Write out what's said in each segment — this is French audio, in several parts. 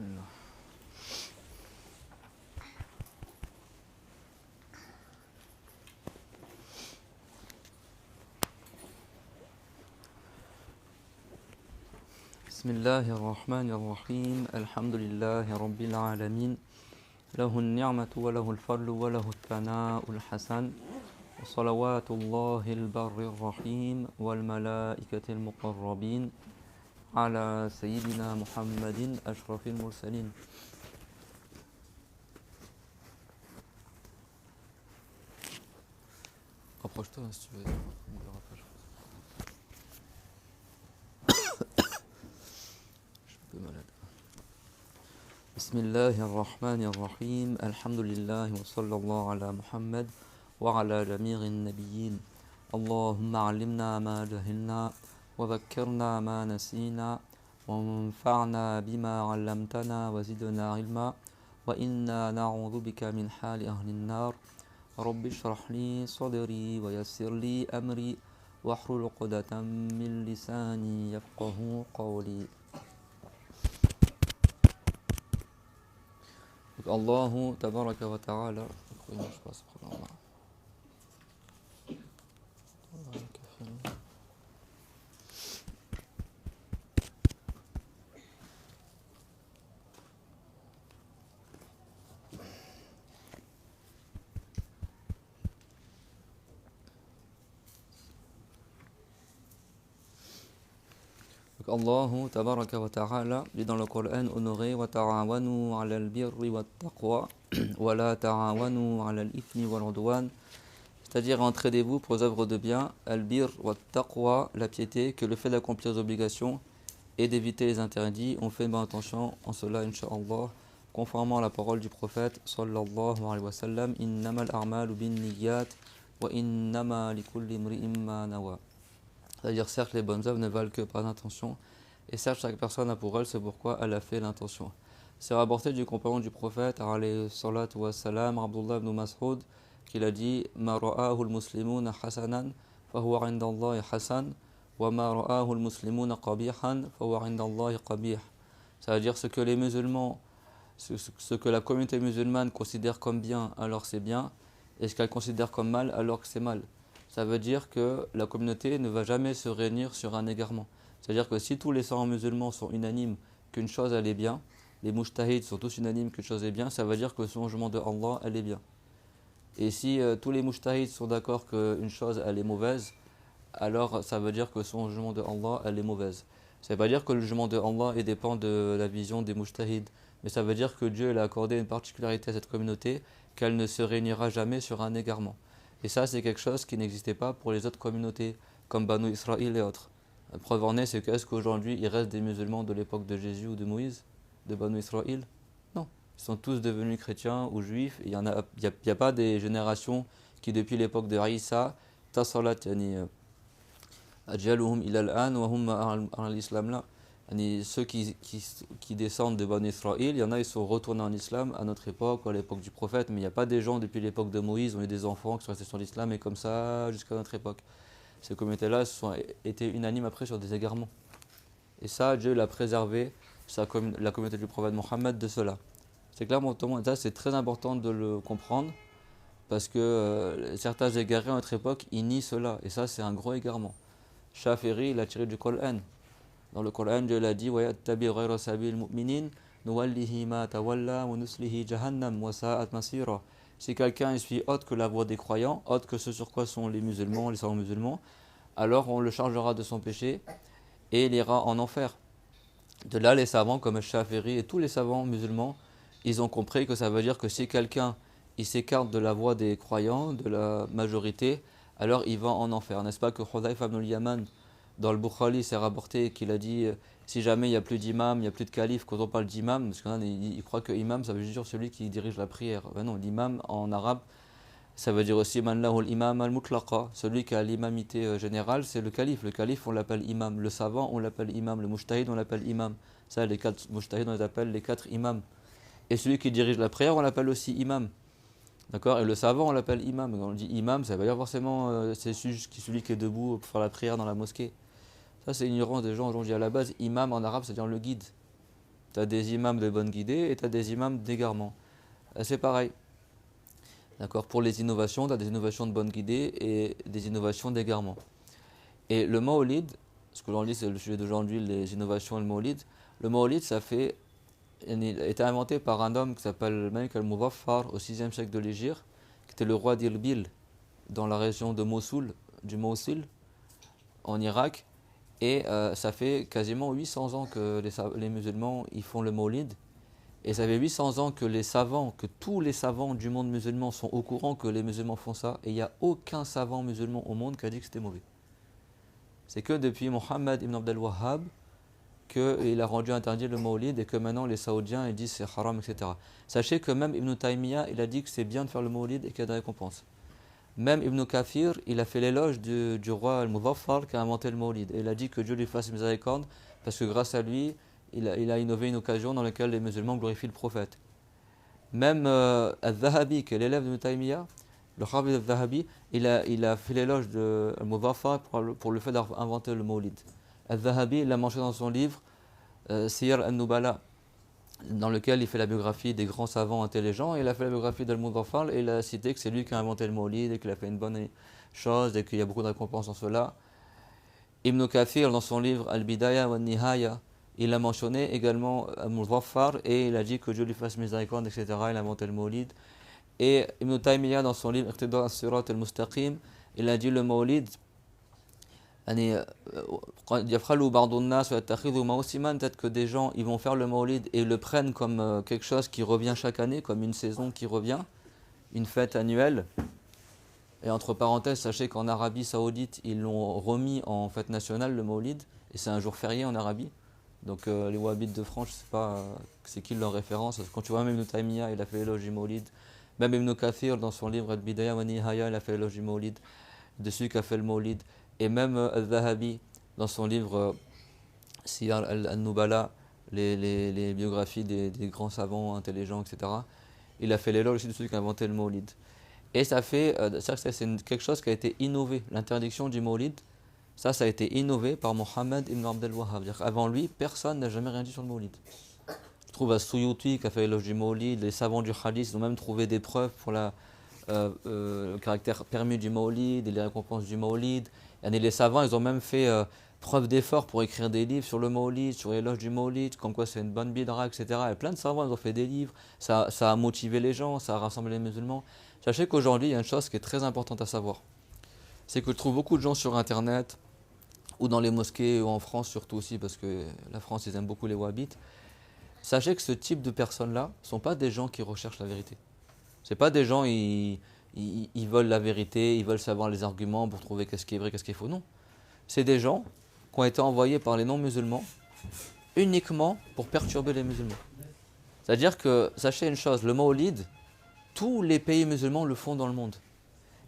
الله. بسم الله الرحمن الرحيم الحمد لله رب العالمين له النعمة وله الفضل وله الثناء الحسن وصلوات الله البر الرحيم والملائكة المقربين على سيدنا محمد أشرف المرسلين. Rapproche-toi si tu veux. Je suis un peu malade. بسم الله الرحمن الرحيم الحمد لله وصلى الله على محمد وعلى جميع النبيين. اللهم علمنا ما جهلنا وذكرنا ما نسينا وانفعنا بما علمتنا وزدنا علما وإنا نعوذ بك من حال أهل النار. رب اشرح لي صدري ويسر لي أمري واحلل عقدة من لساني يفقه قولي. Allah tabaraka wa ta'ala. Allah tabaraka wa ta'ala dit dans le Coran honoré wa ta'awanu 'ala al-birri wat-taqwa wa la ta'awanu 'ala al-ithmi wal-'udwan, c'est-à-dire entraidez-vous pour les œuvres de bien, al-birr wat-taqwa, la piété, que le fait d'accomplir les obligations et d'éviter les interdits. On fait une bonne intention en cela, incha'Allah, conformément à la parole du prophète sallallahu alayhi wa sallam, innamal a'malu bin-niyyat wa innama likulli imri'in ma nawa. C'est-à-dire, certes, les bonnes œuvres ne valent que par l'intention, et certes, chaque personne a pour elle, c'est pourquoi elle a fait l'intention. C'est rapporté du compagnon du prophète, alayhi salatu wa salam, Abdullah ibn Mas'ud, qu'il a dit Ma ra'ahu al-muslimuna hasanan, fahuwa 'inda Allahi hasan, wa ma ra'ahu al-muslimuna qabihan, fahuwa 'inda Allahi qabih. C'est-à-dire, ce que les musulmans, ce que la communauté musulmane considère comme bien, alors c'est bien, et ce qu'elle considère comme mal, alors que c'est mal. Ça veut dire que la communauté ne va jamais se réunir sur un égarement. C'est-à-dire que si tous les savants musulmans sont unanimes qu'une chose elle est bien, les mujtahids sont tous unanimes qu'une chose est bien, ça veut dire que le jugement de Allah elle est bien. Et si tous les mujtahids sont d'accord qu'une chose elle est mauvaise, alors ça veut dire que son jugement de Allah elle est mauvaise. Ça ne veut pas dire que le jugement de Allah il dépend de la vision des mujtahids, mais ça veut dire que Dieu il a accordé une particularité à cette communauté, qu'elle ne se réunira jamais sur un égarement. Et ça, c'est quelque chose qui n'existait pas pour les autres communautés, comme Banu Israël et autres. La preuve en est, c'est qu'est-ce qu'aujourd'hui, il reste des musulmans de l'époque de Jésus ou de Moïse, de Banu Israël? Non. Ils sont tous devenus chrétiens ou juifs. Il n'y a pas des générations qui, depuis l'époque de Isa, tasalat, yani, ajaluhum ila al-an wa hum al-islam là. Ceux qui descendent de Banu Israël, il y en a, ils sont retournés en islam à notre époque, à l'époque du prophète, mais il n'y a pas des gens depuis l'époque de Moïse, on est des enfants qui sont restés sur l'islam et comme ça jusqu'à notre époque. Ces communautés-là ont été unanimes après sur des égarements. Et ça, Dieu l'a préservé, la communauté du prophète Mohammed, de cela. C'est clairement, ça c'est très important de le comprendre, parce que certains égarés à notre époque, ils nient cela, et ça c'est un gros égarement. Shafiri, il a tiré du Coran. Dans le Coran, Dieu l'a dit وَيَتَّبِعْ غَيْرَ سَبِيلِ الْمُؤْمِنِينَ نُوَلِّهِ مَا تَوَلَّى وَنُصْلِهِ جَهَنَّمَ وَسَاءَتْ مَصِيرًا. Si quelqu'un suit autre que la voie des croyants, autre que ce sur quoi sont les musulmans, les savants musulmans, alors on le chargera de son péché et il ira en enfer. De là, les savants comme Shafiri et tous les savants musulmans, ils ont compris que ça veut dire que si quelqu'un il s'écarte de la voie des croyants, de la majorité, alors il va en enfer. N'est-ce pas que Hudayfa ibn al-Yaman, dans le Bukhari, c'est rapporté qu'il a dit si jamais il n'y a plus d'imam, il n'y a plus de calife, quand on parle d'imam, parce qu'il y en a, ils croient que imam, ça veut dire celui qui dirige la prière. Ben non, l'imam en arabe, ça veut dire aussi man lahu al-imam al-mutlaqa, celui qui a l'imamité générale, c'est le calife. Le calife, on l'appelle imam. Le savant, on l'appelle imam. Le mujtahid, on l'appelle imam. Ça, les 4 mujtahid, on les appelle les 4 imams. Et celui qui dirige la prière, on l'appelle aussi imam. D'accord. Et le savant, on l'appelle imam. Quand on dit imam, ça veut dire forcément c'est celui qui est debout pour faire la prière dans la mosquée. Ça, c'est l'ignorance des gens aujourd'hui. À la base, imam en arabe, c'est-à-dire le guide. tu as des imams de bonne guidée et tu as des imams d'égarement. C'est pareil. D'accord. Pour les innovations, tu as des innovations de bonne guidée et des innovations d'égarement. Et le Mawlid, ce que l'on dit, c'est le sujet d'aujourd'hui, les innovations et le Mawlid. Le Mawlid, il a été inventé par un homme qui s'appelle Malik al-Muzaffar au 6e siècle de l'Hégire, qui était le roi d'Irbil dans la région de Mossoul, du Mosul, en Irak. Et ça fait quasiment 800 ans que les musulmans ils font le Mawlid. Et ça fait 800 ans que que tous les savants du monde musulman sont au courant que les musulmans font ça. Et il n'y a aucun savant musulman au monde qui a dit que c'était mauvais. C'est que depuis Mohammed ibn Abdel Wahhab qu'il a rendu interdit le Mawlid et que maintenant les Saoudiens ils disent c'est haram, etc. Sachez que même Ibn Taymiyyah il a dit que c'est bien de faire le Mawlid et qu'il y a des récompenses. Même Ibn Kathir, il a fait l'éloge du roi Al-Muzaffar qui a inventé le Mawlid. Et il a dit que Dieu lui fasse miséricorde parce que grâce à lui, il a innové une occasion dans laquelle les musulmans glorifient le prophète. Même Al-Zahabi, qui est l'élève de Taymiyyah, le Hafiz Al-Zahabi, il a fait l'éloge de Al-Muzaffar pour le fait d'avoir inventé le Mawlid. Al-Zahabi, il l'a mentionné dans son livre Siyar al-Nubala, dans lequel il fait la biographie des grands savants intelligents. Il a fait la biographie d'Al-Muzaffar et il a cité que c'est lui qui a inventé le Mawlid et qu'il a fait une bonne chose et qu'il y a beaucoup de récompenses en cela. Ibn Kathir, dans son livre Al-Bidaya wa Nihaya, il a mentionné également Al-Muzaffar et il a dit que Dieu lui fasse miséricorde, etc. Il a inventé le Mawlid. Et Ibn Taymiyyah, dans son livre Iqtida as-Sirat al-Mustaqim, il a dit le Mawlid peut-être que des gens ils vont faire le Mawlid et le prennent comme quelque chose qui revient chaque année, comme une saison qui revient, une fête annuelle. Et entre parenthèses, sachez qu'en Arabie Saoudite, ils l'ont remis en fête nationale, le Mawlid, et c'est un jour férié en Arabie. Donc les Wahhabites de France, je ne sais pas c'est qui leur référence. Quand tu vois même Ibn Taymiyyah, il a fait l'éloge du Mawlid. Même Ibn Kathir, dans son livre Al-Bidaya wa Nihaya, il a fait l'éloge du Mawlid, de celui qui a fait le Mawlid. Et même Al-Zahabi, dans son livre Siyar al-Nubala, les biographies des grands savants intelligents, etc., il a fait l'éloge aussi de celui qui a inventé le Mawlid. Et ça fait, c'est quelque chose qui a été innové. L'interdiction du Mawlid, ça a été innové par Mohammed ibn Abdel Wahhab. Avant lui, personne n'a jamais rien dit sur le Mawlid. Je trouve à Suyuti qui a fait l'éloge du Mawlid, les savants du hadith ils ont même trouvé des preuves pour le caractère permis du Mawlid et les récompenses du Mawlid. Et les savants, ils ont même fait preuve d'effort pour écrire des livres sur le Mawlid, sur l'éloge du Mawlid, comme quoi c'est une bonne bidra, etc. Et plein de savants, ils ont fait des livres, ça a motivé les gens, ça a rassemblé les musulmans. Sachez qu'aujourd'hui, il y a une chose qui est très importante à savoir. C'est que je trouve beaucoup de gens sur Internet, ou dans les mosquées, ou en France surtout aussi, parce que la France, ils aiment beaucoup les wahhabites. Sachez que ce type de personnes-là ne sont pas des gens qui recherchent la vérité. Ce pas des gens, ils veulent la vérité, ils veulent savoir les arguments pour trouver qu'est-ce qui est vrai, qu'est-ce qui est faux. Non. C'est des gens qui ont été envoyés par les non-musulmans uniquement pour perturber les musulmans. C'est-à-dire que, sachez une chose, le Mawlid, tous les pays musulmans le font dans le monde.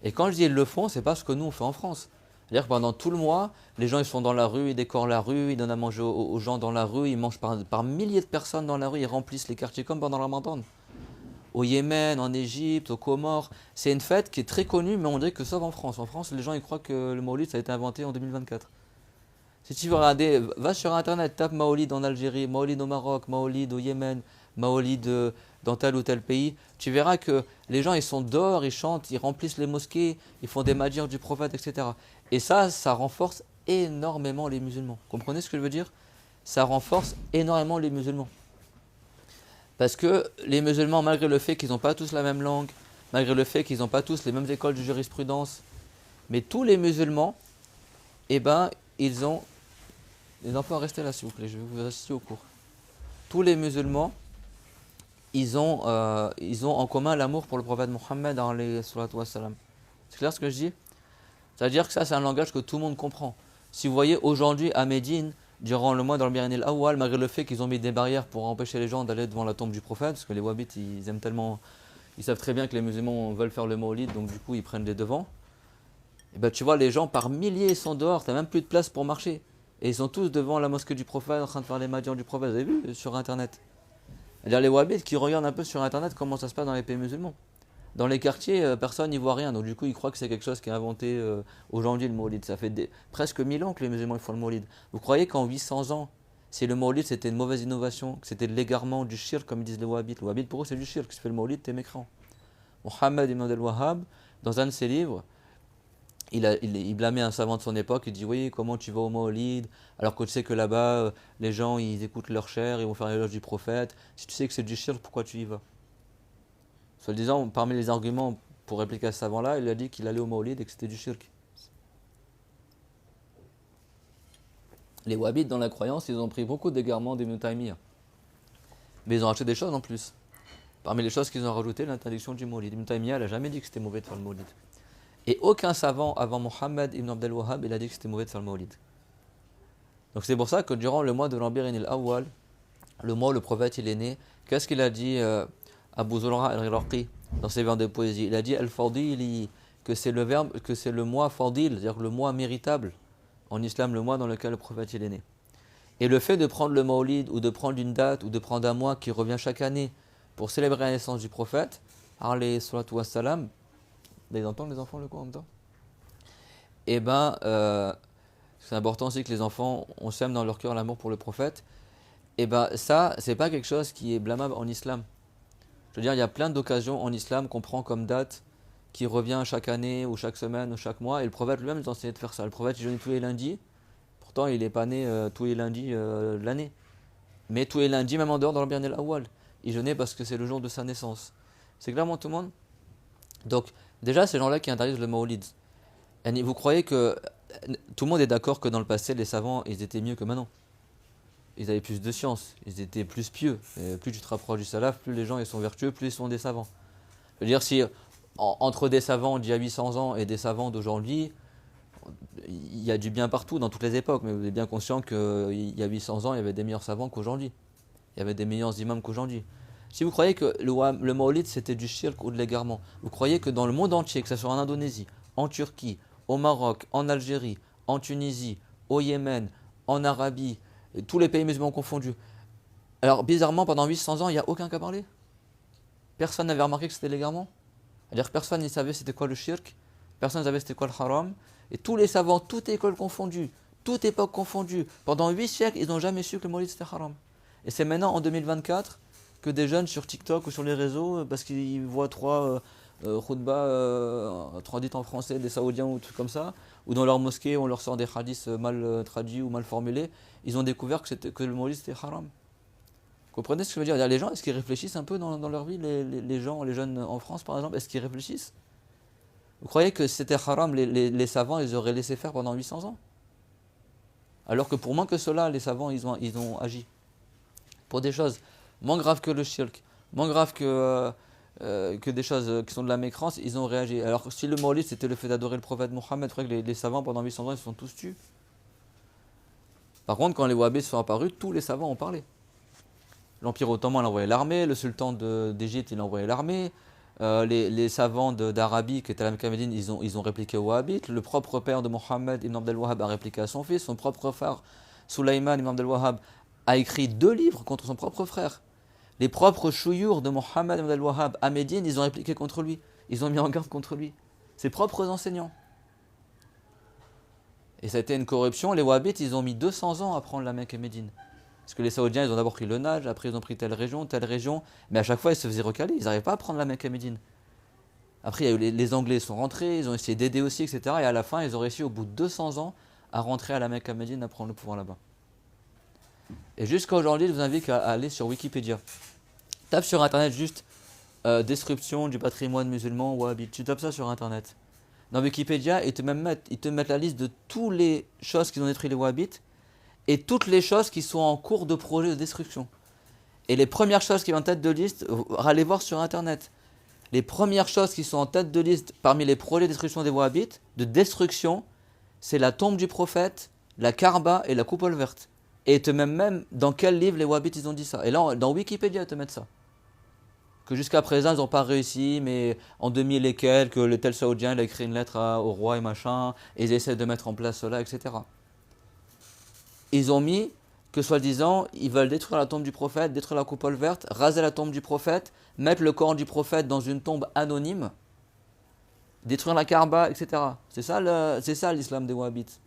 Et quand je dis ils le font, c'est pas ce que nous on fait en France. C'est-à-dire que pendant tout le mois, les gens ils sont dans la rue, ils décorent la rue, ils donnent à manger aux gens dans la rue, ils mangent par milliers de personnes dans la rue, ils remplissent les quartiers comme pendant le Ramadan. Au Yémen, en Égypte, aux Comores, c'est une fête qui est très connue, mais on dirait que sauf en France. En France, les gens ils croient que le Mawlid ça a été inventé en 2024. Si tu veux regarder, va sur internet, tape Mawlid en Algérie, Mawlid au Maroc, Mawlid au Yémen, Mawlid dans tel ou tel pays, tu verras que les gens ils sont dehors, ils chantent, ils remplissent les mosquées, ils font des madjires du prophète, etc. Et ça renforce énormément les musulmans. Comprenez ce que je veux dire? Ça renforce énormément les musulmans. Parce que les musulmans, malgré le fait qu'ils n'ont pas tous la même langue, malgré le fait qu'ils n'ont pas tous les mêmes écoles de jurisprudence, mais tous les musulmans, eh ben, ils ont... Les enfants, restez là s'il vous plaît, je vais vous assister au cours. Tous les musulmans, ils ont en commun l'amour pour le prophète Mohammed. C'est clair ce que je dis? C'est-à-dire que ça, c'est un langage que tout le monde comprend. Si vous voyez aujourd'hui à Médine, durant le mois dans le Biran al-Awwal, malgré le fait qu'ils ont mis des barrières pour empêcher les gens d'aller devant la tombe du prophète, parce que les wahhabites, ils aiment tellement, ils savent très bien que les musulmans veulent faire le Mawlid, donc du coup ils prennent les devants. Et ben tu vois, les gens par milliers sont dehors, t'as même plus de place pour marcher. Et ils sont tous devant la mosquée du prophète en train de faire les madjires du prophète. Vous avez vu sur internet? C'est-à-dire les wahhabites qui regardent un peu sur internet comment ça se passe dans les pays musulmans. Dans les quartiers, personne n'y voit rien, donc du coup ils croient que c'est quelque chose qui est inventé aujourd'hui le Mawlid. Ça fait presque 1000 ans que les musulmans font le Mawlid. Vous croyez qu'en 800 ans, si le Mawlid c'était une mauvaise innovation, que c'était de l'égarement, du shirk, comme ils disent les Wahhabites. Le Wahhabite pour eux c'est du shirk, si tu fais le Mawlid, t'es mécréant. Mohammed ibn Abdel Wahhab, dans un de ses livres, il blâmait un savant de son époque, il dit oui, comment tu vas au Mawlid, alors que tu sais que là-bas, les gens ils écoutent leur chair, ils vont faire l'éloge du prophète. Si tu sais que c'est du shirk, pourquoi tu y vas? Soit disant, parmi les arguments pour répliquer à ce savant-là, il a dit qu'il allait au Mawlid et que c'était du shirk. Les Wahhabites, dans la croyance, ils ont pris beaucoup d'égarements d'Ibn Taymiyyah. Mais ils ont acheté des choses en plus. Parmi les choses qu'ils ont rajouté, l'interdiction du Mawlid. Ibn Taymiyyah n'a jamais dit que c'était mauvais de faire le Mawlid. Et aucun savant avant Mohammed ibn Abdel Wahhab, il a dit que c'était mauvais de faire le Mawlid. Donc c'est pour ça que durant le mois de Rabi'in al-Awwal, le mois où le prophète il est né, qu'est-ce qu'il a dit Abu Zur'a al-Iraqi dans ses vers de poésie? Il a dit al-Fadili, que c'est le mois Fadil, c'est-à-dire le mois méritable en islam, le mois dans lequel le prophète il est né. Et le fait de prendre le Mawlid ou de prendre une date ou de prendre un mois qui revient chaque année pour célébrer la naissance du prophète, alayhi salatu wassalam, ils entendent les enfants le coup en même temps? Et c'est important aussi que les enfants, on sème dans leur cœur l'amour pour le prophète. Et ça, c'est pas quelque chose qui est blâmable en islam. Je veux dire, il y a plein d'occasions en islam qu'on prend comme date, qui revient chaque année ou chaque semaine ou chaque mois. Et le prophète lui-même nous enseignait de faire ça. Le prophète, il jeûnait tous les lundis. Pourtant, il n'est pas né tous les lundis de l'année. Mais tous les lundis, même en dehors de Rabi'in al-Awwal, il jeûnait parce que c'est le jour de sa naissance. C'est clairement tout le monde. Donc, déjà, ces gens-là qui interdisent le Mawlid, vous croyez que tout le monde est d'accord que dans le passé, les savants, ils étaient mieux que maintenant? Ils avaient plus de science, ils étaient plus pieux. Et plus tu te rapproches du salaf, plus les gens ils sont vertueux, plus ils sont des savants. Je veux dire, si entre des savants d'il y a 800 ans et des savants d'aujourd'hui, il y a du bien partout, dans toutes les époques, mais vous êtes bien conscient qu'il y a 800 ans, il y avait des meilleurs savants qu'aujourd'hui. Il y avait des meilleurs imams qu'aujourd'hui. Si vous croyez que le Mawlid c'était du shirk ou de l'égarement, vous croyez que dans le monde entier, que ce soit en Indonésie, en Turquie, au Maroc, en Algérie, en Tunisie, au Yémen, en Arabie, tous les pays musulmans confondus, alors bizarrement pendant 800 ans il n'y a aucun qui a parlé? Personne n'avait remarqué que c'était l'égarement? C'est-à-dire que personne ne savait c'était quoi le shirk, personne ne savait c'était quoi le haram, et tous les savants, toutes écoles confondues, toute époque confondue, pendant 8 siècles ils n'ont jamais su que le Mawlid c'était haram. Et c'est maintenant en 2024 que des jeunes sur TikTok ou sur les réseaux, parce qu'ils voient trois khutbahs traduites en français, des saoudiens ou trucs comme ça, ou dans leur mosquée on leur sort des hadiths mal traduits ou mal formulés, ils ont découvert que le Mawlid c'était haram. Vous comprenez ce que je veux dire? Les gens, est-ce qu'ils réfléchissent un peu dans leur vie, les gens, les jeunes en France par exemple, est-ce qu'ils réfléchissent? Vous croyez que si c'était haram, les savants ils auraient laissé faire pendant 800 ans? Alors que pour moins que cela, les savants ils ont agi pour des choses moins graves que le shirk, moins graves que des choses qui sont de la mécrance, ils ont réagi. Alors si le Mawlid c'était le fait d'adorer le prophète Mohammed, il faudrait que les savants pendant 800 ans ils se sont tous tués. Par contre, quand les Wahhabistes sont apparus, tous les savants ont parlé. L'Empire ottoman a envoyé l'armée, le sultan d'Égypte il a envoyé l'armée, les savants d'Arabie qui étaient à la Mecque et Médine, ils ont répliqué aux Wahhabites, le propre père de Mohammed ibn Abdel Wahhab a répliqué à son fils, son propre frère Sulaiman ibn Abdel Wahhab a écrit 2 livres contre son propre frère. Les propres chouyours de Mohammed ibn Abdel Wahhab à Médine, ils ont répliqué contre lui, ils ont mis en garde contre lui, ses propres enseignants. Et ça a été une corruption, les Wahhabites ils ont mis 200 ans à prendre la Mecque et Médine. Parce que les Saoudiens, ils ont d'abord pris le Najd, après ils ont pris telle région, mais à chaque fois ils se faisaient recaler, ils n'arrivaient pas à prendre la Mecque et Médine. Après, il y a eu les Anglais sont rentrés, ils ont essayé d'aider aussi, etc. Et à la fin, ils ont réussi au bout de 200 ans à rentrer à la Mecque et Médine, à prendre le pouvoir là-bas. Et jusqu'à aujourd'hui, je vous invite à aller sur Wikipédia. Tape sur internet juste description du patrimoine musulman wahhabite. Tu tapes ça sur internet. Dans Wikipédia, ils te mettent la liste de toutes les choses qu'ils ont détruit les wahhabites et toutes les choses qui sont en cours de projet de destruction. Et les premières choses qui vont en tête de liste, allez voir sur internet. Les premières choses qui sont en tête de liste parmi les projets de destruction des wahhabites, de destruction, c'est la tombe du prophète, la Kaaba et la coupole verte. Et ils te mettent même dans quel livre les wahhabites ils ont dit ça. Et là, dans Wikipédia, ils te mettent ça. Que jusqu'à présent, ils n'ont pas réussi, mais en 2000 et quelques, le tel saoudien il a écrit une lettre au roi et machin, et ils essaient de mettre en place cela, etc. Ils ont mis que soi-disant, ils veulent détruire la tombe du prophète, détruire la coupole verte, raser la tombe du prophète, mettre le corps du prophète dans une tombe anonyme, détruire la Kaaba, etc. C'est ça l'islam des wahhabites.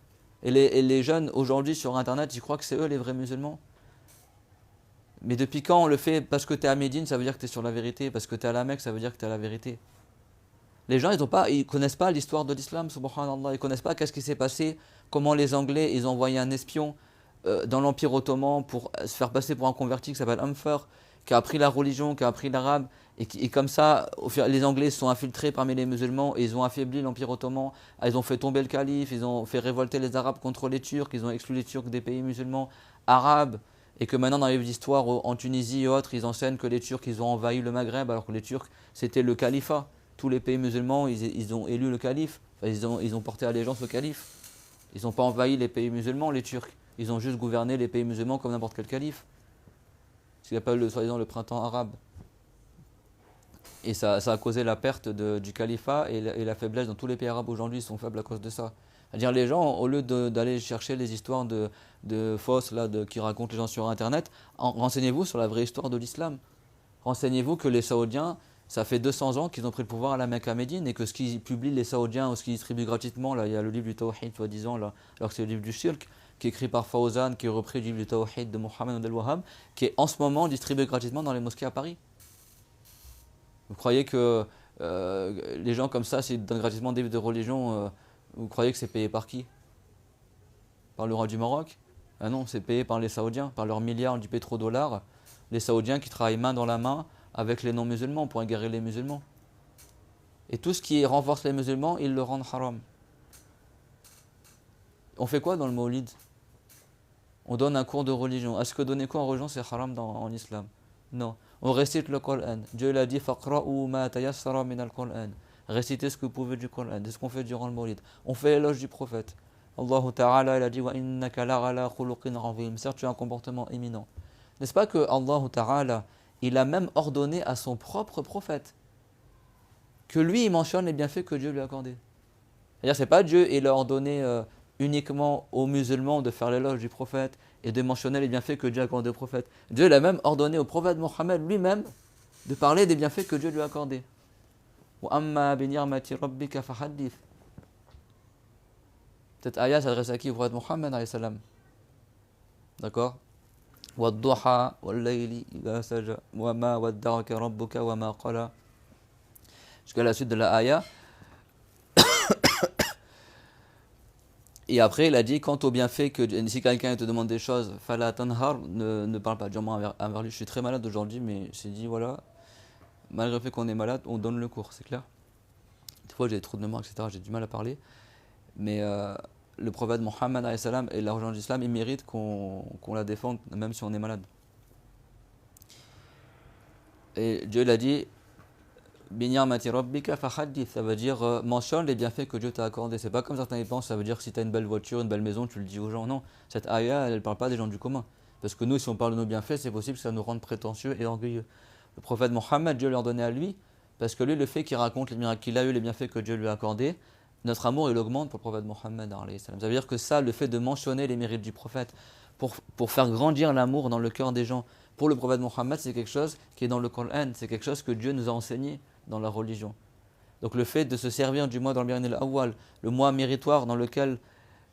Et les jeunes aujourd'hui sur internet, ils croient que c'est eux les vrais musulmans. Mais depuis quand on le fait parce que tu es à Médine, ça veut dire que tu es sur la vérité. Parce que tu es à la Mecque, ça veut dire que tu es à la vérité. Les gens, ils connaissent pas l'histoire de l'islam, subhanallah. Ils connaissent pas qu'est-ce qui s'est passé, comment les Anglais, ils ont envoyé un espion dans l'Empire ottoman pour se faire passer pour un converti qui s'appelle Humfer, qui a appris la religion, qui a appris l'arabe. Et comme ça, les Anglais se sont infiltrés parmi les musulmans et ils ont affaibli l'Empire ottoman. Ils ont fait tomber le calife, ils ont fait révolter les Arabes contre les Turcs, ils ont exclu les Turcs des pays musulmans arabes. Et que maintenant, dans les livres d'histoire, en Tunisie et autres, ils enseignent que les Turcs, ils ont envahi le Maghreb, alors que les Turcs, c'était le califat. Tous les pays musulmans, ils ont élu le calife. Enfin, ils ont porté allégeance au calife. Ils n'ont pas envahi les pays musulmans, les Turcs. Ils ont juste gouverné les pays musulmans comme n'importe quel calife. Ce qu'il appelle soi-disant le printemps arabe. Et ça a causé la perte du califat et la faiblesse dans tous les pays arabes aujourd'hui, ils sont faibles à cause de ça. C'est-à-dire les gens, au lieu d'aller chercher les histoires de fausses là, qui racontent les gens sur Internet, renseignez-vous sur la vraie histoire de l'islam. Renseignez-vous que les Saoudiens, ça fait 200 ans qu'ils ont pris le pouvoir à la Mecque à Médine et que ce qu'ils publient les Saoudiens ou ce qu'ils distribuent gratuitement, là, il y a le livre du Tawhid, soi-disant, là, alors que c'est le livre du Shirk, qui est écrit par Fawzan, qui est repris du livre du Tawhid de Mohammed Abdel-Wahhab, qui est en ce moment distribué gratuitement dans les mosquées à Paris. Vous croyez que les gens comme ça, s'ils donnent gratuitement des livres de religion, vous croyez que c'est payé par qui? Par le roi du Maroc? Ah non, c'est payé par les Saoudiens, par leurs milliards du pétrodollar. Les Saoudiens qui travaillent main dans la main avec les non-musulmans pour égarer les musulmans. Et tout ce qui renforce les musulmans, ils le rendent haram. On fait quoi dans le Mawlid? On donne un cours de religion. Est-ce que donner cours en religion, c'est haram en islam? Non. On récite le Coran. Dieu l'a dit, faqra'u ma tayassara min al-Qur'an. Récitez ce que vous pouvez du Coran. C'est ce qu'on fait durant le Mawlid. On fait l'éloge du prophète. Allah Ta'ala, il a dit, wa innaka la'ala khuluqin 'azim. Certes, tu as un comportement éminent. N'est-ce pas que Allah Ta'ala, il a même ordonné à son propre prophète que lui, il mentionne les bienfaits que Dieu lui a accordés. C'est-à-dire, c'est pas Dieu, il a ordonné uniquement aux musulmans de faire l'éloge du prophète et de mentionner les bienfaits que Dieu a accordés au prophète. Dieu l'a même ordonné au prophète Mohammed lui-même de parler des bienfaits que Dieu lui a accordés. وَأَمَّا بِنِعْمَةِ رَبِّكَ فَحَدِّثْ. Cette ayah s'adresse à qui? Au prophète Mohammed alayhi salam. D'accord? وَالضُّحَى وَاللَّيْلِ إِذَا سَجَى وَمَا وَدَّعَكَ رَبُّكَ وَمَا قَلَى. Jusqu'à la suite de la ayah. Et après, il a dit, quant au bienfait, que si quelqu'un te demande des choses, fala tanhar, ne parle pas durement envers lui. Je suis très malade aujourd'hui, mais j'ai dit, voilà, malgré le fait qu'on est malade, on donne le cours, c'est clair. Des fois, j'ai des trous de mémoire, etc., j'ai du mal à parler. Mais le prophète Mohammed alayhi salam et la religion de l'islam, il mérite qu'on la défende, même si on est malade. Et Dieu l'a dit, Binyamati rabbika fahaddith, ça veut dire mentionne les bienfaits que Dieu t'a accordés. C'est pas comme certains y pensent, ça veut dire que si tu as une belle voiture, une belle maison, tu le dis aux gens. Non, cette ayah, elle ne parle pas des gens du commun. Parce que nous, si on parle de nos bienfaits, c'est possible que ça nous rende prétentieux et orgueilleux. Le prophète Mohammed, Dieu leur donnait à lui, parce que lui, le fait qu'il raconte les miracles qu'il a eu, les bienfaits que Dieu lui a accordés, notre amour, il augmente pour le prophète Mohammed. Ça veut dire que ça, le fait de mentionner les mérites du prophète, pour faire grandir l'amour dans le cœur des gens, pour le prophète Mohammed, c'est quelque chose qui est dans le Coran, c'est quelque chose que Dieu nous a enseigné dans la religion. Donc le fait de se servir du mois dans le Rabi'ul Awwal, le mois méritoire dans lequel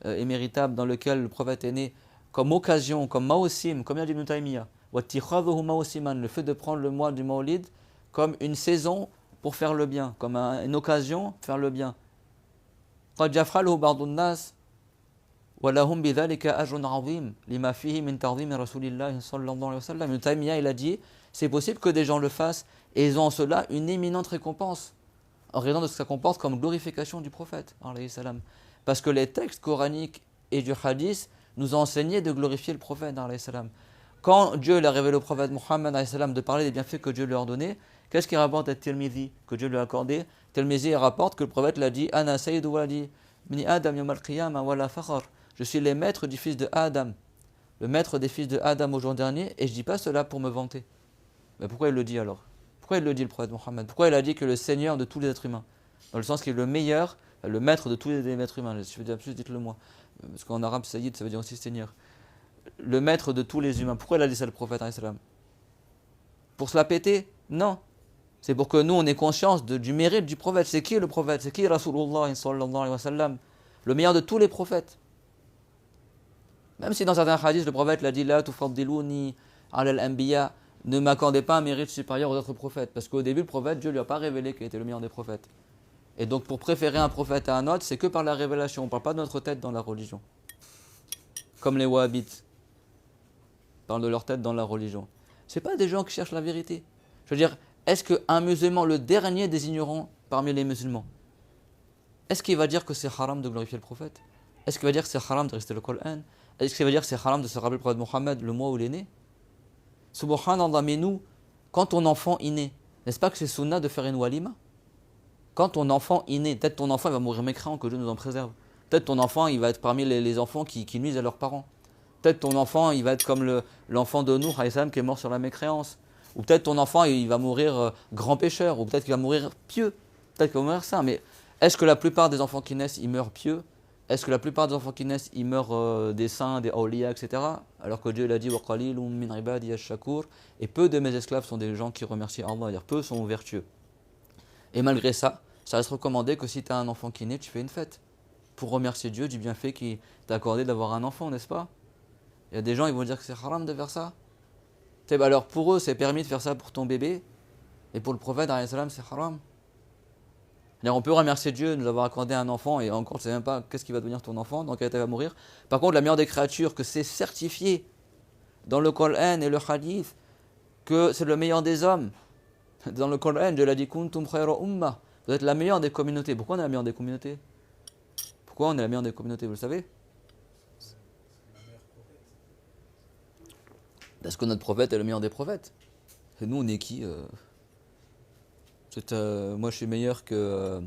est méritable, dans lequel le prophète est né, comme occasion, comme mawsim, comme il a dit Ibn Taymiyyah, le fait de prendre le mois du Mawlid comme une saison pour faire le bien, comme une occasion pour faire le bien. قد يفعله بعض الناس ولهم بذلك أجر عظيم لما فيه من تعظيم رسول الله صلى الله عليه وسلم. Ibn Taymiyyah, il a dit, c'est possible que des gens le fassent et ils ont en cela une éminente récompense en raison de ce que ça comporte comme glorification du prophète alayhi salam. Parce que les textes coraniques et du hadith nous ont enseigné de glorifier le prophète alayhi salam. Quand Dieu l'a révélé au prophète Mohammed alayhi salam de parler des bienfaits que Dieu lui a ordonnés, qu'est-ce qu'il rapporte à Tirmidhi que Dieu lui a accordé? Tirmidhi rapporte que le prophète l'a dit, Ana sayyidu waladi bni Adam yawm al-qiyamah wala fakhr. Je suis le maître du fils de Adam, le maître des fils de Adam au jour dernier, et je ne dis pas cela pour me vanter. Mais pourquoi il le dit alors? Pourquoi il le dit le prophète Mohammed? Pourquoi il a dit que le Seigneur de tous les êtres humains? Dans le sens qu'il est le meilleur, le maître de tous les êtres humains. Si je veux dire plus, dites-le moi. Parce qu'en arabe, Sayyid, ça veut dire aussi Seigneur. Le maître de tous les humains. Pourquoi il a dit ça le prophète alayhi salam? Pour se la péter? Non. C'est pour que nous, on ait conscience du mérite du prophète. C'est qui le prophète? C'est qui Rasulullah sallallahu alayhi wa sallam? Le meilleur de tous les prophètes. Même si dans certains hadiths, le prophète l'a dit, La tufaddiluni ala al-anbiya, ne m'accordez pas un mérite supérieur aux autres prophètes. Parce qu'au début, le prophète, Dieu lui a pas révélé qu'il était le meilleur des prophètes. Et donc, pour préférer un prophète à un autre, c'est que par la révélation. On ne parle pas de notre tête dans la religion. Comme les wahhabites parlent de leur tête dans la religion. Ce pas des gens qui cherchent la vérité. Je veux dire, est-ce qu'un musulman, le dernier des ignorants parmi les musulmans, est-ce qu'il va dire que c'est haram de glorifier le prophète? Est-ce qu'il va dire que c'est haram de réciter le Coran? Est-ce qu'il va dire que c'est haram de se rappeler le prophète Mohammed le mois où il est né? Subhanallah, mais nous, quand ton enfant est né, n'est-ce pas que c'est sunnah de faire une walima? Quand ton enfant est né, peut-être ton enfant il va mourir mécréant, que Dieu nous en préserve. Peut-être ton enfant il va être parmi les enfants qui nuisent à leurs parents. Peut-être ton enfant il va être comme l'enfant de Nuh alayhi salam qui est mort sur la mécréance. Ou peut-être ton enfant il va mourir grand pécheur. Ou peut-être qu'il va mourir pieux. Peut-être qu'il va mourir saint. Mais est-ce que la plupart des enfants qui naissent ils meurent pieux? Est-ce que la plupart des enfants qui naissent ils meurent des saints, des awliya, etc. Alors que Dieu l'a dit wa qalilun min ibadi ash-shakur. Et peu de mes esclaves sont des gens qui remercient Allah. C'est-à-dire peu sont vertueux. Et malgré ça, ça reste recommandé que si tu as un enfant qui naît, tu fais une fête. Pour remercier Dieu du bienfait qui t'a accordé d'avoir un enfant, n'est-ce pas? Il y a des gens, ils vont dire que c'est haram de faire ça. Alors pour eux, c'est permis de faire ça pour ton bébé. Et pour le prophète, alayhi salam, c'est haram. Alors on peut remercier Dieu de nous avoir accordé un enfant. Et encore, tu ne sais même pas qu'est-ce qui va devenir ton enfant, dans quel état il va mourir. Par contre, la meilleure des créatures, que c'est certifié dans le Coran et le Hadith, que c'est le meilleur des hommes. Dans le Coran, Dieu l'a dit kuntum khayra ummah. Vous êtes la meilleure des communautés. Pourquoi on est la meilleure des communautés? Pourquoi on est la meilleure des communautés, vous le savez? Parce que notre prophète est le meilleur des prophètes. Et nous, on est qui? Moi, je suis meilleur que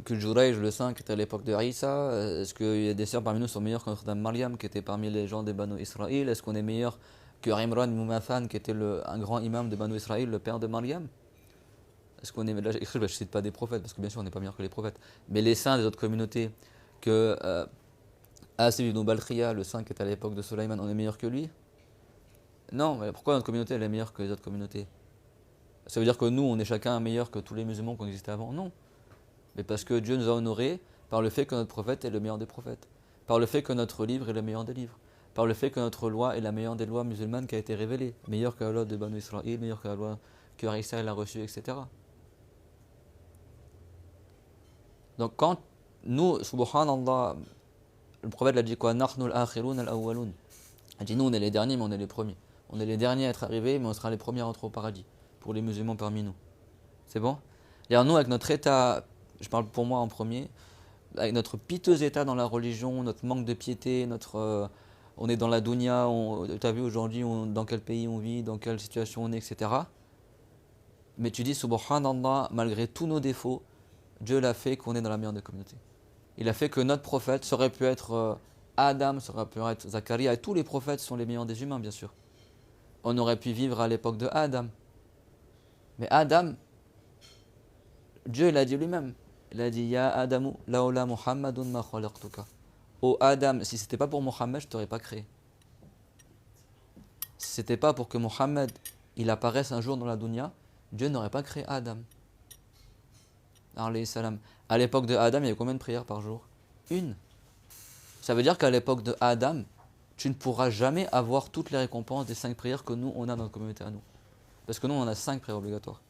Jurayj, le saint, qui était à l'époque de Isa. Est-ce qu'il y a des sœurs parmi nous qui sont meilleures que Notre-Dame Maryam, qui était parmi les gens des Banu Israël? Est-ce qu'on est meilleur que Imran Mumathan, qui était un grand imam de Banu Israël, le père de Maryam? Est-ce qu'on est là, je ne cite pas des prophètes, parce que bien sûr on n'est pas meilleur que les prophètes, mais les saints des autres communautés, que Asif ibn Balkhiya, le saint qui était à l'époque de Sulayman, on est meilleur que lui? Non, mais pourquoi notre communauté elle est meilleure que les autres communautés? Ça veut dire que nous on est chacun meilleur que tous les musulmans qui ont existé avant? Non, mais parce que Dieu nous a honorés par le fait que notre prophète est le meilleur des prophètes, par le fait que notre livre est le meilleur des livres, par le fait que notre loi est la meilleure des lois musulmanes qui a été révélée, meilleure que la loi de Banu Israël, meilleure que la loi que Isa a reçue, etc. Donc quand nous, subhanallah, le prophète l'a dit quoi? Nahnu al-akhirun al-awwalun. Il a dit nous on est les derniers mais on est les premiers. On est les derniers à être arrivés mais on sera les premiers à entrer au paradis. Pour les musulmans parmi nous. C'est bon? Alors nous avec notre état, je parle pour moi en premier, avec notre piteux état dans la religion, notre manque de piété, on est dans la dunya, tu as vu aujourd'hui dans quel pays on vit, dans quelle situation on est, etc. Mais tu dis subhanallah, malgré tous nos défauts, Dieu l'a fait qu'on est dans la meilleure des communautés. Il a fait que notre prophète, ça aurait pu être Adam, ça aurait pu être Zacharia, et tous les prophètes sont les meilleurs des humains, bien sûr. On aurait pu vivre à l'époque de Adam. Mais Adam, Dieu l'a dit lui-même. Il a dit Ya Adamu, laola Muhammadun ma khalaqtuka. Oh Adam, si c'était pas pour Mohammed, je t'aurais pas créé. Si c'était pas pour que Mohammed il apparaisse un jour dans la dunya, Dieu n'aurait pas créé Adam. Alayhi salam. À l'époque de Adam, il y avait combien de prières par jour? Une. Ça veut dire qu'à l'époque de Adam, tu ne pourras jamais avoir toutes les récompenses des 5 prières que nous, on a dans notre communauté à nous. Parce que nous, on a 5 prières obligatoires.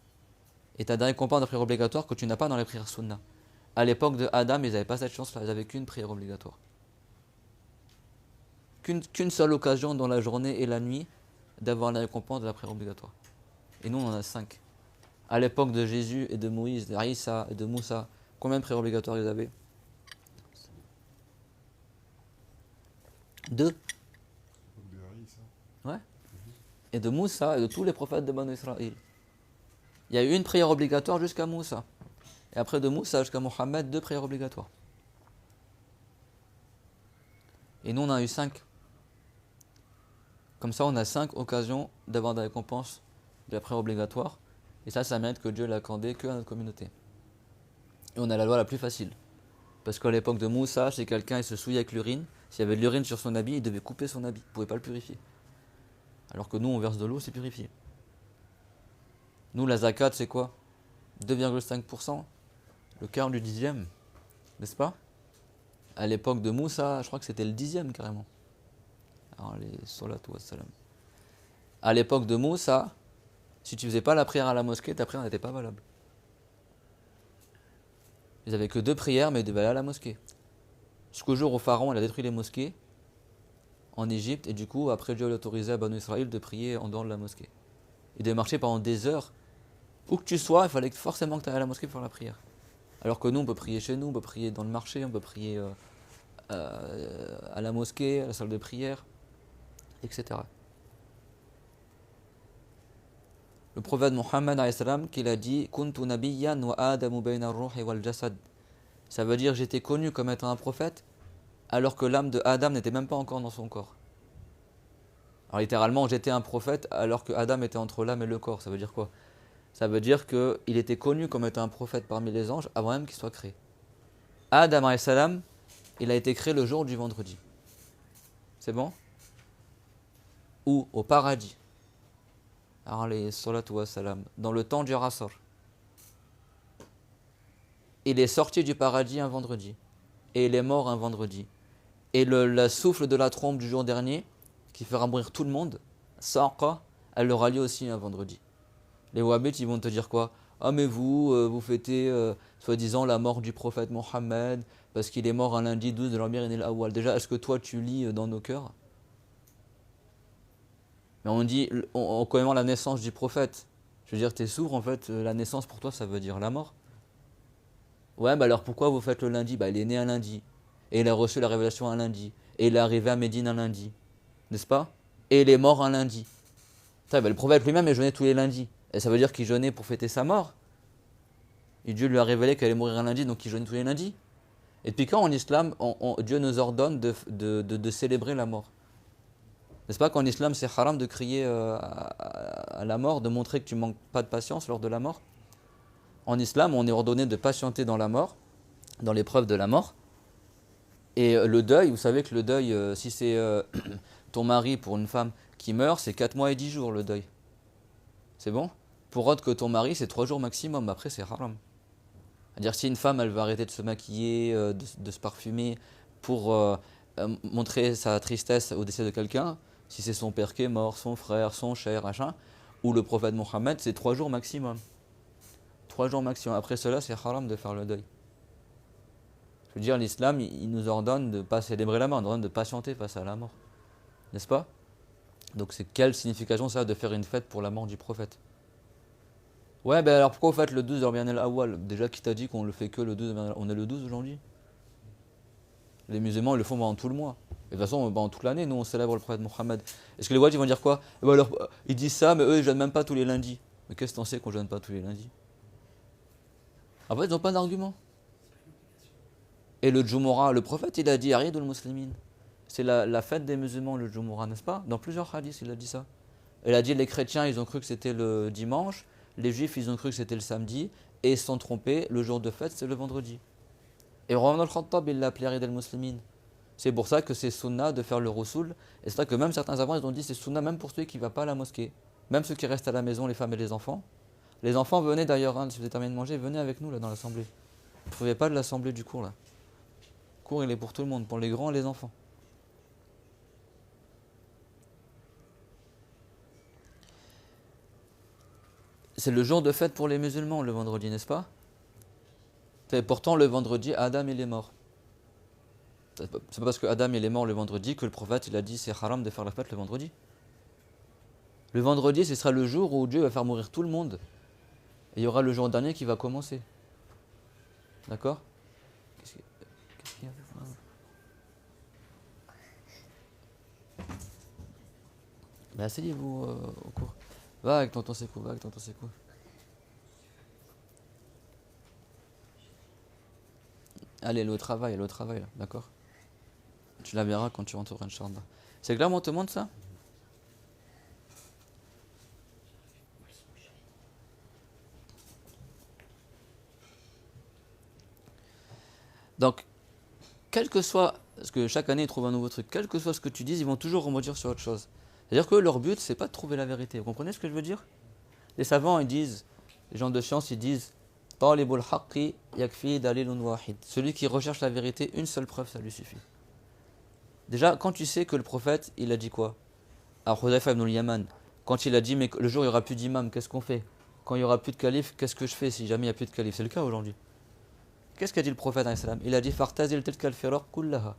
Et tu as des récompenses de prières obligatoires que tu n'as pas dans les prières sunna. À l'époque de Adam, ils n'avaient pas cette chance-là, ils n'avaient qu'une prière obligatoire. Qu'une seule occasion dans la journée et la nuit d'avoir la récompense de la prière obligatoire. Et nous, on en a 5. À l'époque de Jésus et de Moïse, d'Aïssa et de Moussa, combien de prières obligatoires ils avaient? 2. Ouais. Et de Moussa et de tous les prophètes de Banu Israël. Il y a eu une prière obligatoire jusqu'à Moussa. Et après de Moussa jusqu'à Mohammed, 2 prières obligatoires. Et nous, on a eu 5. Comme ça, on a 5 occasions d'avoir des récompenses de la prière obligatoire. Et ça mérite que Dieu l'a accordé que à notre communauté. Et on a la loi la plus facile. Parce qu'à l'époque de Moussa, si quelqu'un il se souillait avec l'urine, s'il y avait de l'urine sur son habit, il devait couper son habit. Il ne pouvait pas le purifier. Alors que nous, on verse de l'eau, c'est purifié. Nous, la zakat, c'est quoi? 2,5%. Le quart du dixième. N'est-ce pas? À l'époque de Moussa, je crois que c'était le 10e carrément. Alayhi salatu wassalam. À l'époque de Moussa, si tu faisais pas la prière à la mosquée, ta prière n'était pas valable. Ils n'avaient que 2 prières, mais ils devaient aller à la mosquée. Jusqu'au jour où Pharaon il a détruit les mosquées en Égypte, et du coup, après Dieu a autorisé à Banu Israël de prier en dehors de la mosquée. Ils devaient marcher pendant des heures. Où que tu sois, il fallait forcément que tu ailles à la mosquée pour la prière. Alors que nous, on peut prier chez nous, on peut prier dans le marché, on peut prier à la mosquée, à la salle de prière, etc. Le prophète Muhammad alayhi salam qu'il a dit Kuntu nabiyyan wa adamu bayna ar-ruhi wal jasad. Ça veut dire j'étais connu comme étant un prophète alors que l'âme de Adam n'était même pas encore dans son corps. Alors littéralement j'étais un prophète alors que Adam était entre l'âme et le corps. Ça veut dire quoi? Ça veut dire qu'il était connu comme étant un prophète parmi les anges avant même qu'il soit créé. Adam alayhi salam, il a été créé le jour du vendredi. C'est bon? Ou au paradis. Alayhi salatu wassalam, dans le temps du Rasr. Il est sorti du paradis un vendredi. Et il est mort un vendredi. Et le souffle de la trompe du jour dernier, qui fera mourir tout le monde, Saqa, elle aura lieu aussi un vendredi. Les Wahhabites, ils vont te dire quoi? Ah mais vous fêtez soi-disant la mort du prophète Mohammed, parce qu'il est mort un lundi 12 de l'Amir al-Awwal. Déjà, est-ce que toi tu lis dans nos cœurs? Mais on dit, on connaît la naissance du prophète. Je veux dire, t'es sourd en fait, la naissance pour toi ça veut dire la mort. Ouais, bah alors pourquoi vous faites le lundi? Bah il est né un lundi. Et il a reçu la révélation un lundi. Et il est arrivé à Médine un lundi. N'est-ce pas? Et il est mort un lundi. Bah, le prophète lui-même, il jeûnait tous les lundis. Et ça veut dire qu'il jeûnait pour fêter sa mort. Et Dieu lui a révélé qu'elle allait mourir un lundi, donc il jeûnait tous les lundis. Et depuis quand en islam, Dieu nous ordonne de célébrer la mort? N'est-ce pas qu'en islam, c'est haram de crier à la mort, de montrer que tu manques pas de patience lors de la mort? En islam, on est ordonné de patienter dans la mort, dans l'épreuve de la mort. Et le deuil, vous savez que le deuil, si c'est ton mari pour une femme qui meurt, c'est 4 mois et 10 jours le deuil. C'est bon? Pour autre que ton mari, c'est 3 jours maximum, après c'est haram. C'est-à-dire si une femme, elle veut arrêter de se maquiller, de se parfumer pour montrer sa tristesse au décès de quelqu'un, si c'est son père qui est mort, son frère, son cher, machin, ou le prophète Mohammed, c'est 3 jours maximum. 3 jours maximum. Après cela, c'est haram de faire le deuil. Je veux dire, l'islam, il nous ordonne de ne pas célébrer la mort, il nous ordonne de patienter face à la mort. N'est-ce pas? Donc c'est quelle signification ça de faire une fête pour la mort du prophète? Ouais, ben alors pourquoi vous faites le 12 de Rabiul Awwal? Déjà, qui t'a dit qu'on le fait que le 12? On est le 12 aujourd'hui. Les musulmans, ils le font pendant tout le mois. Et de toute façon, pendant toute l'année, nous, on célèbre le prophète Mohammed. Est-ce que les Wahhabites vont dire quoi? Ben alors, ils disent ça, mais eux, ils ne jeûnent même pas tous les lundis. Mais qu'est-ce que t'en sais qu'on ne jeûne pas tous les lundis? En fait, ils n'ont pas d'argument. Et le Jumu'ah, le prophète, il a dit Aridul Muslimin. C'est la fête des musulmans, le Jumu'ah, n'est-ce pas? Dans plusieurs hadiths, il a dit ça. Il a dit les chrétiens, ils ont cru que c'était le dimanche, les juifs, ils ont cru que c'était le samedi, et ils se sont trompés, le jour de fête, c'est le vendredi. Et Omar al-Khattab, il l'a appelé Aridul Muslimin. C'est pour ça que c'est sunnah de faire le roussoul. Et c'est vrai que même certains savants, ils ont dit c'est sunnah même pour celui qui ne va pas à la mosquée. Même ceux qui restent à la maison, les femmes et les enfants. Les enfants, venez d'ailleurs, hein, si vous avez terminé de manger, venez avec nous là dans l'assemblée. Vous ne trouvez pas de l'assemblée du cours là. Le cours, il est pour tout le monde, pour les grands et les enfants. C'est le jour de fête pour les musulmans, le vendredi, n'est-ce pas? Et pourtant, le vendredi, Adam, il est mort. C'est pas parce que Adam il est mort le vendredi que le prophète il a dit c'est haram de faire la fête le vendredi. Le vendredi, ce sera le jour où Dieu va faire mourir tout le monde. Et il y aura le jour dernier qui va commencer. D'accord? Qu'est-ce qu'il y a? Mais asseyez-vous au cours. Va avec tonton Sekou, va avec tonton Sekou. Allez, le travail là, d'accord? Tu la verras quand tu rentreras, Inch'Allah. C'est clair, on te montre ça? Donc, quel que soit, parce que chaque année ils trouvent un nouveau truc, quel que soit ce que tu dises, ils vont toujours rebondir sur autre chose. C'est-à-dire que leur but, c'est pas de trouver la vérité. Vous comprenez ce que je veux dire? Les savants, ils disent, les gens de science, ils disent Talibul haqqi yakfi dalilun wahid. Celui qui recherche la vérité, une seule preuve, ça lui suffit. Déjà, quand tu sais que le prophète, il a dit quoi? À Hudhayfa ibn al-Yaman, quand il a dit, mais le jour où il n'y aura plus d'imam, qu'est-ce qu'on fait? Quand il n'y aura plus de calife, qu'est-ce que je fais si jamais il n'y a plus de calife? C'est le cas aujourd'hui. Qu'est-ce qu'a dit le prophète alayhi salam? Il a dit, Fartazil tilka al-firaq kullaha.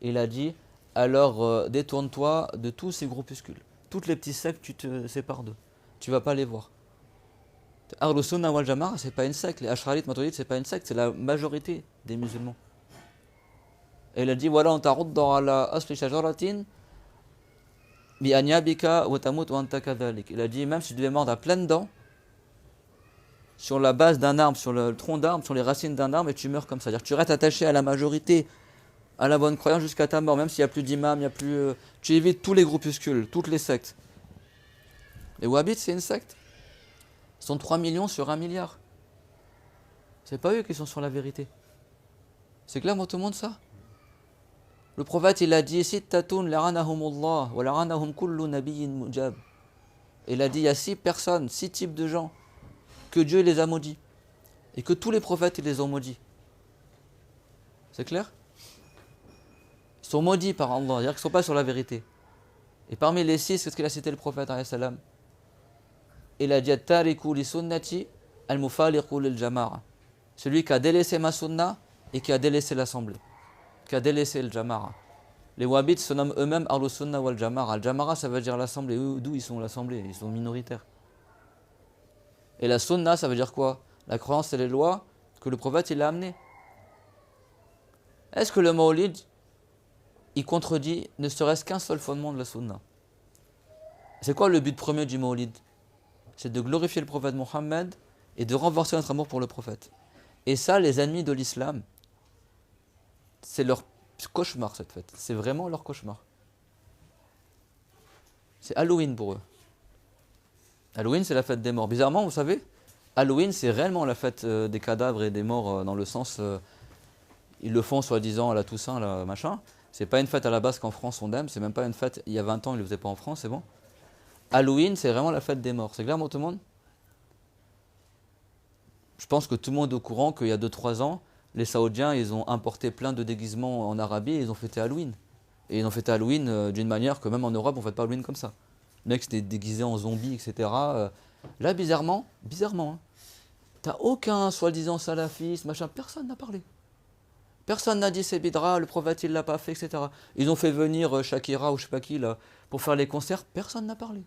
Il a dit, alors détourne-toi de tous ces groupuscules. Toutes les petits sectes, tu te sépares d'eux. Tu vas pas les voir. Ahlus Sunnah wal Jama'a, c'est pas une secte. Les Ash'arites, Maturidites, c'est pas une secte, c'est la majorité des musulmans. Et il a dit, voilà, on ta'rudda ala asli shajaratin bi anyabika wa tamut wa anta kadhalik. Il a dit, même si tu devais mordre à pleines dents, sur la base d'un arbre, sur le tronc d'arbre, sur les racines d'un arbre, et tu meurs comme ça. C'est-à-dire que tu restes attaché à la majorité, à la bonne croyance jusqu'à ta mort, même s'il n'y a plus d'imam, il y a plus, tu évites tous les groupuscules, toutes les sectes. Les Wahhabites, c'est une secte. Ils sont 3 millions sur 1 milliard. C'est pas eux qui sont sur la vérité. C'est clair pour tout le monde ça? Le prophète il a dit Sittatun la'anahumullah wa la'anahum kullu nabiyyin mujab. Il a dit il y a 6 personnes, 6 types de gens que Dieu les a maudits et que tous les prophètes ils les ont maudits. C'est clair? Ils sont maudits par Allah, c'est-à-dire qu'ils ne sont pas sur la vérité. Et parmi les 6, qu'est-ce qu'il a cité le prophète alayhi salam? Il a dit At-tariku li sunnati al-mufaliqu lil jama'a. Celui qui a délaissé ma sunna et qui a délaissé l'assemblée, qui a délaissé le jama'a. Les wahhabites se nomment eux-mêmes Ahlus Sunnah wal Jama'a. Al Jama'a ça veut dire l'assemblée. D'où ils sont l'assemblée? Ils sont minoritaires. Et la sunna ça veut dire quoi? La croyance et les lois que le prophète il a amenées. Est-ce que le Mawlid il contredit ne serait-ce qu'un seul fondement de la sunna? C'est quoi le but premier du Mawlid? C'est de glorifier le prophète Mohammed et de renforcer notre amour pour le prophète. Et ça, les ennemis de l'islam, c'est leur cauchemar cette fête. C'est vraiment leur cauchemar. C'est Halloween pour eux. Halloween, c'est la fête des morts. Bizarrement, vous savez, Halloween, c'est réellement la fête des cadavres et des morts dans le sens... ils le font soi-disant à la Toussaint, là, machin. C'est pas une fête à la base qu'en France on aime. C'est même pas une fête... Il y a 20 ans, ils ne le faisaient pas en France, c'est bon. Halloween, c'est vraiment la fête des morts. C'est clair pour tout le monde? Je pense que tout le monde est au courant qu'il y a 2-3 ans, les Saoudiens, ils ont importé plein de déguisements en Arabie et ils ont fêté Halloween. Et ils ont fêté Halloween d'une manière que même en Europe, on ne fait pas Halloween comme ça. Le mec s'était déguisé en zombie, etc. Là, bizarrement, hein, t'as aucun soi-disant salafiste, machin, personne n'a parlé. Personne n'a dit c'est bidra, le prophète il l'a pas fait, etc. Ils ont fait venir Shakira ou je sais pas qui là, pour faire les concerts, personne n'a parlé.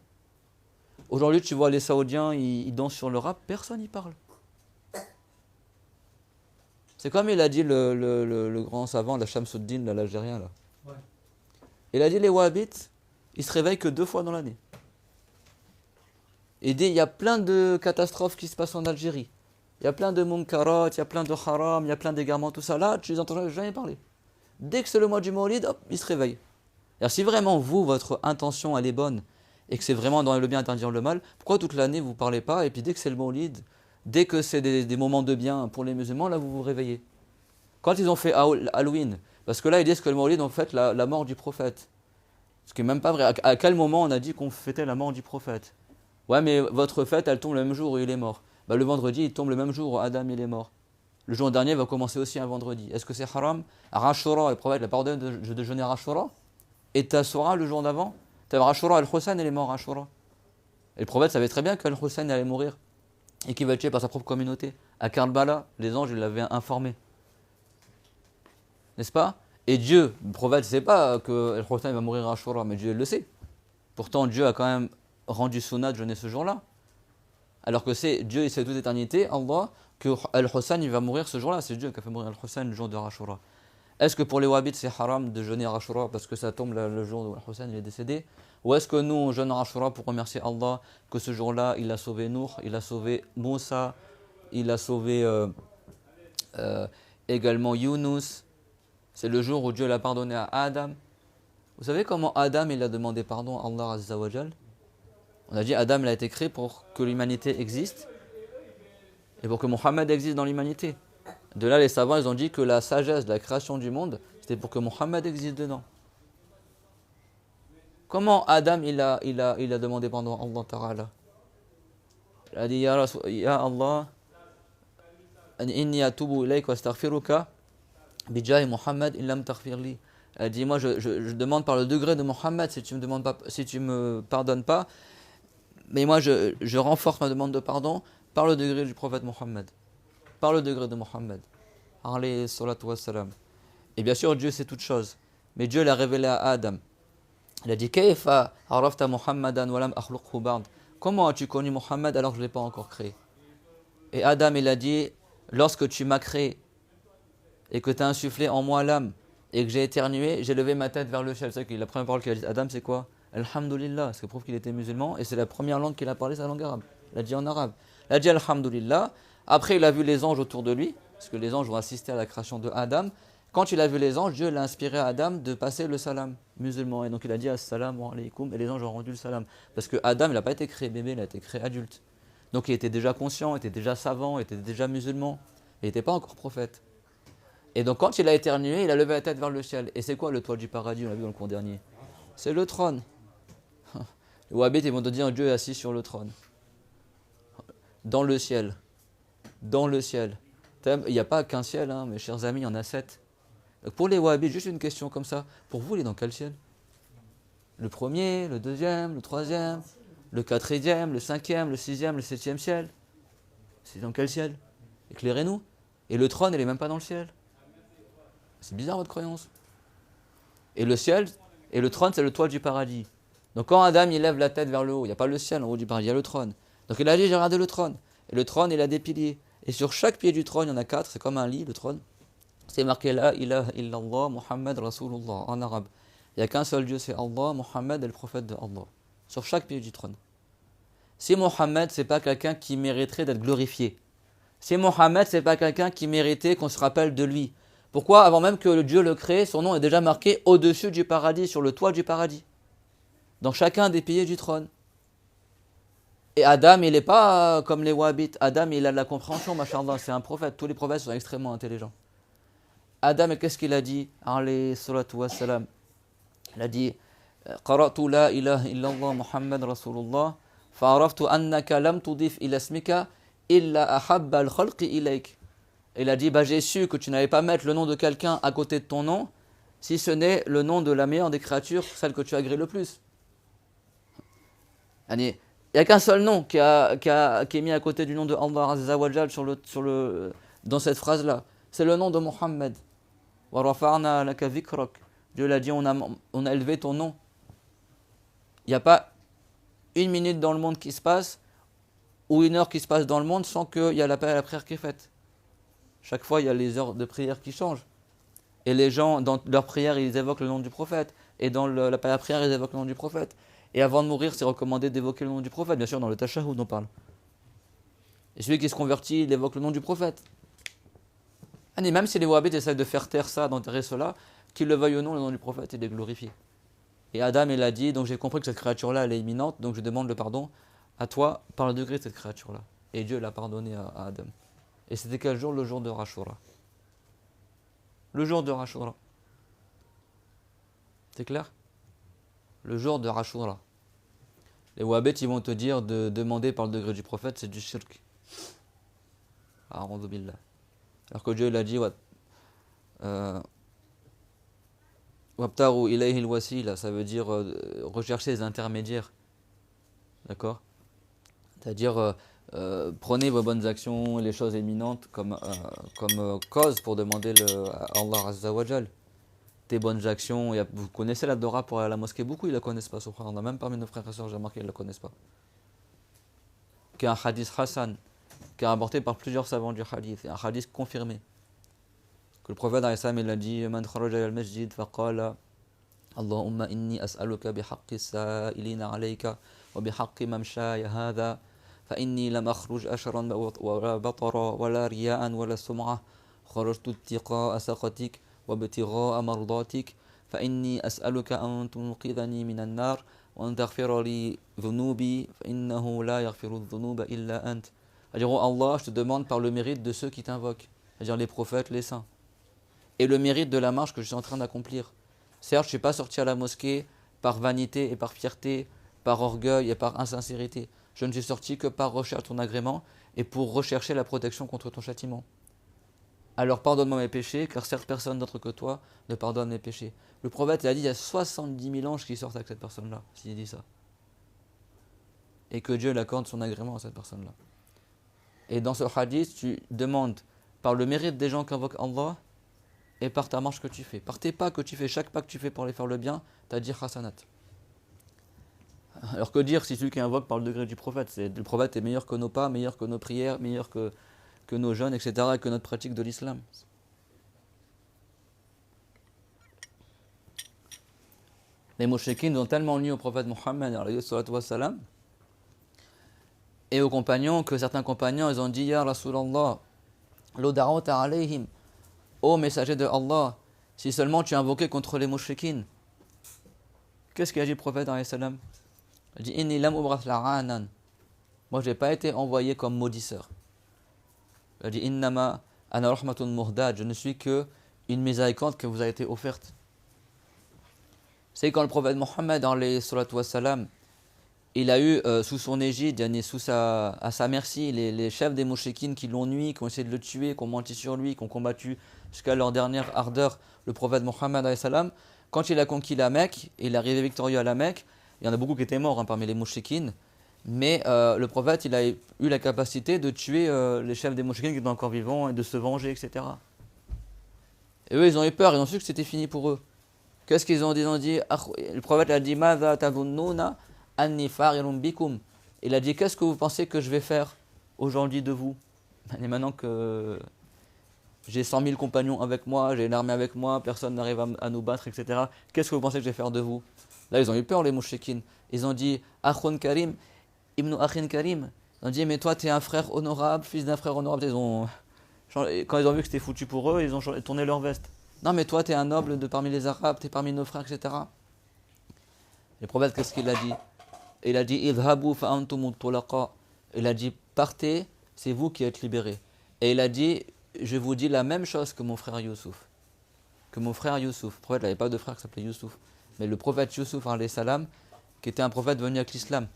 Aujourd'hui, tu vois les Saoudiens, ils dansent sur le rap, personne n'y parle. C'est comme il a dit le grand savant, la Shamsuddin, l'Algérien là. Ouais. Il a dit les Wahhabites, ils se réveillent que 2 fois dans l'année. Il dit il y a plein de catastrophes qui se passent en Algérie. Il y a plein de munkarat, il y a plein de haram, il y a plein d'égarements, tout ça. Là, tu les entends jamais parler. Dès que c'est le mois du Mawlid, hop, ils se réveillent. Alors si vraiment vous, votre intention elle est bonne et que c'est vraiment dans le bien interdire le mal, pourquoi toute l'année vous ne parlez pas et puis dès que c'est le Mawlid, dès que c'est des moments de bien pour les musulmans, là vous vous réveillez. Quand ils ont fait Halloween, parce que là ils disent que le Mawlid en fait la mort du prophète. Ce qui n'est même pas vrai. À quel moment on a dit qu'on fêtait la mort du prophète? Ouais mais votre fête elle tombe le même jour où il est mort. Bah, le vendredi il tombe le même jour où Adam il est mort. Le jour dernier va commencer aussi un vendredi. Est-ce que c'est haram? Ashura, le prophète, la pardonne de jeûner à Ashura. Et Tassoura le jour d'avant. Ashura, Al-Hussein il est mort à Ashura. Et le prophète savait très bien qu'Al-Hussein allait mourir. Et qu'il va être tué par sa propre communauté. À Karbala, les anges l'avaient informé. N'est-ce pas? Et Dieu, le prophète ne sait pas que Al-Hussein va mourir à Ashura, mais Dieu le sait. Pourtant, Dieu a quand même rendu sunnah de jeûner ce jour-là. Alors que c'est Dieu, il sait toute éternité, Allah, que Al-Hussein il va mourir ce jour-là. C'est Dieu qui a fait mourir Al-Hussein le jour de Ashura. Est-ce que pour les Wahhabites c'est haram de jeûner à Ashura parce que ça tombe le jour où Al-Hussein il est décédé? Ou est-ce que nous on jeûne à Ashura pour remercier Allah que ce jour-là il a sauvé Nuh, il a sauvé Moussa, il a sauvé également Yunus? C'est le jour où Dieu l'a pardonné à Adam. Vous savez comment Adam il a demandé pardon à Allah Azza wa Jal? On a dit Adam il a été créé pour que l'humanité existe et pour que Mohammed existe dans l'humanité. De là les savants ils ont dit que la sagesse de la création du monde c'était pour que Mohammed existe dedans. Comment Adam il a demandé pardon à Allah Ta'ala? Il a dit Ya Allah inni atubu ilayk wa astaghfiruka bijahi Muhammad in lam taghfir li. Elle dit, moi je demande par le degré de Mohammed, si tu me pardonnes pas, mais moi je renforce ma demande de pardon par le degré du prophète Mohammed, par le degré de Mohammed. Alayhi salatu wassalam. Et bien sûr, Dieu sait toutes choses. Mais Dieu l'a révélé à Adam. Il a dit, Kayfa arafta Muhammadan wa lam akhluqhu ba'd. Comment as-tu connu Mohammed alors que je ne l'ai pas encore créé? Et Adam, il a dit, lorsque tu m'as créé et que tu as insufflé en moi l'âme et que j'ai éternué, j'ai levé ma tête vers le ciel. C'est que la première parole qu'il a dit Adam, c'est quoi? Alhamdulillah, ce qui prouve qu'il était musulman, et c'est la première langue qu'il a parlé, c'est la langue arabe. Il a dit en arabe. Il a dit Alhamdulillah. Après, il a vu les anges autour de lui, parce que les anges ont assisté à la création de Adam. Quand il a vu les anges, Dieu l'a inspiré à Adam de passer le salam musulman. Et donc il a dit Assalamu alaykum, et les anges ont rendu le salam. Parce que Adam, il n'a pas été créé bébé, il a été créé adulte. Donc il était déjà conscient, il était déjà savant, il était déjà musulman. Il n'était pas encore prophète. Et donc quand il a éternué, il a levé la tête vers le ciel. Et c'est quoi le toit du paradis? On l'a vu dans le cours dernier. C'est le trône. Les Wahhabites, ils vont te dire Dieu est assis sur le trône. Dans le ciel. Dans le ciel. Il n'y a pas qu'un ciel, hein, mes chers amis, il y en a 7. Donc pour les Wahhabites, juste une question comme ça. Pour vous, il est dans quel ciel? Le premier, le deuxième, le troisième, le quatrième, le cinquième, le sixième, le septième ciel? C'est dans quel ciel? Éclairez-nous. Et le trône, il n'est même pas dans le ciel. C'est bizarre votre croyance. Et le ciel, et le trône, c'est le toit du paradis. Donc quand Adam il lève la tête vers le haut, il n'y a pas le ciel en haut du paradis, il y a le trône. Donc il a dit j'ai regardé le trône. Et le trône il a des piliers. Et sur chaque pied du trône il y en a 4, c'est comme un lit le trône. C'est marqué La ilaha illallah Muhammad Rasulullah en arabe. Il n'y a qu'un seul Dieu, c'est Allah, Muhammad est le prophète de Allah. Sur chaque pied du trône. Si Muhammad c'est pas quelqu'un qui mériterait d'être glorifié. Si Muhammad c'est pas quelqu'un qui méritait qu'on se rappelle de lui. Pourquoi avant même que Dieu le crée, son nom est déjà marqué au-dessus du paradis, sur le toit du paradis. Dans chacun des piliers du trône. Et Adam, il n'est pas comme les Wahhabites. Adam, il a de la compréhension, machallah, c'est un prophète. Tous les prophètes sont extrêmement intelligents. Adam, qu'est-ce qu'il a dit? Alayhi salatu wassalam. Il a dit Qara'tu la ilaha illallah Muhammad Rasulullah fa'araftu annaka lam tudif ila ismika illa ahabba al-khalqi ilayk. Il a dit j'ai su que tu n'allais pas mettre le nom de quelqu'un à côté de ton nom, si ce n'est le nom de la meilleure des créatures, celle que tu agrées le plus. Il n'y a qu'un seul nom qui est mis à côté du nom de Allah Azza wa Jal dans cette phrase-là. C'est le nom de Muhammad. Wa rafa'na laka dhikrak. Dieu l'a dit, on a élevé ton nom. Il n'y a pas une minute dans le monde qui se passe, ou une heure qui se passe dans le monde, sans qu'il y ait l'appel à la prière qui est faite. Chaque fois, il y a les heures de prière qui changent. Et les gens, dans leur prière, ils évoquent le nom du prophète. Et dans l'appel à la prière, ils évoquent le nom du prophète. Et avant de mourir, c'est recommandé d'évoquer le nom du prophète. Bien sûr, dans le tashahhud, on parle. Et celui qui se convertit, il évoque le nom du prophète. Et même si les Wahhabites essaient de faire taire ça, d'enterrer cela, qu'ils le veuillent ou non, le nom du prophète, il est glorifié. Et Adam, il a dit, donc j'ai compris que cette créature-là, elle est imminente, donc je demande le pardon à toi par le degré de cette créature-là. Et Dieu l'a pardonné à Adam. Et c'était quel jour? Le jour de Ashura. Le jour de Ashura. C'est clair? Le jour de Ashura. Les Wahhabites, ils vont te dire de demander par le degré du prophète, c'est du shirk. A'udhu billah. Alors que Dieu l'a dit, Wabtaru ilayhi al-wasila, ça veut dire rechercher les intermédiaires. D'accord? C'est-à-dire, prenez vos bonnes actions, les choses éminentes comme cause pour demander à Allah Azza wa Jal. Tes bonnes actions, vous connaissez la Dora pour aller à la mosquée, beaucoup ils ne la connaissent pas, subhanallah, même parmi nos frères et sœurs, j'ai remarqué qu'ils ne la connaissent pas. Qui est un hadith Hassan, qui est rapporté par plusieurs savants du hadith, un hadith confirmé. Que le prophète il a dit Man kharaja al masjid faqala Allahumma inni as'aluka bihaqqi sa'ilina alayka wa bihaqqi mamshaya hadha fa inni lam akhruj ashran wa la batara wa la riya'an wa la sum'a kharajtu ittiqa'a saqatik wa ibtigha'a mardatik fa inni as'aluka an tunqidhani minan nar wa an taghfira li dhunubi fa innahu la yaghfiru dhunuba illa ant. C'est-à-dire, oh Allah, je te demande par le mérite de ceux qui t'invoquent, c'est-à-dire les prophètes, les saints, et le mérite de la marche que je suis en train d'accomplir. Certes, je ne suis pas sorti à la mosquée par vanité et par fierté, par orgueil et par insincérité. Je ne suis sorti que par recherche de ton agrément et pour rechercher la protection contre ton châtiment. alors pardonne-moi mes péchés, car certes personne d'autre que toi ne pardonne mes péchés. Le prophète il a dit il y a 70 000 anges qui sortent avec cette personne-là, s'il dit ça. Et que Dieu l'accorde son agrément à cette personne-là. Et dans ce hadith, tu demandes par le mérite des gens qui invoquent Allah et par ta marche que tu fais. Par tes pas que tu fais, chaque pas que tu fais pour aller faire le bien, tu as dit hasanat. Alors que dire si celui qui invoque par le degré du prophète, le prophète est meilleur que nos pas, meilleur que nos prières, meilleur que nos jeûnes, etc., et que notre pratique de l'islam. Les mouchriquines ont tellement lu au prophète Mohammed et aux compagnons que certains compagnons ils ont dit Ya Rasulallah, lo da'awta alayhim, ô messager de Allah, si seulement tu invoquais contre les mouchriquines. Qu'est-ce qu'a dit le prophète alayhi salam? Il dit Inni lam ubras la'anan. Moi je n'ai pas été envoyé comme maudisseur. Il dit Innama ana rahmatun muhdad, je ne suis que une miséricorde que vous a été offerte. C'est quand le prophète Mohammed il a eu sous son égide, à sa merci, les chefs des mouchriquines qui l'ont nui, qui ont essayé de le tuer, qui ont menti sur lui, qui ont combattu jusqu'à leur dernière ardeur le prophète Mohammed. Quand il a conquis la Mecque, il est arrivé victorieux à la Mecque, il y en a beaucoup qui étaient morts parmi les mouchriquines, mais le prophète il a eu la capacité de tuer les chefs des mouchriquines qui étaient encore vivants et de se venger, etc. Et eux ils ont eu peur, ils ont su que c'était fini pour eux. Qu'est-ce qu'ils ont dit? Le prophète a dit Madha tazunnuna anni farirun bikum. Il a dit qu'est-ce que vous pensez que je vais faire aujourd'hui de vous? Et maintenant que j'ai 100 000 compagnons avec moi, j'ai une armée avec moi, personne n'arrive à nous battre, etc. Qu'est-ce que vous pensez que je vais faire de vous? Là ils ont eu peur les mouchriquines. Ils ont dit Akhun Karim, Ibn Akhin Karim. Ils ont dit mais toi tu es un frère honorable, fils d'un frère honorable. Quand ils ont vu que c'était foutu pour eux, ils ont tourné leur veste. Non mais toi tu es un noble de parmi les Arabes, tu es parmi nos frères, etc. Le prophète qu'est-ce qu'il a dit? Il a dit Idhabu fa antumut tulaqa. Il a dit partez, c'est vous qui êtes libérés. Et il a dit je vous dis la même chose que mon frère Youssouf. Le prophète n'avait pas de frère qui s'appelait Youssouf. Mais le prophète Youssouf alayhi salam, qui était un prophète venu avec l'islam,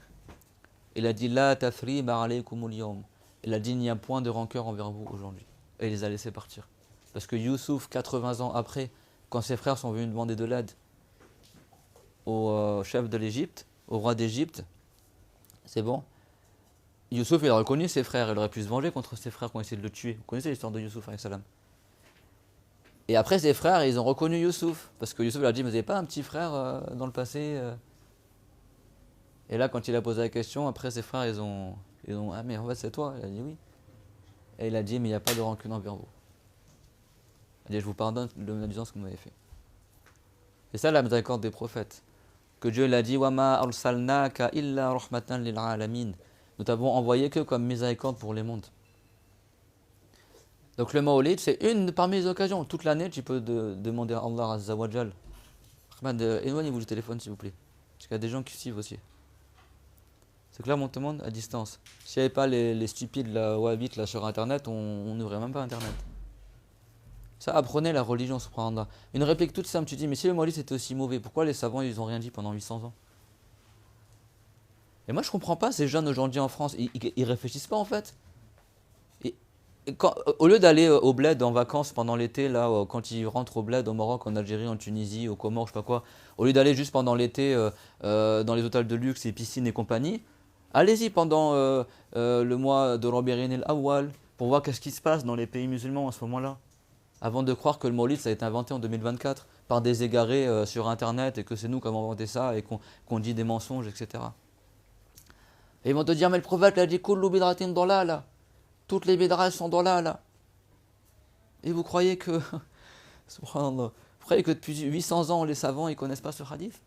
il a dit La tathriba alaykumul yawm. Il a dit il n'y a point de rancœur envers vous aujourd'hui. Et il les a laissés partir. Parce que Youssouf, 80 ans après, quand ses frères sont venus demander de l'aide au chef de l'Égypte, au roi d'Égypte, c'est bon. Youssouf, il a reconnu ses frères, il aurait pu se venger contre ses frères qui ont essayé de le tuer. Vous connaissez l'histoire de Youssouf alayhi salam. Et après ses frères, ils ont reconnu Youssouf. Parce que Youssouf leur a dit, mais vous n'avez pas un petit frère dans le passé Et là, quand il a posé la question, après ses frères, ils ont ah mais en fait c'est toi. Il a dit oui. Et il a dit, mais il n'y a pas de rancune envers vous. Il a dit, je vous pardonne de ce que vous m'avez fait. C'est ça la miséricorde des prophètes. Que Dieu l'a dit, Wama arsalnaka illa rahmatan lil alamin. Nous t'avons envoyé que comme miséricorde pour les mondes. Donc le Mawlid, c'est une parmi les occasions. Toute l'année, tu peux demander à Allah Azza wa Jal. Ahmad, éloignez-vous du téléphone s'il vous plaît. Parce qu'il y a des gens qui suivent aussi. C'est clair, mon demande à distance. S'il n'y avait pas les stupides là, wahhabites là sur internet, on n'ouvrait même pas internet. Ça, apprenez la religion, subhanallah. Une réplique toute simple, tu dis, mais si le Mawlid c'était aussi mauvais, pourquoi les savants ils ont rien dit pendant 800 ans? Et moi je comprends pas ces jeunes aujourd'hui en France, ils réfléchissent pas en fait. Au lieu d'aller au bled en vacances pendant l'été, là, quand ils rentrent au bled au Maroc, en Algérie, en Tunisie, au Comores, je sais pas quoi, au lieu d'aller juste pendant l'été dans les hôtels de luxe, les piscines et compagnie, allez-y pendant le mois de Rabi'in el-Awwal pour voir qu'est-ce qui se passe dans les pays musulmans à ce moment-là. Avant de croire que le Mawlid ça a été inventé en 2024 par des égarés sur internet et que c'est nous qui avons inventé ça et qu'on dit des mensonges, etc. Et ils vont te dire, mais le prophète l'a dit, Kullu bidratin dalala. Toutes les bid'as sont dans là. Et vous croyez que subhanallah, vous croyez que depuis 800 ans les savants ils connaissent pas ce hadith?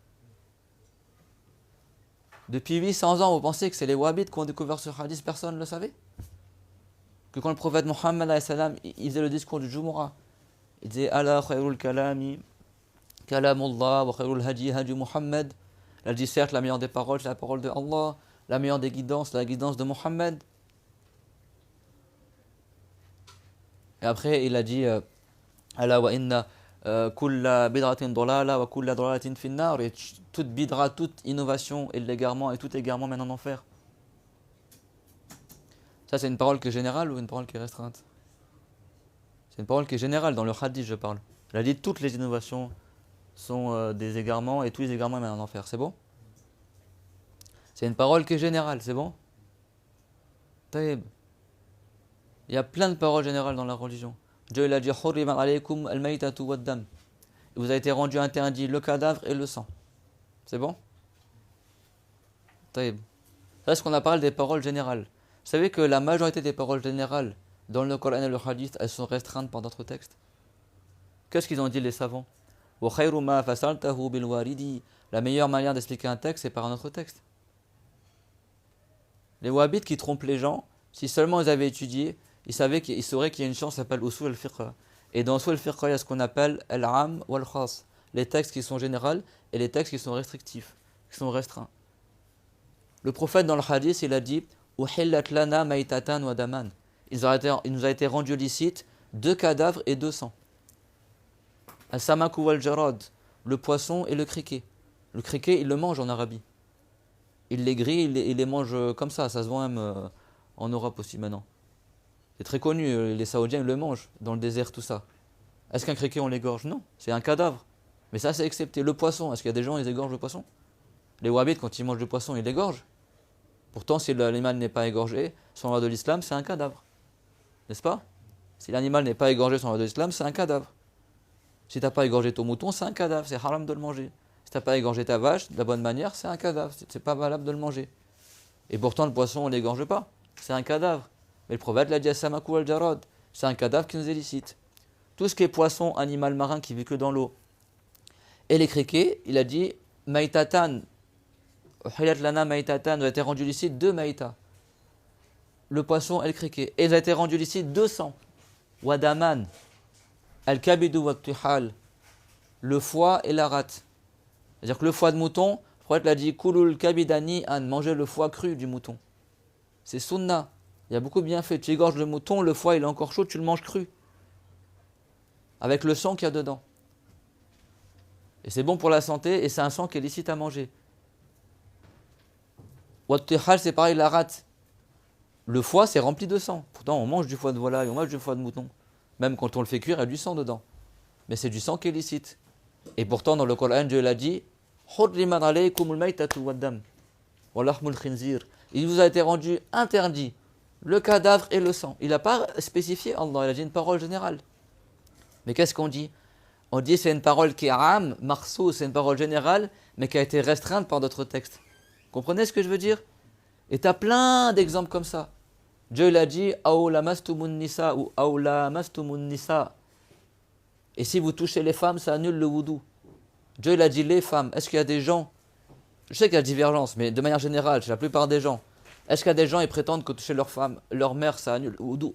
Depuis 800 ans, vous pensez que c'est les wahhabites qui ont découvert ce hadith, personne ne le savait? Que quand le prophète Mohammed il faisait le discours du Jumu'ah, il disait Ala khayrul kalami kalamullah wa khayrul hadi hadi Muhammad. Il a dit certes la meilleure des paroles c'est la parole de Allah, la meilleure des guidances la guidance de Mohammed. Et après, il a dit Ala wa inna kulla bidratin dalala wa kulla dalalatin finnar. Et toute bidra, toute innovation est l'égarement et tout égarement mène en enfer. Ça, c'est une parole qui est générale ou une parole qui est restreinte? C'est une parole qui est générale, dans le hadith je parle. Il a dit toutes les innovations sont des égarements et tous les égarements mènent en enfer, c'est bon? C'est une parole qui est générale, c'est bon? Taïb. Il y a plein de paroles générales dans la religion. Dieu il a dit Hurrimat alaykum al-maytatu wad-dam. Il vous a été rendu interdit le cadavre et le sang. C'est bon? Taïb. Ça, c'est ce qu'on appelle des paroles générales. Vous savez que la majorité des paroles générales dans le Coran et le Hadith, elles sont restreintes par d'autres textes. Qu'est-ce qu'ils ont dit les savants? La meilleure manière d'expliquer un texte, c'est par un autre texte. Les wahhabites qui trompent les gens, si seulement ils avaient étudié, ils sauraient qu'il y a une science qui s'appelle Usul al-Fiqh. Et dans Usul al-Fiqh, il y a ce qu'on appelle al-am ou al-khas. Les textes qui sont généraux et les textes qui sont restrictifs, qui sont restreints. Le prophète dans le hadith, il a dit Uhillat lana maitatan wa daman. Il nous a été rendu licite 2 cadavres et 2 sangs. Al-samaku wal-jarad, le poisson et le criquet. Le criquet, il le mange en Arabie. Il les grille, il les mange comme ça se vend même en Europe aussi maintenant. C'est très connu, les Saoudiens ils le mangent, dans le désert, tout ça. Est-ce qu'un criquet on l'égorge? Non, c'est un cadavre. Mais ça c'est excepté. Le poisson, est-ce qu'il y a des gens ils égorgent le poisson? Les wahhabites quand ils mangent le poisson ils l'égorgent. Pourtant si l'animal n'est pas égorgé, selon la loi de l'islam c'est un cadavre. N'est-ce pas? Si l'animal n'est pas égorgé selon la loi de l'islam c'est un cadavre. Si tu n'as pas égorgé ton mouton c'est un cadavre, c'est haram de le manger. Si tu n'as pas égorgé ta vache de la bonne manière c'est un cadavre, c'est pas valable de le manger. Et pourtant le poisson on ne l'égorge pas, c'est un cadavre. Mais le prophète l'a dit à Samakou al-Jarad, c'est un cadavre qui nous est licite. Tout ce qui est poisson, animal marin qui vit que dans l'eau. Et les criquets, il a dit Maïtatan, Hilat lana Maïtatan, nous a été rendu licite 2 maïta. Le poisson et le criquet. Et il a été rendu licite 200. Wadaman, al-kabidu wa-tihal, le foie et la rate. C'est-à-dire que le foie de mouton, le prophète l'a dit Kulul kabidani an, manger le foie cru du mouton. C'est sunna. Il y a beaucoup de bienfaits. Tu égorges le mouton, le foie il est encore chaud, tu le manges cru. Avec le sang qu'il y a dedans. Et c'est bon pour la santé et c'est un sang qui est licite à manger. Wat-tihal, c'est pareil, la rate. Le foie c'est rempli de sang. Pourtant on mange du foie de volaille, on mange du foie de mouton. Même quand on le fait cuire, il y a du sang dedans. Mais c'est du sang qui est licite. Et pourtant dans le Coran, Dieu l'a dit Hurrimat alaykumul maytatu wad-dam wa lahmul khinzir. Il vous a été rendu interdit le cadavre et le sang. Il n'a pas spécifié Allah, il a dit une parole générale. Mais qu'est-ce qu'on dit? On dit c'est une parole qui est am, marsou, c'est une parole générale, mais qui a été restreinte par d'autres textes. Comprenez ce que je veux dire? Et tu as plein d'exemples comme ça. Dieu l'a dit Aoula mastumun nisa ou Aoula mastumun nisa. Et si vous touchez les femmes, ça annule le wudu. Dieu l'a dit les femmes. Est-ce qu'il y a des gens, je sais qu'il y a divergence, mais de manière générale, chez la plupart des gens, est-ce qu'il y a des gens qui prétendent que toucher leur femme, leur mère, ça annule le wudu?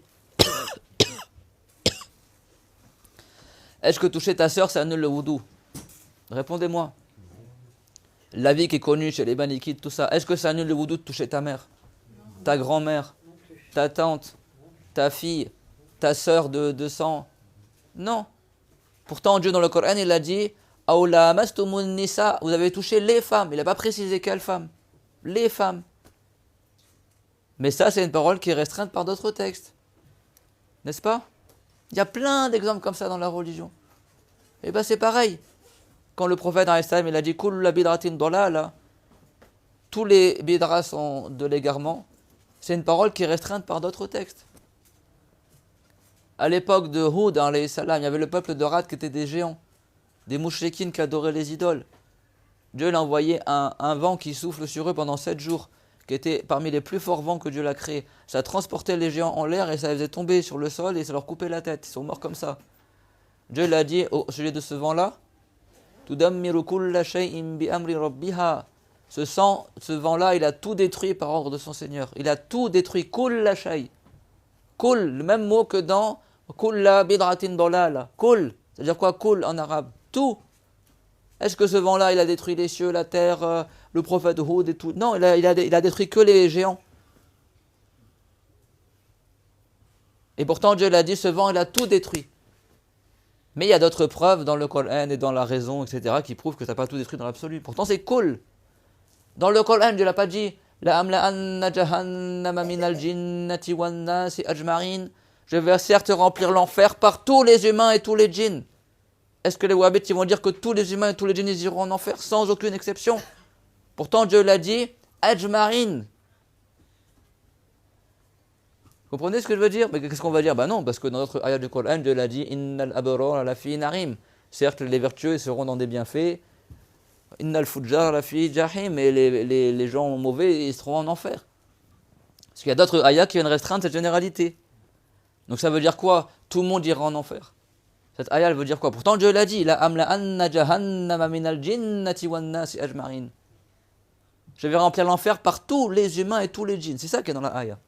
Est-ce que toucher ta sœur, ça annule le wudu? Répondez-moi. L'avis qui est connu chez les Banikites, tout ça, est-ce que ça annule le wudu de toucher ta mère, ta grand-mère, ta tante, ta fille, ta sœur de sang? Non. Pourtant, Dieu dans le Coran, il a dit Aoula mastumun nisa, vous avez touché les femmes. Il n'a pas précisé quelles femmes. Les femmes. Mais ça, c'est une parole qui est restreinte par d'autres textes. N'est-ce pas? Il y a plein d'exemples comme ça dans la religion. Et bien c'est pareil. Quand le prophète il a dit Kul la bidratin dolala, tous les bidras sont de l'égarement, c'est une parole qui est restreinte par d'autres textes. À l'époque de Hud, alayhi salam, il y avait le peuple de Rad qui était des géants, des mouchriquines qui adoraient les idoles. Dieu a envoyé un vent qui souffle sur eux pendant 7 jours, qui était parmi les plus forts vents que Dieu l'a créé. Ça transportait les géants en l'air et ça les faisait tomber sur le sol et ça leur coupait la tête. Ils sont morts comme ça. Dieu l'a dit au sujet de ce vent-là, Tudammiru kulla shay'in bi amri rabbiha. Ce vent-là, il a tout détruit par ordre de son Seigneur. Il a tout détruit. Kulla shay. Kul, le même mot que dans Kulla bidratin dolala. Kul, c'est-à-dire quoi kul en arabe? Tout. Est-ce que ce vent-là, il a détruit les cieux, la terre, le prophète Hud et tout? Non, il a détruit que les géants. Et pourtant, Dieu l'a dit, ce vent, il a tout détruit. Mais il y a d'autres preuves dans le Coran et dans la raison, etc., qui prouvent que ça n'a pas tout détruit dans l'absolu. Pourtant, c'est cool. Dans le Coran, Dieu l'a pas dit La amla anna jahannama minal jinnati wan nasi ajma'in. Je vais certes remplir l'enfer par tous les humains et tous les djinns. Est-ce que les wahhabites ils vont dire que tous les humains et tous les djinns ils iront en enfer sans aucune exception? Pourtant Dieu l'a dit, ajmarin. Vous comprenez ce que je veux dire? Mais qu'est-ce qu'on va dire? Ben non, parce que dans notre ayat du Coran, Dieu l'a dit, innal abrar la fi narim. Certes, les vertueux seront dans des bienfaits. Innal fujjar la fi jahim. Et les gens mauvais, ils seront en enfer. Parce qu'il y a d'autres ayats qui viennent restreindre cette généralité. Donc ça veut dire quoi? Tout le monde ira en enfer. Cette ayah, elle veut dire quoi? Pourtant, Dieu l'a dit, la amla anna jahannama minal jinnati wan nasi ajmarin. Je vais remplir l'enfer par tous les humains et tous les djinns. C'est ça qui est dans la ayah.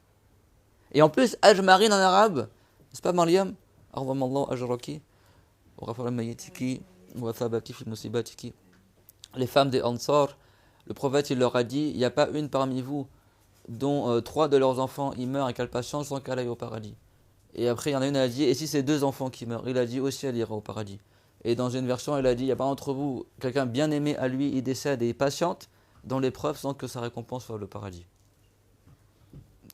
Et en plus, ajmarin en arabe, n'est-ce pas Mariam? Arwamallahu ajraki, wa ghafara mayitiki, wa thabaki fi musibatiki. Les femmes des Ansar, le prophète il leur a dit, il n'y a pas une parmi vous dont 3 de leurs enfants ils meurent et qu'elle patiente sans qu'elle aille au paradis. Et après, il y en a une, elle a dit, et si c'est 2 enfants qui meurent? Il a dit aussi, elle ira au paradis. Et dans une version, elle a dit, il n'y a pas entre vous quelqu'un bien aimé à lui, il décède et il patiente dans l'épreuve sans que sa récompense soit le paradis.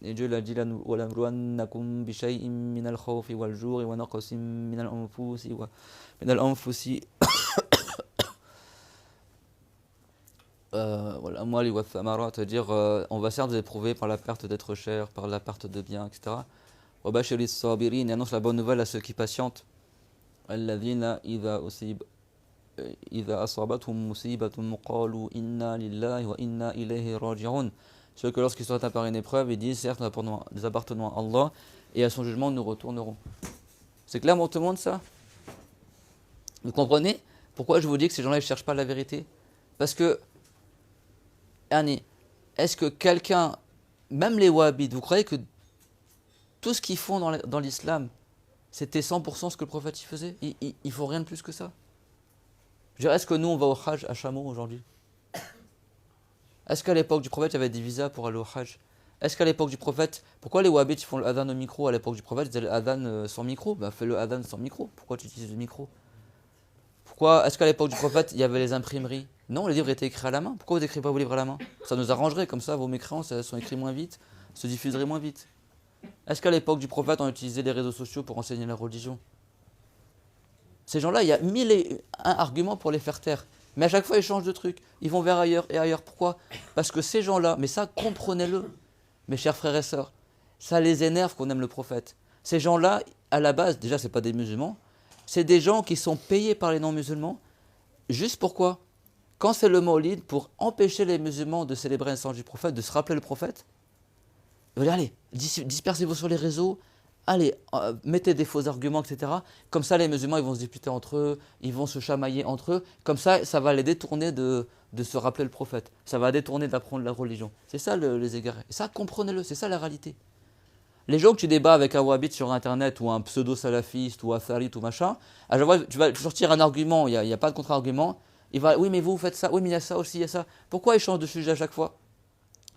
Et Dieu l'a dit, وَلَنَبْلُوَنَّكُمْ بِشَيْءٍ مِّنَ الْخَوْفِ وَالْجُوعِ وَنَقْصٍ مِّنَ الْأَنفُسِ والأموال والثمرات, c'est-à-dire on va certes éprouver par la perte d'être cher, par la perte de biens, etc. وَبَشِّرِ الصَّابِرِينَ, et annonce la bonne nouvelle à ceux qui patientent. الَّذِينَ إِذَا أَصَابَتْهُمْ مُصِيبَةٌ قَالُوا إِنَّا لِلَّهِ وَإِنَّا إِلَيْهِ راجعون. Ceux que lorsqu'ils sont atteints par une épreuve, ils disent certes nous appartenons à Allah et à son jugement nous retournerons. C'est clair pour tout le monde ça? Vous comprenez pourquoi je vous dis que ces gens-là ne cherchent pas la vérité? Parce que, est-ce que quelqu'un, même les wahhabites, vous croyez que tout ce qu'ils font dans l'islam, c'était 100% ce que le prophète y faisait? Il ne faut rien de plus que ça. Je dirais, est-ce que nous on va au Hajj à chameau aujourd'hui? Est-ce qu'à l'époque du prophète, il y avait des visas pour aller au Hajj? Est-ce qu'à l'époque du prophète, pourquoi les wahhabites font le adhan au micro? À l'époque du prophète, ils faisaient le adhan sans micro. Ben fais le adhan sans micro. Pourquoi tu utilises le micro? Pourquoi? Est-ce qu'à l'époque du prophète, il y avait les imprimeries? Non, les livres étaient écrits à la main. Pourquoi vous n'écrivez pas vos livres à la main? Ça nous arrangerait, comme ça vos mécréances sont écrits moins vite, se diffuseraient moins vite. Est-ce qu'à l'époque du prophète, on utilisait les réseaux sociaux pour enseigner la religion? Ces gens-là, il y a 1001 arguments pour les faire taire. Mais à chaque fois, ils changent de truc. Ils vont vers ailleurs et ailleurs. Pourquoi? Parce que ces gens-là, mais ça, comprenez-le, mes chers frères et sœurs, ça les énerve qu'on aime le prophète. Ces gens-là, à la base, déjà, ce n'est pas des musulmans, c'est des gens qui sont payés par les non-musulmans. Juste pourquoi? Quand c'est le Maulid, pour empêcher les musulmans de célébrer la naissance du prophète, de se rappeler le prophète, ils vont dire, allez, dispersez-vous sur les réseaux, allez, mettez des faux arguments, etc. Comme ça, les musulmans, ils vont se disputer entre eux, ils vont se chamailler entre eux. Comme ça va les détourner de se rappeler le prophète. Ça va détourner d'apprendre la religion. C'est ça les égarés. Et ça, comprenez-le, c'est ça la réalité. Les gens que tu débats avec un wahhabite sur Internet, ou un pseudo-salafiste, ou un thalite, ou machin, à chaque fois, tu vas sortir un argument, il n'y a pas de contre-argument. Il va, oui, mais vous faites ça, oui, mais il y a ça aussi, il y a ça. Pourquoi ils changent de sujet à chaque fois?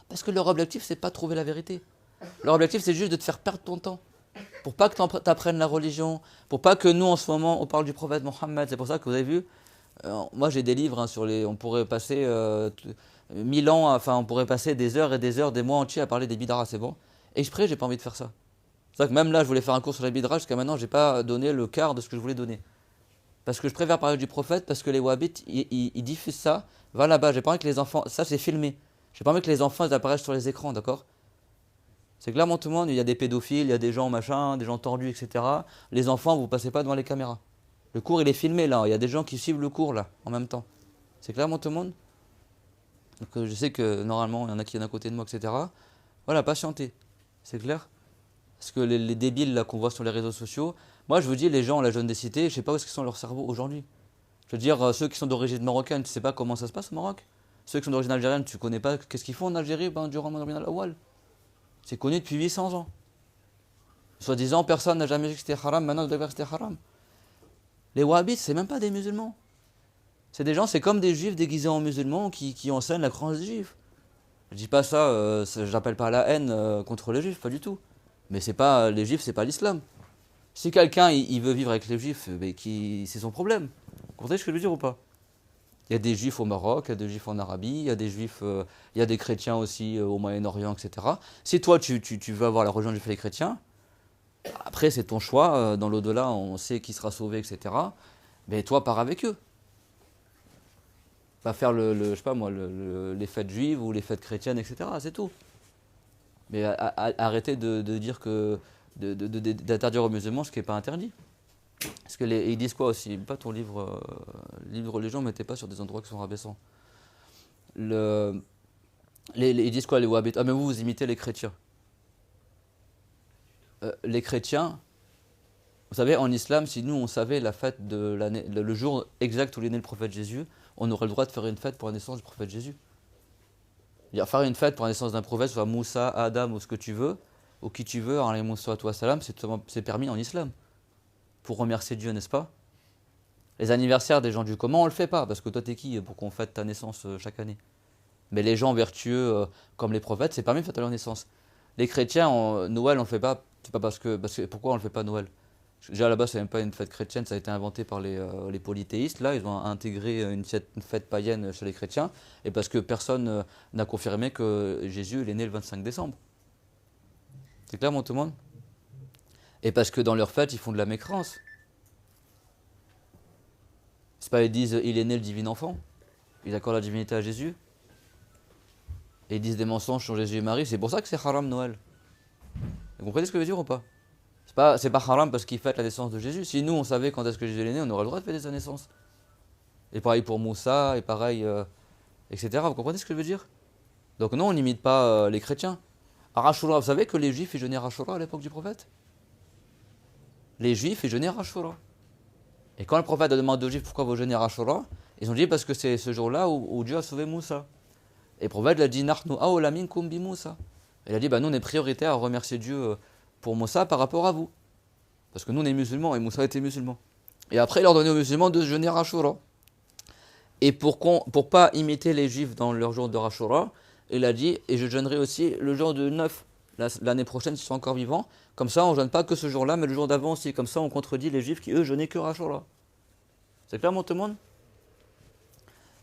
Parce que leur objectif, c'est pas de trouver la vérité. Leur objectif, c'est juste de te faire perdre ton temps. Pour pas que tu apprennes la religion, pour pas que nous, en ce moment, on parle du prophète Mohammed. C'est pour ça que vous avez vu, moi j'ai des livres sur les. On pourrait passer 1000 ans, enfin, on pourrait passer des heures et des heures, des mois entiers à parler des bid'as, c'est bon. Exprès, j'ai pas envie de faire ça. C'est vrai que même là, je voulais faire un cours sur les bid'as, jusqu'à maintenant, j'ai pas donné le quart de ce que je voulais donner. Parce que je préfère parler du prophète, parce que les wahhabites, ils diffusent ça. Va là-bas, j'ai pas envie que les enfants. Ça, c'est filmé. J'ai pas envie que les enfants ils apparaissent sur les écrans, d'accord? C'est clairement tout le monde, il y a des pédophiles, il y a des gens machin, des gens tordus, etc. Les enfants, vous passez pas devant les caméras. Le cours, il est filmé là, il y a des gens qui suivent le cours là, en même temps. C'est clairement tout le monde. Donc je sais que normalement, il y en a qui viennent à côté de moi, etc. Voilà, patientez. C'est clair? Parce que les débiles là qu'on voit sur les réseaux sociaux, moi je vous dis, les gens, la jeune des cités, je sais pas où est-ce qu'ils sont leurs cerveaux aujourd'hui. Je veux dire, ceux qui sont d'origine marocaine, tu sais pas comment ça se passe au Maroc? Ceux qui sont d'origine algérienne, tu connais pas qu'est-ce qu'ils font en Algérie durant le Rabi'a al-Awwal? C'est connu depuis 800 ans. Soi-disant, personne n'a jamais dit que c'était haram, maintenant on doit dire que c'était haram. Les wahhabites, c'est même pas des musulmans. C'est des gens, c'est comme des juifs déguisés en musulmans qui enseignent la croyance des juifs. Je dis pas ça, j'appelle pas à la haine contre les juifs, pas du tout. Mais c'est pas les juifs, c'est pas l'islam. Si quelqu'un il veut vivre avec les juifs, c'est son problème. Vous comprenez ce que je veux dire ou pas? Il y a des juifs au Maroc, il y a des juifs en Arabie, il y a des juifs, il y a des chrétiens aussi au Moyen-Orient, etc. Si toi tu veux avoir la religion des chrétiens, Après, c'est ton choix. Dans l'au-delà, on sait qui sera sauvé, etc. Mais toi, pars avec eux. Va faire je sais pas moi, les fêtes juives ou les fêtes chrétiennes, etc. C'est tout. Mais arrêtez de dire que d'interdire aux musulmans ce qui n'est pas interdit. Parce que ils disent quoi aussi? Pas ton livre de religion, mettez pas sur des endroits qui sont rabaissants. Ils disent quoi les wahhabites? Ah mais vous imitez les chrétiens. Les chrétiens, vous savez, en islam, si nous on savait la fête de l'année, le jour exact où est né le prophète Jésus, on aurait le droit de faire une fête pour la naissance du prophète Jésus. Faire une fête pour la naissance d'un prophète, soit Moussa, Adam ou ce que tu veux, ou qui tu veux, c'est permis en islam. Pour remercier Dieu, n'est-ce pas? Les anniversaires des gens du commun, on le fait pas, parce que toi t'es qui pour qu'on fête ta naissance chaque année? Mais les gens vertueux, comme les prophètes, c'est permis de fêter leur naissance. Les chrétiens, Noël, on le fait pas, c'est pas parce que pourquoi on le fait pas Noël? Déjà là-bas, c'est même pas une fête chrétienne, ça a été inventé par les polythéistes. Là, ils ont intégré une fête païenne chez les chrétiens, et parce que personne n'a confirmé que Jésus il est né le 25 décembre. C'est clair, mon tout le monde? Et parce que dans leur fête, ils font de la mécrance. C'est pas ils disent il est né le divin enfant, ils accordent la divinité à Jésus, et ils disent des mensonges sur Jésus et Marie. C'est pour ça que c'est haram Noël. Vous comprenez ce que je veux dire ou pas? C'est pas haram parce qu'ils fêtent la naissance de Jésus. Si nous on savait quand est-ce que Jésus est né, on aurait le droit de fêter sa naissance. Et pareil pour Moussa, et pareil, etc. Vous comprenez ce que je veux dire? Donc non, on n'imite pas les chrétiens. À Ashura, vous savez que les juifs ils jeûnaient Ashura à l'époque du prophète? Les juifs ils jeûnaient Ashura. Et quand le prophète a demandé aux juifs pourquoi vous jeûnez Ashura, ils ont dit parce que c'est ce jour-là où Dieu a sauvé Moussa. Et le prophète a dit Nahnu awla minkum bi Moussa. Il a dit nous on est prioritaire à remercier Dieu pour Moussa par rapport à vous. Parce que nous on est musulmans et Moussa était musulman. Et après il a ordonné aux musulmans de jeûner Ashura. Et pour pas imiter les juifs dans leur jour de Ashura, il a dit et je jeûnerai aussi le jour de 9 l'année prochaine s'ils sont encore vivants. Comme ça on ne jeûne pas que ce jour-là mais le jour d'avant aussi. Comme ça on contredit les juifs qui eux jeûnaient que Ashura. C'est clair, mon tout le monde?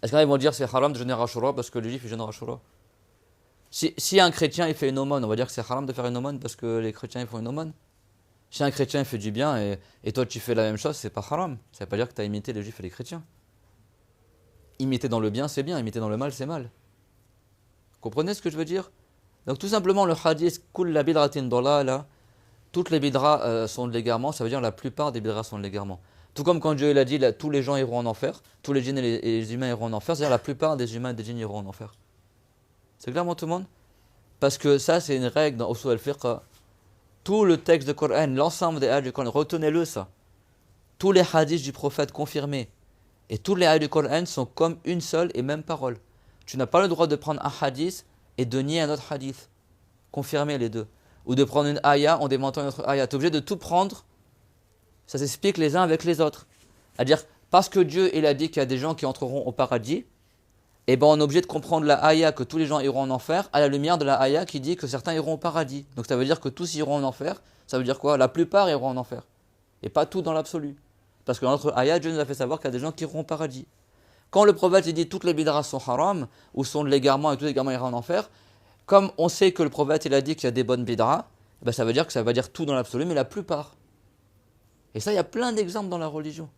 Est-ce qu'ils vont dire c'est haram de jeûner Ashura parce que les juifs ils jeûnent Ashura? Si un chrétien il fait une aumône, on va dire que c'est haram de faire une aumône parce que les chrétiens ils font une aumône. Si un chrétien il fait du bien et toi tu fais la même chose, c'est pas haram. Ça veut pas dire que tu as imité les juifs et les chrétiens. Imiter dans le bien c'est bien, imiter dans le mal c'est mal. Comprenez ce que je veux dire? Donc tout simplement le hadith kulla bidratin dalala, toutes les bidras sont de l'égarement, ça veut dire la plupart des bidras sont de l'égarement. Tout comme quand Dieu il a dit tous les gens iront en enfer, tous les djinns et les humains iront en enfer, c'est-à-dire la plupart des humains et des djinns iront en enfer. C'est clair, tout le monde? Parce que ça, c'est une règle dans Usul al-Fiqh. Tout le texte du Coran, l'ensemble des ayats du Coran, retenez-le ça. Tous les hadiths du prophète confirmés et tous les ayats du Coran sont comme une seule et même parole. Tu n'as pas le droit de prendre un hadith et de nier un autre hadith. Confirmer les deux. Ou de prendre une ayah en démentant une autre ayah. Tu es obligé de tout prendre. Ça s'explique les uns avec les autres. C'est-à-dire, parce que Dieu il a dit qu'il y a des gens qui entreront au paradis, et on est obligé de comprendre la ayah que tous les gens iront en enfer à la lumière de la ayah qui dit que certains iront au paradis. Donc ça veut dire que tous iront en enfer. Ça veut dire quoi? La plupart iront en enfer. Et pas tout dans l'absolu. Parce que dans notre ayah, Dieu nous a fait savoir qu'il y a des gens qui iront au paradis. Quand le prophète il dit toutes les bidras sont haram, ou sont de l'égarement et tous les égarements iront en enfer, comme on sait que le prophète il a dit qu'il y a des bonnes bidras, ça veut dire que ça va dire tout dans l'absolu, mais la plupart. Et ça, il y a plein d'exemples dans la religion.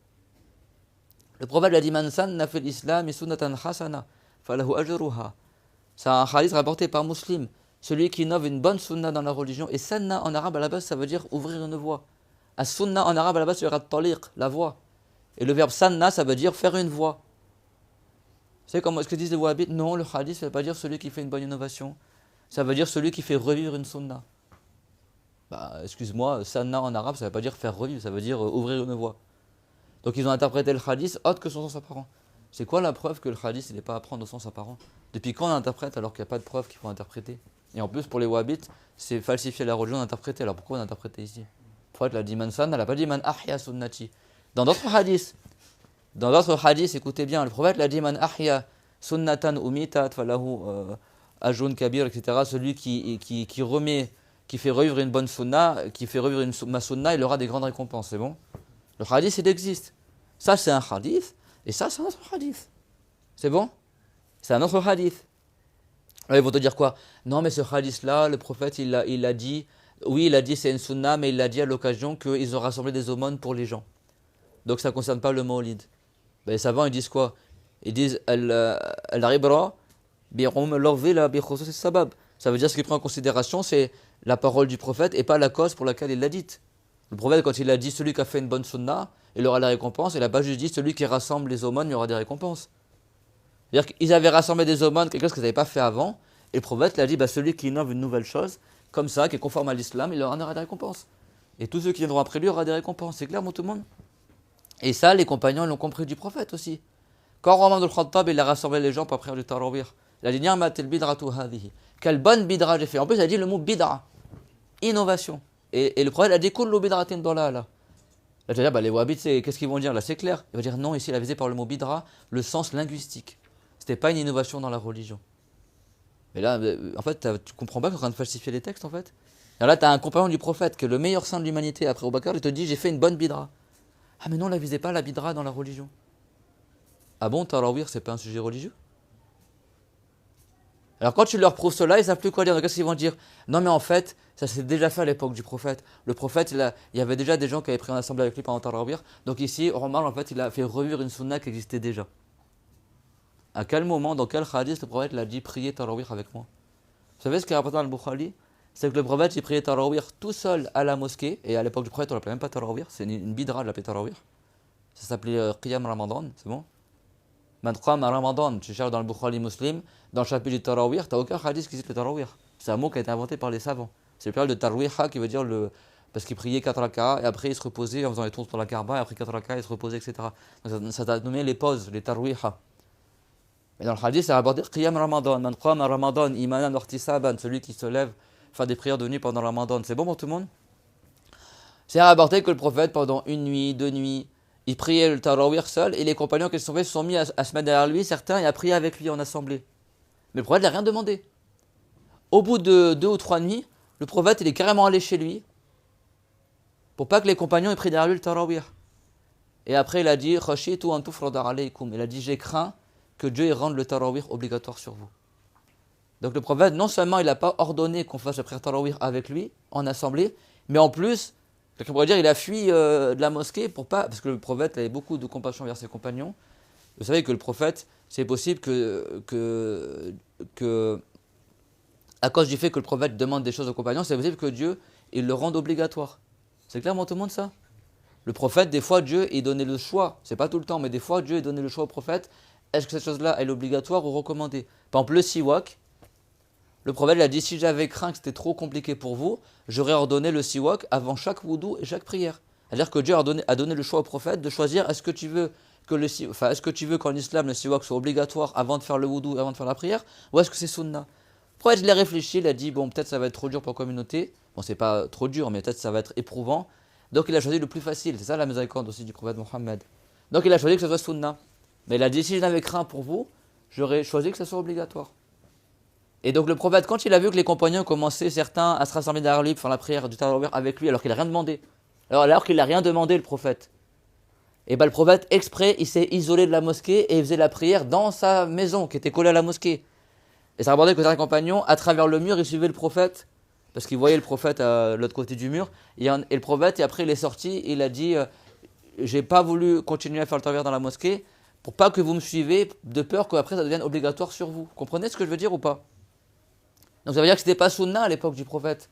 Le prophète a dit Man sanna fil islam sunnatan hasana falahu ajruha. C'est un hadith rapporté par Muslim. Celui qui innove une bonne sunna dans la religion. Et sanna en arabe à la base ça veut dire ouvrir une voie. As sunna en arabe à la base ça veut dire at-taliq, la voie. Et le verbe sanna ça veut dire faire une voie. Vous savez comment est-ce que disent les wahhabites? Non, le hadith ça veut pas dire celui qui fait une bonne innovation. Ça veut dire celui qui fait revivre une sunna. Excuse-moi, sanna en arabe ça veut pas dire faire revivre, ça veut dire ouvrir une voie. Donc ils ont interprété le hadith autre que son sens apparent. C'est quoi la preuve que le hadith n'est pas à prendre au sens apparent? Depuis quand on interprète alors qu'il n'y a pas de preuve qu'il faut interpréter? Et en plus pour les wahhabites, c'est falsifier la religion d'interpréter. Alors pourquoi on interprète ici? Le prophète l'a dit man san, elle n'a pas dit man ahya sunnati. Dans d'autres hadiths, écoutez bien, le prophète l'a dit man ahya sunnatan umitat falahu ajun kabir, etc. Celui qui remet, qui fait revivre une bonne sunna, qui fait revivre ma sunna, il aura des grandes récompenses, c'est bon? Le hadith, il existe. Ça, c'est un hadith, et ça, c'est un autre hadith. C'est bon? C'est un autre hadith. Alors, ils vont te dire quoi? Non, mais ce hadith-là, le prophète, il a dit Oui, il a dit c'est une sunna, mais il a dit à l'occasion qu'ils ont rassemblé des aumônes pour les gens. Donc ça ne concerne pas le Mawlid. Ben, les savants, ils disent quoi? Ils disent al-ibra bi-um lafzi bi khusus sabab. Ça veut dire ce qu'il prend en considération, c'est la parole du prophète et pas la cause pour laquelle il l'a dite. Le prophète, quand il a dit celui qui a fait une bonne sunna, il aura la récompense, il n'a pas juste dit celui qui rassemble les aumônes, il aura des récompenses. C'est-à-dire qu'ils avaient rassemblé des aumônes, quelque chose qu'ils n'avaient pas fait avant, et le prophète l'a dit bah, celui qui innove une nouvelle chose, comme ça, qui est conforme à l'islam, il aura des récompenses. Et tous ceux qui viendront après lui auront des récompenses. C'est clair, mon tout le monde? Et ça, les compagnons l'ont compris du prophète aussi. Quand Omar ibn al-Khattab, il a rassemblé les gens pour prière du tarawih, il a dit ni'matil bidratu hadhihi. Quelle bonne bidra j'ai fait. En plus, il a dit le mot bidra, innovation. Et le prophète a dit kullu bidratin dalala. Là, tu vas dire, bah, les wahhabites, qu'est-ce qu'ils vont dire? Là, c'est clair. Il va dire non, ici, il a visé par le mot bidra le sens linguistique. C'était pas une innovation dans la religion. Mais là, en fait, tu comprends pas qu'on est en train de falsifier les textes, en fait. Alors là, tu as un compagnon du prophète, qui est le meilleur saint de l'humanité après Abu Bakr, il te dit j'ai fait une bonne bidra. Ah, mais non, on ne visait pas la bidra dans la religion. Ah bon, tarawih, c'est pas un sujet religieux? Alors quand tu leur prouves cela, ils ne savent plus quoi dire. Donc qu'est-ce qu'ils vont dire? Non mais en fait, ça s'est déjà fait à l'époque du prophète. Le prophète, il y avait déjà des gens qui avaient pris un assemblée avec lui pendant tarawih. Donc ici, Omar, en fait, il a fait revivre une sunna qui existait déjà. À quel moment, dans quel hadith, le prophète l'a dit prier tarawih avec moi? Vous savez ce qui est rapporté dans le Bukhari? C'est que le prophète, il priait tarawih tout seul à la mosquée. Et à l'époque du prophète, on l'appelait même pas tarawih. C'est une bidra de l'appeler tarawih. Ça s'appelait Qiyam Ramadan, c'est bon? Man qama Ramadan, tu cherches dans le Bukhari Muslim, dans le chapitre du tarawih, tu n'as aucun hadith qui cite le tarawih. C'est un mot qui a été inventé par les savants. C'est le pluriel de tarwiha qui veut dire le. Parce qu'il priait 4 rak'ah et après il se reposait en faisant les tours pour la Kaaba et après 4 rak'ah il se reposait, etc. Donc ça t'a nommé les pauses, les tarwiha. Mais dans le hadith, c'est rapporté Qiyam Ramadan, Man qama Ramadan, imanan ihtisaban, celui qui se lève, faire des prières de nuit pendant le Ramadan. C'est bon pour tout le monde? C'est rapporté que le prophète, pendant une nuit, 2 nuits, il priait le tarawih seul et les compagnons qui se sont faits se sont mis à se mettre derrière lui, certains, et à prier avec lui en assemblée. Mais le prophète n'a rien demandé. Au bout de 2 ou 3 nuits, le prophète il est carrément allé chez lui pour pas que les compagnons aient pris derrière lui le tarawih. Et après il a dit khashitu an tufrada alaykum. Il a dit j'ai craint que Dieu rende le tarawih obligatoire sur vous. Donc le prophète non seulement il n'a pas ordonné qu'on fasse la prière tarawih avec lui en assemblée, mais en plus quelqu'un pourrait dire il a fui de la mosquée pour pas, parce que le prophète avait beaucoup de compassion vers ses compagnons. Vous savez que le prophète, c'est possible que à cause du fait que le prophète demande des choses aux compagnons, c'est possible que Dieu il le rende obligatoire. C'est clairement tout le monde ça? Le prophète, des fois Dieu il donnait le choix, c'est pas tout le temps, mais des fois Dieu il donnait le choix au prophète, est-ce que cette chose-là elle est obligatoire ou recommandée? Par exemple le siwak, le prophète il a dit si j'avais craint que c'était trop compliqué pour vous, j'aurais ordonné le siwak avant chaque wudu et chaque prière. C'est-à-dire que Dieu a donné le choix au prophète de choisir est-ce que tu veux qu'en islam le siwak soit obligatoire avant de faire le wudu, avant de faire la prière, ou est-ce que c'est sunna? Le prophète il a réfléchi, il a dit bon peut-être ça va être trop dur pour la communauté, bon c'est pas trop dur mais peut-être ça va être éprouvant, donc il a choisi le plus facile, c'est ça la miséricorde aussi du prophète Mohammed. Donc il a choisi que ce soit sunna, mais il a dit si j'avais craint pour vous, j'aurais choisi que ce soit obligatoire. Et donc le prophète, quand il a vu que les compagnons commençaient, certains, à se rassembler derrière lui pour faire la prière du tarawih avec lui, alors qu'il n'a rien demandé. Alors qu'il n'a rien demandé, le prophète. Et bien le prophète, exprès, il s'est isolé de la mosquée et il faisait la prière dans sa maison, qui était collée à la mosquée. Et ça rapportait que certains compagnons, à travers le mur, ils suivaient le prophète, parce qu'ils voyaient le prophète à l'autre côté du mur. Et le prophète, et après il est sorti, il a dit, j'ai pas voulu continuer à faire le tarawih dans la mosquée, pour pas que vous me suivez, de peur qu'après ça devienne obligatoire sur vous. Vous comprenez ce que je veux dire ou pas? Donc ça veut dire que ce n'était pas sunna à l'époque du prophète.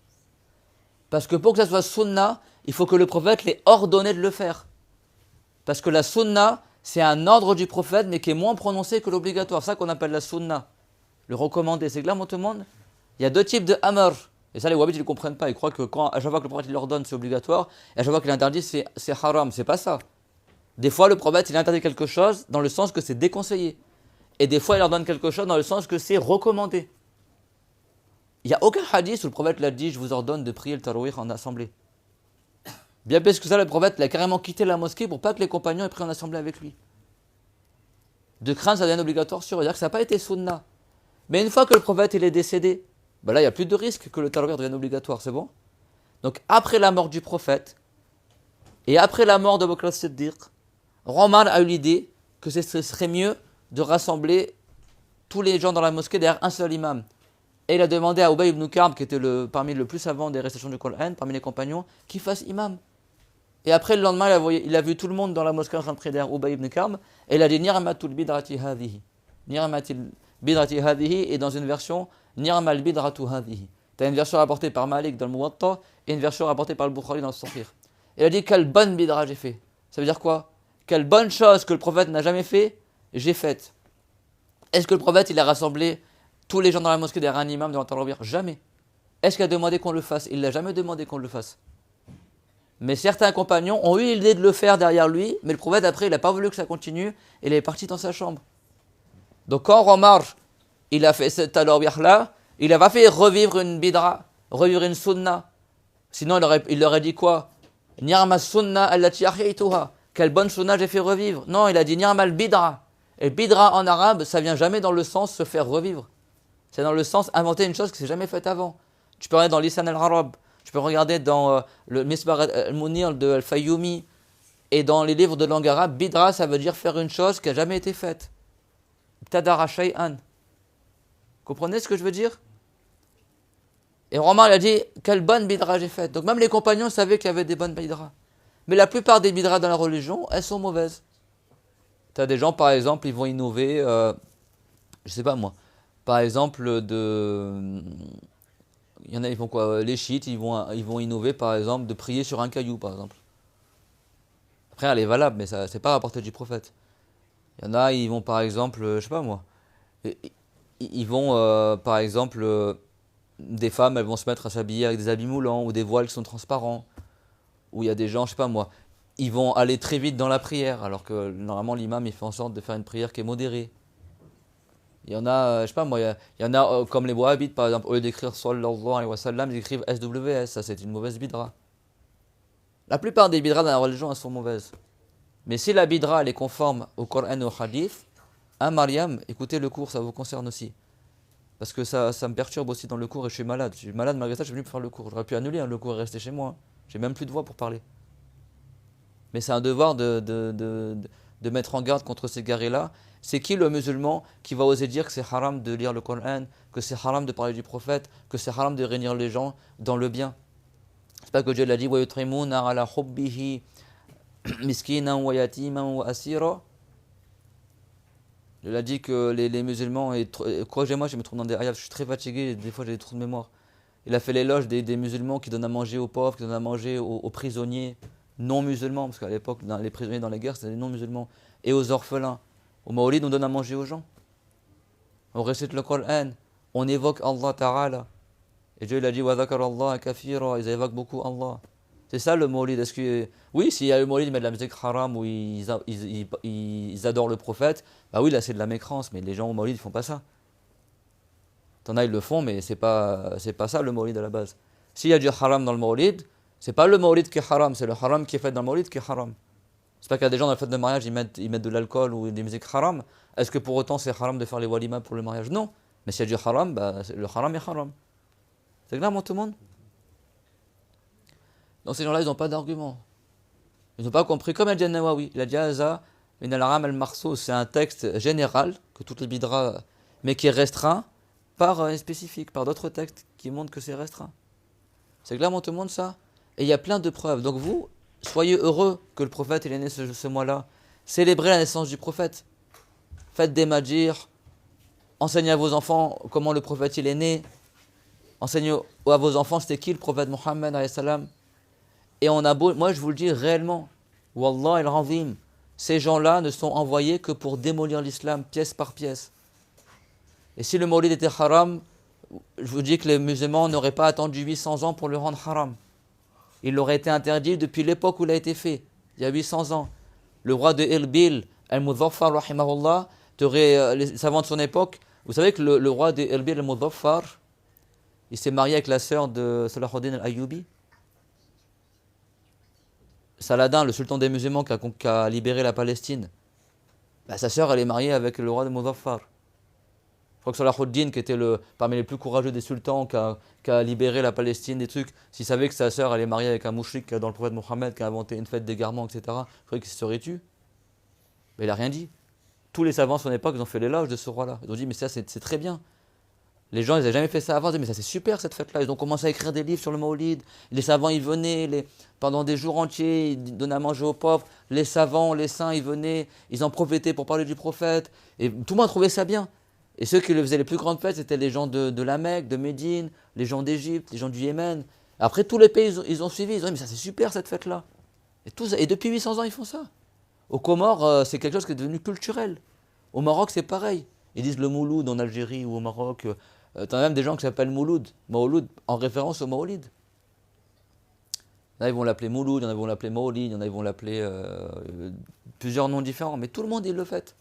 Parce que pour que ça soit sunna, il faut que le prophète l'ait ordonné de le faire. Parce que la sunna, c'est un ordre du prophète, mais qui est moins prononcé que l'obligatoire. C'est ça qu'on appelle la sunna. Le recommandé. C'est clair, tout le monde? Il y a 2 types de amr. Et ça, les wahhabites, ils ne comprennent pas. Ils croient que à chaque fois que le prophète l'ordonne, c'est obligatoire. Et à chaque fois qu'il interdit, c'est haram. C'est pas ça. Des fois, le prophète, il interdit quelque chose dans le sens que c'est déconseillé. Et des fois, il ordonne quelque chose dans le sens que c'est recommandé. Il n'y a aucun hadith où le prophète l'a dit, je vous ordonne de prier le tarawih en assemblée. Bien plus que ça, le prophète l'a carrément quitté la mosquée pour pas que les compagnons aient pris en assemblée avec lui. De crainte, ça devient obligatoire sur eux. C'est-à-dire que ça n'a pas été sunna. Mais une fois que le prophète il est décédé, ben là, il n'y a plus de risque que le tarawih devienne obligatoire, c'est bon? Donc, après la mort du prophète, et après la mort de Abu Bakr as-Siddiq, Omar a eu l'idée que ce serait mieux de rassembler tous les gens dans la mosquée derrière un seul imam. Et il a demandé à Ubay ibn Ka'b, qui était parmi le plus savant des récitations du Coran, parmi les compagnons, qu'il fasse imam. Et après, le lendemain, il a vu tout le monde dans la mosquée en train de prier derrière Ubay ibn Ka'b, et il a dit Ni'matul bidrati hadhihi. Ni'matul bidrati hadhihi, et dans une version, Ni'mal bidratu hadhihi. Tu as une version rapportée par Malik dans le Muwatta, et une version rapportée par le Bukhari dans le Sahih. Il a dit quelle bonne bidra j'ai fait. Ça veut dire quoi? Quelle bonne chose que le prophète n'a jamais fait, j'ai faite. Est-ce que le prophète il a rassemblé tous les gens dans la mosquée derrière un imam devant Tarawih? Jamais. Est-ce qu'il a demandé qu'on le fasse? Il ne l'a jamais demandé qu'on le fasse. Mais certains compagnons ont eu l'idée de le faire derrière lui, mais le prophète après il n'a pas voulu que ça continue, et il est parti dans sa chambre. Donc quand Omar il a fait cette Tarawih là, il n'a pas fait revivre une bidra, revivre une sunna. Sinon il leur aurait dit quoi? Ni'ma sunna allati ahyaytuha. Quelle bonne sunna j'ai fait revivre. Non, il a dit ni'mal bidra. Et bidra en arabe, ça vient jamais dans le sens se faire revivre. C'est dans le sens inventer une chose qui s'est jamais faite avant. Tu peux regarder dans l'Isan al-Arab, tu peux regarder dans le Misbah al-Munir de Al-Fayoumi, et dans les livres de langue arabe, bidra ça veut dire faire une chose qui n'a jamais été faite. Tadara shay'an. Comprenez ce que je veux dire? Et Omar il a dit quelle bonne bidra j'ai faite. Donc même les compagnons savaient qu'il y avait des bonnes bidras. Mais la plupart des bidras dans la religion, elles sont mauvaises. Tu as des gens par exemple, ils vont innover, je sais pas moi, par exemple il y en a ils font quoi? Les chiites, ils vont innover par exemple de prier sur un caillou par exemple. Après elle est valable, mais ça c'est pas rapporté du prophète. Il y en a, ils vont par exemple, je sais pas moi, ils vont par exemple des femmes, elles vont se mettre à s'habiller avec des habits moulants ou des voiles qui sont transparents. Ou il y a des gens, je sais pas moi, ils vont aller très vite dans la prière, alors que normalement l'imam il fait en sorte de faire une prière qui est modérée. Il y en a, je sais pas moi, il y en a comme les wahhabites par exemple, au lieu d'écrire sallallahu alayhi wa sallam, ils écrivent SWS, ça c'est une mauvaise bidra. La plupart des bidras dans la religion elles sont mauvaises. Mais si la bidra elle est conforme au Coran et au Hadith, Mariam, écoutez le cours, ça vous concerne aussi. Parce que ça me perturbe aussi dans le cours et je suis malade. Je suis malade malgré ça, je suis venu pour faire le cours. J'aurais pu annuler le cours et rester chez moi. J'ai même plus de voix pour parler. Mais c'est un devoir de mettre en garde contre ces garés-là. C'est qui le musulman qui va oser dire que c'est haram de lire le Coran, que c'est haram de parler du prophète, que c'est haram de réunir les gens dans le bien? C'est pas que Dieu l'a dit وَيُطْعِمُونَ عَلَى حُبِّهِ مِسْكِينًا وَيَتِيمًا وَأَسِيرًا. Il a dit que les musulmans, corrigez-moi, je me trompe dans des ayats, je suis très fatigué, des fois j'ai des trous de mémoire. Il a fait l'éloge des musulmans qui donnent à manger aux pauvres, qui donnent à manger aux prisonniers non musulmans, parce qu'à l'époque, les prisonniers dans les guerres, c'était des non musulmans, et aux orphelins. Au Maolid, on donne à manger aux gens. On récite le Coran, on évoque Allah Ta'ala. Et Dieu il a dit wa dhakara Allah kathira, ils évoquent beaucoup Allah. C'est ça le Maolid. Est-ce que oui, s'il y a le Maolid, mais de la musique haram où ils adorent le prophète, bah oui, là c'est de la mécrance, mais les gens au Maolid ils font pas ça. T'en as ils le font, mais c'est pas ça le Maolid à la base. S'il y a du haram dans le Maolid, c'est pas le Maolid qui est haram, c'est le haram qui est fait dans le Maolid qui est haram. C'est pas qu'il y a des gens dans la fête de mariage, ils mettent de l'alcool ou des musiques haram. Est-ce que pour autant c'est haram de faire les walima pour le mariage? Non. Mais s'il y a du haram, bah, le haram est haram. C'est clair, tout le monde? Donc ces gens-là, ils n'ont pas d'argument. Ils n'ont pas compris. Comme a dit Nawawi, il a dit Aza, c'est un texte général, que toutes les bidras, mais qui est restreint par spécifique, par d'autres textes qui montrent que c'est restreint. C'est clairement tout le monde ça? Et il y a plein de preuves. Donc vous, soyez heureux que le prophète il est né ce mois-là. Célébrez la naissance du prophète. Faites des madjirs. Enseignez à vos enfants comment le prophète il est né. Enseignez à vos enfants c'était qui le prophète Mohammed alayhi salam. Et on a beau, moi je vous le dis réellement, Wallah al-Azim, ces gens-là ne sont envoyés que pour démolir l'islam pièce par pièce. Et si le Maulid était haram, je vous dis que les musulmans n'auraient pas attendu 800 ans pour le rendre haram. Il aurait été interdit depuis l'époque où il a été fait, il y a 800 ans. Le roi de Irbil, al-Mudhaffar, rahimahullah, les savants de son époque, vous savez que le roi de Irbil, al-Mudhaffar, il s'est marié avec la sœur de Salahuddin al-Ayyubi. Saladin, le sultan des musulmans qui a libéré la Palestine, bah, sa sœur elle est mariée avec le roi de Muzaffar. Je crois que Salahuddin, qui était parmi les plus courageux des sultans, qui a libéré la Palestine, des trucs, s'il savait que sa sœur elle est mariée avec un mouchrik dans le prophète Mohammed, qui a inventé une fête d'égarement, etc., je croyais qu'il se serait tué. Mais il n'a rien dit. Tous les savants de son époque ils ont fait l'éloge de ce roi-là. Ils ont dit, mais ça c'est très bien. Les gens, ils n'avaient jamais fait ça avant. Ils disaient, mais ça c'est super cette fête-là. Ils ont commencé à écrire des livres sur le Maulid. Les savants, ils venaient pendant des jours entiers, ils donnaient à manger aux pauvres. Les savants, les saints, ils venaient, ils en profitaient pour parler du prophète. Et tout le monde trouvait ça bien. Et ceux qui le faisaient les plus grandes fêtes, c'était les gens de la Mecque, de Médine, les gens d'Égypte, les gens du Yémen. Après, tous les pays, ils ont suivi. Ils ont dit, mais ça c'est super cette fête-là. Et depuis 800 ans, ils font ça. Aux Comores, c'est quelque chose qui est devenu culturel. Au Maroc, c'est pareil. Ils disent le Mouloud en Algérie ou au Maroc. T'as même des gens qui s'appellent Mouloud, en référence au Maolid. Là, ils vont l'appeler Mouloud, il y en a qui vont l'appeler Maolid, il y en a qui vont l'appeler plusieurs noms différents, mais tout le monde, il le fait.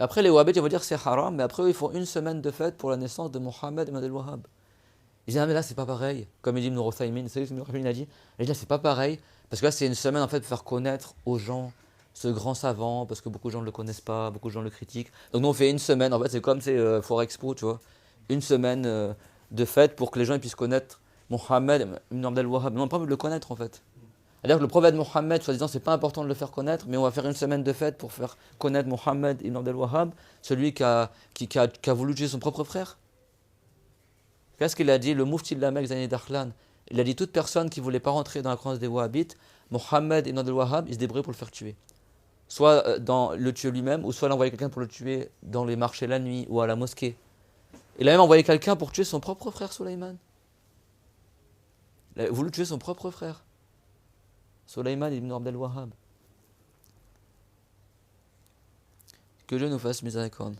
Après, les Wahhabites, ils vont dire que c'est haram, mais après, eux, ils font une semaine de fête pour la naissance de Mohammed ibn al-Wahhab. Ils disent, ah, mais là, c'est pas pareil. Comme il dit Ibn Ruthaymin, c'est ce que Ibn Ruthaymin a dit. Il dit, là, c'est pas pareil, parce que là, c'est une semaine, en fait, pour faire connaître aux gens ce grand savant, parce que beaucoup de gens ne le connaissent pas, beaucoup de gens le critiquent. Donc nous on fait une semaine, en fait c'est comme c'est Forexpo, tu vois, une semaine de fête pour que les gens puissent connaître Mohammed ibn Abdel Wahhab. Non, pas de le connaître en fait. C'est-à-dire que le prophète Mohammed, soi-disant, c'est pas important de le faire connaître, mais on va faire une semaine de fête pour faire connaître Mohammed ibn Abdel Wahhab, celui qui a voulu tuer son propre frère. Qu'est-ce qu'il a dit, le Mufti de la Mecque, Zaini Dakhlan? Il a dit, toute personne qui ne voulait pas rentrer dans la croyance des Wahhabites, Mohammed ibn Abdel Wahhab, il se débrouille pour le faire tuer. Soit dans le tuer lui-même, ou soit l'envoyer quelqu'un pour le tuer dans les marchés la nuit ou à la mosquée. Il a même envoyé quelqu'un pour tuer son propre frère Soleiman. Il a voulu tuer son propre frère, Soleiman ibn Abdel Wahhab. Que Dieu nous fasse miséricorde.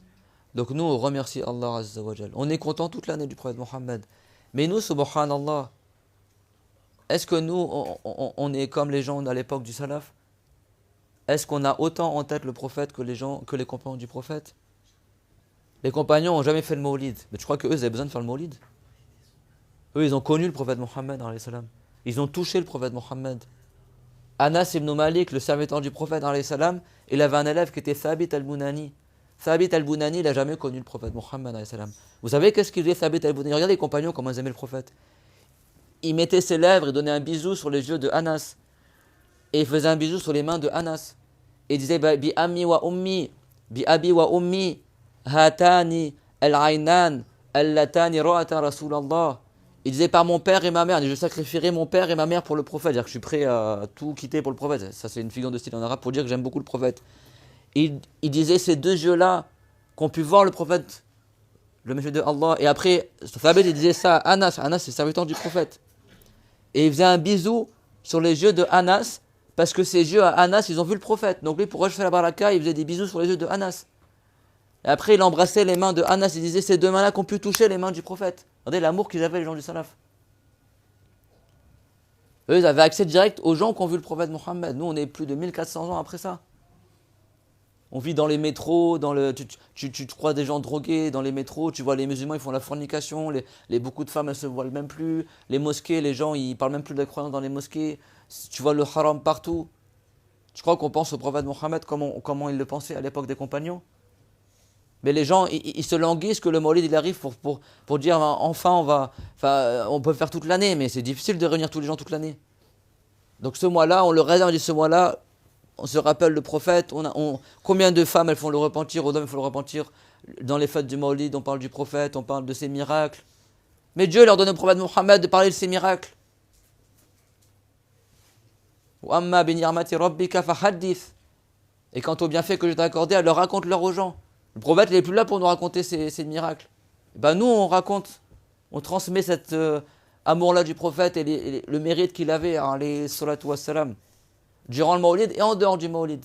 Donc nous, on remercie Allah Azza wa Jal. On est content toute l'année du prophète Mohammed. Mais nous, subhanallah, est-ce que nous, on est comme les gens à l'époque du salaf? Est-ce qu'on a autant en tête le prophète que les compagnons du prophète? Les compagnons n'ont jamais fait le Maulid. Mais tu crois qu'eux, ils avaient besoin de faire le Maulid? Eux, ils ont connu le prophète Mohammed. Ils ont touché le prophète Mohammed. Anas ibn Malik, le serviteur du prophète, il avait un élève qui était Thabit al-Bunani. Thabit al-Bunani, il n'a jamais connu le prophète Mohammed. Vous savez qu'est-ce qu'il faisait Thabit al-Bunani? Regardez les compagnons, comment ils aimaient le prophète. Il mettait ses lèvres, il donnait un bisou sur les yeux de Anas. Et il faisait un bisou sur les mains de Anas. Et il disait, bi ami wa ummi, bi abi wa ummi, hatani al-aynan, al-latani ra'ata rasulallah. Il disait, par mon père et ma mère, je sacrifierai mon père et ma mère pour le prophète. C'est-à-dire que je suis prêt à tout quitter pour le prophète. Ça, c'est une figure de style en arabe pour dire que j'aime beaucoup le prophète. Il disait, ces deux yeux-là, qu'ont pu voir le prophète, le messager de Allah. Et après, Thabit, il disait ça à Anas. Anas, c'est le serviteur du prophète. Et il faisait un bisou sur les yeux de Anas, parce que ses yeux à Anas, ils ont vu le prophète. Donc lui, pour rejeter la baraka, il faisait des bisous sur les yeux de Anas. Et après, il embrassait les mains de Anas. Il disait, ces deux mains-là qu'ont pu toucher les mains du prophète. Regardez l'amour qu'ils avaient, les gens du salaf. Eux, ils avaient accès direct aux gens qui ont vu le prophète Mohammed. Nous, on est plus de 1400 ans après ça. On vit dans les métros, tu crois des gens drogués dans les métros, tu vois les musulmans, ils font la fornication, beaucoup de femmes, elles se voilent même plus. Les mosquées, les gens, ils parlent même plus de la croyance dans les mosquées. Tu vois le haram partout. Tu crois qu'on pense au prophète Mohammed comment il le pensait à l'époque des compagnons? Mais les gens, ils se languissent que le Maulid il arrive pour dire enfin on peut faire toute l'année, mais c'est difficile de réunir tous les gens toute l'année. Donc ce mois-là, on le réserve, on dit ce mois-là, on se rappelle le prophète. Combien de femmes elles font le repentir, ou d'hommes ils font le repentir dans les fêtes du Maulid? On parle du prophète, on parle de ses miracles. Mais Dieu leur donne au prophète Mohammed de parler de ses miracles. Et quant aux bienfaits que je t'ai accordés, alors raconte-leur aux gens. Le prophète n'est plus là pour nous raconter ses miracles. Et ben nous, on raconte, on transmet cet amour-là du prophète et le mérite qu'il avait, alayhi salatu wassalam, durant le Maulid et en dehors du Maulid.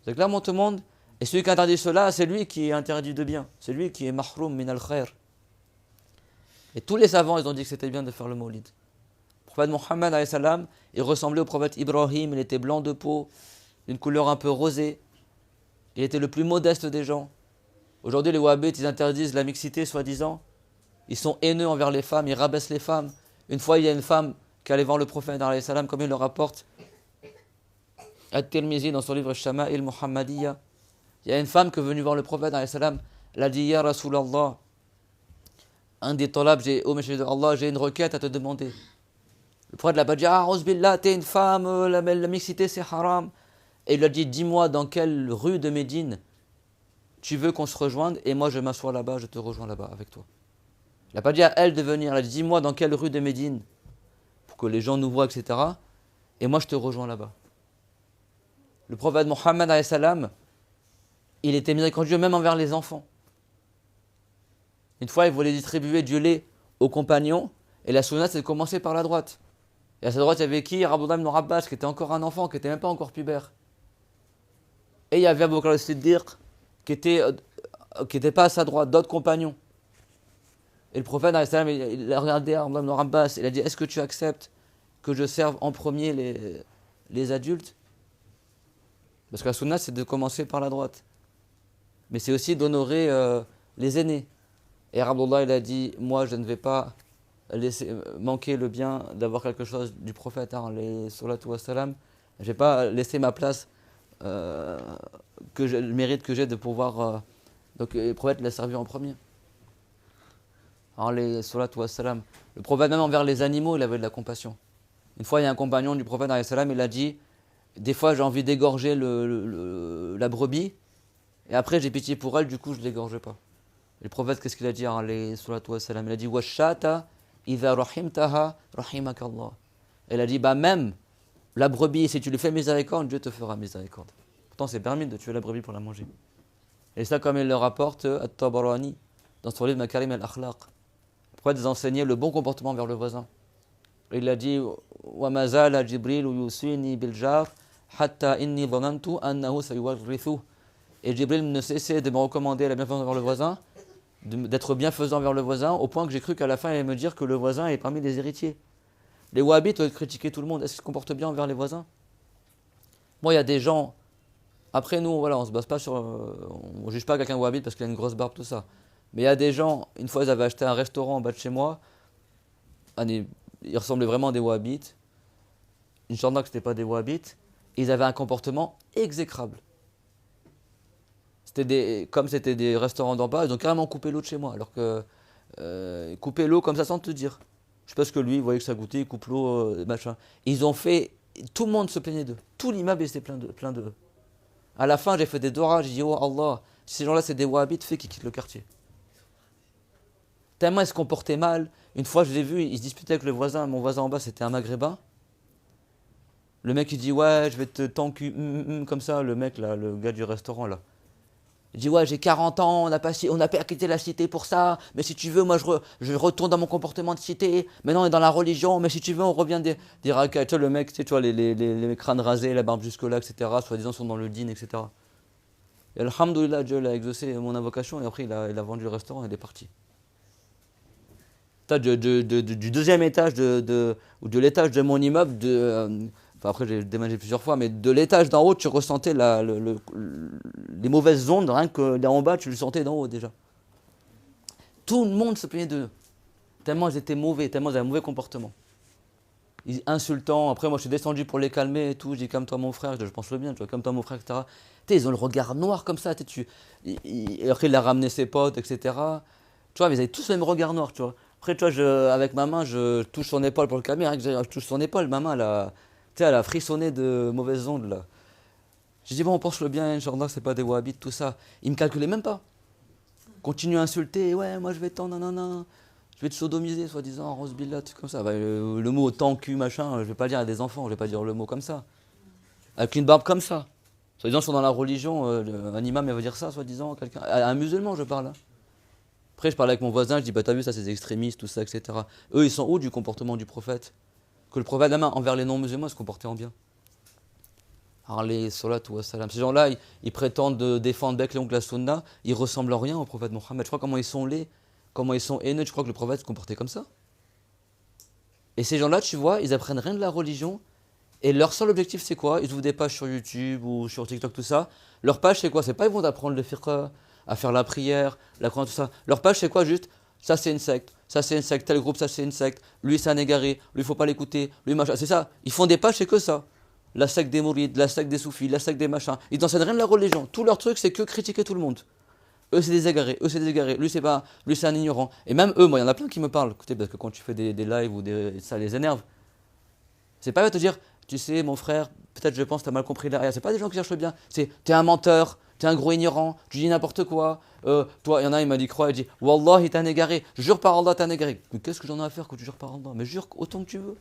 C'est clair, mon tout le monde? Et celui qui interdit cela, c'est lui qui est interdit de bien. C'est lui qui est mahroum min al-khair. Et tous les savants, ils ont dit que c'était bien de faire le Maulid. Le prophète Mohammed, alayhi salam, il ressemblait au prophète Ibrahim, il était blanc de peau, d'une couleur un peu rosée. Il était le plus modeste des gens. Aujourd'hui, les Wahhabites, ils interdisent la mixité, soi-disant. Ils sont haineux envers les femmes, ils rabaissent les femmes. Une fois, il y a une femme qui allait voir le prophète, alayhi salam, comme il le rapporte At-Tirmizi dans son livre Shama'il Muhammadiyya. Il y a une femme qui est venue voir le prophète, alayhi salam, elle a dit, Ya Rasulallah, un des talabs, ô messager de Allah, j'ai une requête à te demander. Le prophète l'a pas dit, ah, Billah, t'es une femme, la mixité c'est haram. Et il lui a dit, dis-moi dans quelle rue de Médine tu veux qu'on se rejoigne et moi je m'assois là-bas, je te rejoins là-bas avec toi. Il n'a pas dit à elle de venir, elle a dit dis-moi dans quelle rue de Médine pour que les gens nous voient, etc. Et moi je te rejoins là-bas. Le prophète Mohammed alayhi salam, il était miséricordieux même envers les enfants. Une fois, il voulait distribuer du lait aux compagnons et la sunna c'est de commencer par la droite. Et à sa droite, il y avait qui? Abdullah ibn Abbas, qui était encore un enfant, qui n'était même pas encore pubère. Et il y avait Abu Bakr al-Siddiq, qui était pas à sa droite, d'autres compagnons. Et le prophète, il a regardé Abdullah ibn Abbas, il a dit, est-ce que tu acceptes que je serve en premier les adultes? Parce que la sunna, c'est de commencer par la droite. Mais c'est aussi d'honorer les aînés. Et Abdullah, il a dit, moi, je ne vais pas laisser manquer le bien d'avoir quelque chose du prophète, salatu wassalam. Je ne vais pas laisser ma place, le mérite que j'ai de pouvoir... donc le prophète l'a servi en premier. Salatu wassalam. Le prophète, même envers les animaux, il avait de la compassion. Une fois, il y a un compagnon du prophète, il a dit, des fois j'ai envie d'égorger la brebis, et après j'ai pitié pour elle, du coup je ne l'égorge pas. Et le prophète, qu'est-ce qu'il a dit, salatu wassalam? Il a dit, washata idha rahimtaha rahimakallah. Elle a dit, même la brebis, si tu lui fais miséricorde, Dieu te fera miséricorde. Pourtant, c'est permis de tuer la brebis pour la manger. Et ça, comme il le rapporte At-Tabarani dans son livre Makarim al-Akhlaq. Le prophète enseignait le bon comportement vers le voisin. Et il a dit, wa mazala Jibril yusini bil jar hatta inni dhanantu annahu sayuwarrithu. Et Jibril ne cessait de me recommander la bienfaisance vers le voisin, d'être bienfaisant vers le voisin, au point que j'ai cru qu'à la fin, il allait me dire que le voisin est parmi les héritiers. Les wahhabites veulent critiquer tout le monde. Est-ce qu'ils se comportent bien envers les voisins? Moi, il y a des gens... Après, nous, voilà, on se base pas sur... on ne juge pas quelqu'un wahhabite parce qu'il a une grosse barbe, tout ça. Mais il y a des gens, une fois, ils avaient acheté un restaurant en bas de chez moi. Ils ressemblaient vraiment à des wahhabites. Inch'Allah que ce n'était pas des wahhabites. Ils avaient un comportement exécrable. Comme c'était des restaurants d'en bas, ils ont carrément coupé l'eau de chez moi. Alors que couper l'eau comme ça sans te dire. Je sais pas ce que lui, il voyait que ça goûtait, il coupe l'eau, machin. Ils ont fait... Tout le monde se plaignait d'eux. Tout l'immeuble était plein d'eux. À la fin, j'ai fait des doigts, j'ai dit, oh Allah, si ces gens-là c'est des wahhabites, fais qu'ils quittent le quartier. Tellement ils se comportaient mal. Une fois, je l'ai vu, il se disputait avec le voisin. Mon voisin en bas, c'était un maghrébin. Le mec, il dit, ouais, je vais te tanker, comme ça, le mec, là, le gars du restaurant, là. Il dit, ouais, j'ai 40 ans, on n'a pas quitté la cité pour ça, mais si tu veux, moi, je retourne dans mon comportement de cité. Maintenant, on est dans la religion, mais si tu veux, on revient des racailles. Tu vois, le mec, tu vois, les crânes rasés, la barbe jusque-là, etc., soi-disant, sont dans le dîn, etc. Et alhamdoulilah, Dieu l'a exaucé mon invocation, et après, il a vendu le restaurant et il est parti. Du deuxième étage ou de l'étage de mon immeuble, après j'ai déménagé plusieurs fois, mais de l'étage d'en haut, tu ressentais les mauvaises ondes, rien que d'en bas, tu le sentais d'en haut déjà. Tout le monde se plaignait d'eux, tellement ils étaient mauvais, tellement ils avaient un mauvais comportement. Insultants, après moi je suis descendu pour les calmer et tout, je dis calme-toi mon frère, je pense le bien, tu vois, calme-toi mon frère, etc. Ils ont le regard noir comme ça, et après il a ramené ses potes, etc. Tu vois, ils avaient tous le même regard noir, tu vois. Après, tu vois, avec ma main, je touche son épaule pour le calmer. Rien que je touche son épaule, ma main, elle a frissonné de mauvaises ondes, là. J'ai dit, bon, on pense le bien, Inch'Allah, c'est pas des wahhabites, tout ça. Ils me calculaient même pas. Continue à insulter, ouais, moi je vais nanana. Je vais te sodomiser, soi-disant, rose billah, comme ça. Le mot tanku, machin, je vais pas dire à des enfants, je vais pas dire le mot comme ça. Avec une barbe comme ça. Soi-disant, ils sont dans la religion, un imam, il va dire ça, soi-disant, quelqu'un. Un musulman, je parle, hein. Après, je parlais avec mon voisin, je dis, bah t'as vu, ça c'est des extrémistes, tout ça, etc. Eux, ils sont où du comportement du prophète? Que le prophète, envers les non-musulmans, se comportait en bien. Salatu wassalam. Ces gens-là, ils prétendent défendre bec et ongle la sunna, ils ressemblent en rien au prophète Mohammed. Je crois comment ils sont laids, comment ils sont haineux, je crois que le prophète se comportait comme ça. Et ces gens-là, tu vois, ils apprennent rien de la religion, et leur seul objectif, c'est quoi? Ils ouvrent des pages sur YouTube ou sur TikTok, tout ça. Leur page, c'est quoi? C'est pas ils vont apprendre le fiqh, à faire la prière, la Coran, tout ça. Leur page, c'est quoi juste? Ça, c'est une secte, ça, c'est une secte, tel groupe, ça, c'est une secte, lui, c'est un égaré, lui, il faut pas l'écouter, lui, machin. C'est ça. Ils font des pages, c'est que ça. La secte des mourides, la secte des soufis, la secte des machins. Ils n'enseignent rien de la religion. Tout leur truc, c'est que critiquer tout le monde. Eux, c'est des égarés, eux, c'est des égarés. Lui, c'est un ignorant. Et même eux, moi, il y en a plein qui me parlent. Écoutez, parce que quand tu fais des lives ou ça les énerve. C'est pas à te dire, tu sais, mon frère, peut-être je pense que tu as mal compris l'aya. C'est pas des gens qui cherchent le bien. C'est, t'es un menteur. t'es un gros ignorant, tu dis n'importe quoi. Toi, il y en a, il m'a dit crois, il dit Wallah, t'es un égaré, je jure par Allah, t'es un égaré. Mais qu'est-ce que j'en ai à faire que tu jures par Allah? Mais jure autant que tu veux.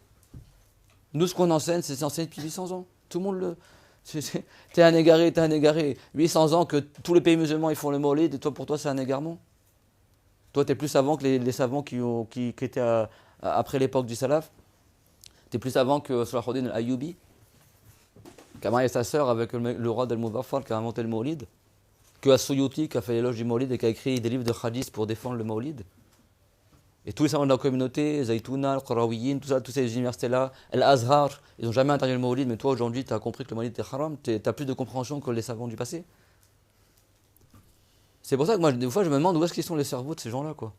Nous, ce qu'on enseigne, c'est enseigné depuis 800 ans. Tout le monde le. T'es un égaré, t'es un égaré. 800 ans que tous les pays musulmans ils font le maulid, et toi, pour toi, c'est un égarement. Toi, t'es plus savant que les savants qui étaient après l'époque du salaf. T'es plus savant que Salahuddin al-Ayyubi, qui a marié sa sœur avec le roi d'Al-Muzaffar qui a inventé le maulid. Que As-Suyuti qui a fait l'éloge du maulid et qui a écrit des livres de hadith pour défendre le maulid. Et tous les savants de la communauté, Zaytouna, Al-Qarawiyin, tous ces universités-là, Al-Azhar, ils n'ont jamais interdit le maulid, mais toi aujourd'hui tu as compris que le maulid est haram, tu as plus de compréhension que les savants du passé. C'est pour ça que moi, des fois, je me demande où est-ce qu'ils sont les cerveaux de ces gens-là, quoi.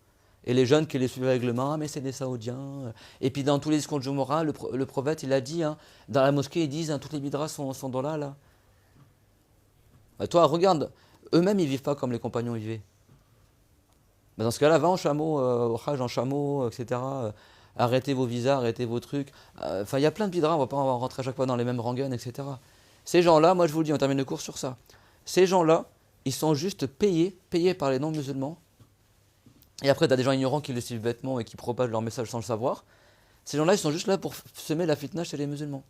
Et les jeunes qui les suivent aveuglément, ah, mais c'est des Saoudiens. Et puis dans tous les discours de Jumura, le prophète, il a dit, hein, dans la mosquée, ils disent, hein, toutes les bidras sont dans là. Bah, toi, regarde, eux-mêmes, ils vivent pas comme les compagnons vivaient. Bah, dans ce cas-là, va en chameau, au Hajj en chameau, etc. Arrêtez vos visas, arrêtez vos trucs. Enfin, il y a plein de bidras, on va pas en rentrer à chaque fois dans les mêmes rengaines, etc. Ces gens-là, moi je vous le dis, on termine le cours sur ça. Ces gens-là, ils sont juste payés par les non-musulmans. Et après, tu as des gens ignorants qui le suivent bêtement et qui propagent leur message sans le savoir. Ces gens-là, ils sont juste là pour semer la fitna chez les musulmans.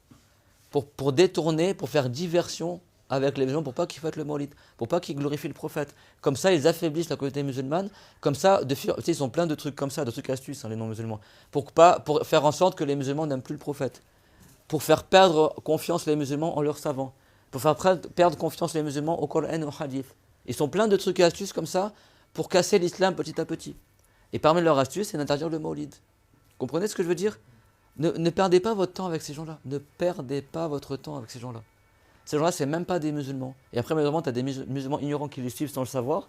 Pour détourner, pour faire diversion avec les gens, pour pas qu'ils fassent le maulid, pour pas qu'ils glorifient le prophète. Comme ça, ils affaiblissent la communauté musulmane. Comme ça, ils sont plein de trucs comme ça, de trucs astuces, hein, les non-musulmans. Pour faire en sorte que les musulmans n'aiment plus le prophète. Pour faire perdre confiance les musulmans en leurs savants. Pour faire perdre confiance les musulmans au Coran et au Hadith. Ils sont plein de trucs et astuces comme ça pour casser l'islam petit à petit. Et parmi leurs astuces, c'est d'interdire le maulid. Comprenez ce que je veux dire? Ne perdez pas votre temps avec ces gens-là. Ne perdez pas votre temps avec ces gens-là. Ces gens-là, c'est même pas des musulmans. Et après, malheureusement, tu as des musulmans ignorants qui les suivent sans le savoir.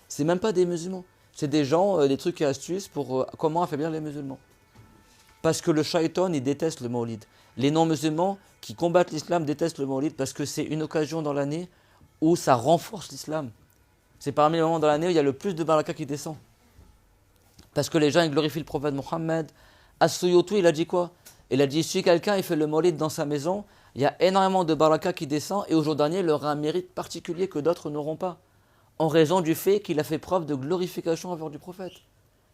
C'est même pas des musulmans. C'est des gens, des trucs et astuces pour comment affaiblir les musulmans. Parce que le shaitan, il déteste le maulid. Les non-musulmans qui combattent l'islam détestent le maulid parce que c'est une occasion dans l'année où ça renforce l'islam. C'est parmi les moments dans l'année où il y a le plus de baraka qui descend. Parce que les gens ils glorifient le prophète Mohammed. As-Suyuti, il a dit quoi? Il a dit, si quelqu'un il fait le maulid dans sa maison, il y a énormément de baraka qui descend et au jour dernier, il aura un mérite particulier que d'autres n'auront pas. En raison du fait qu'il a fait preuve de glorification envers du prophète.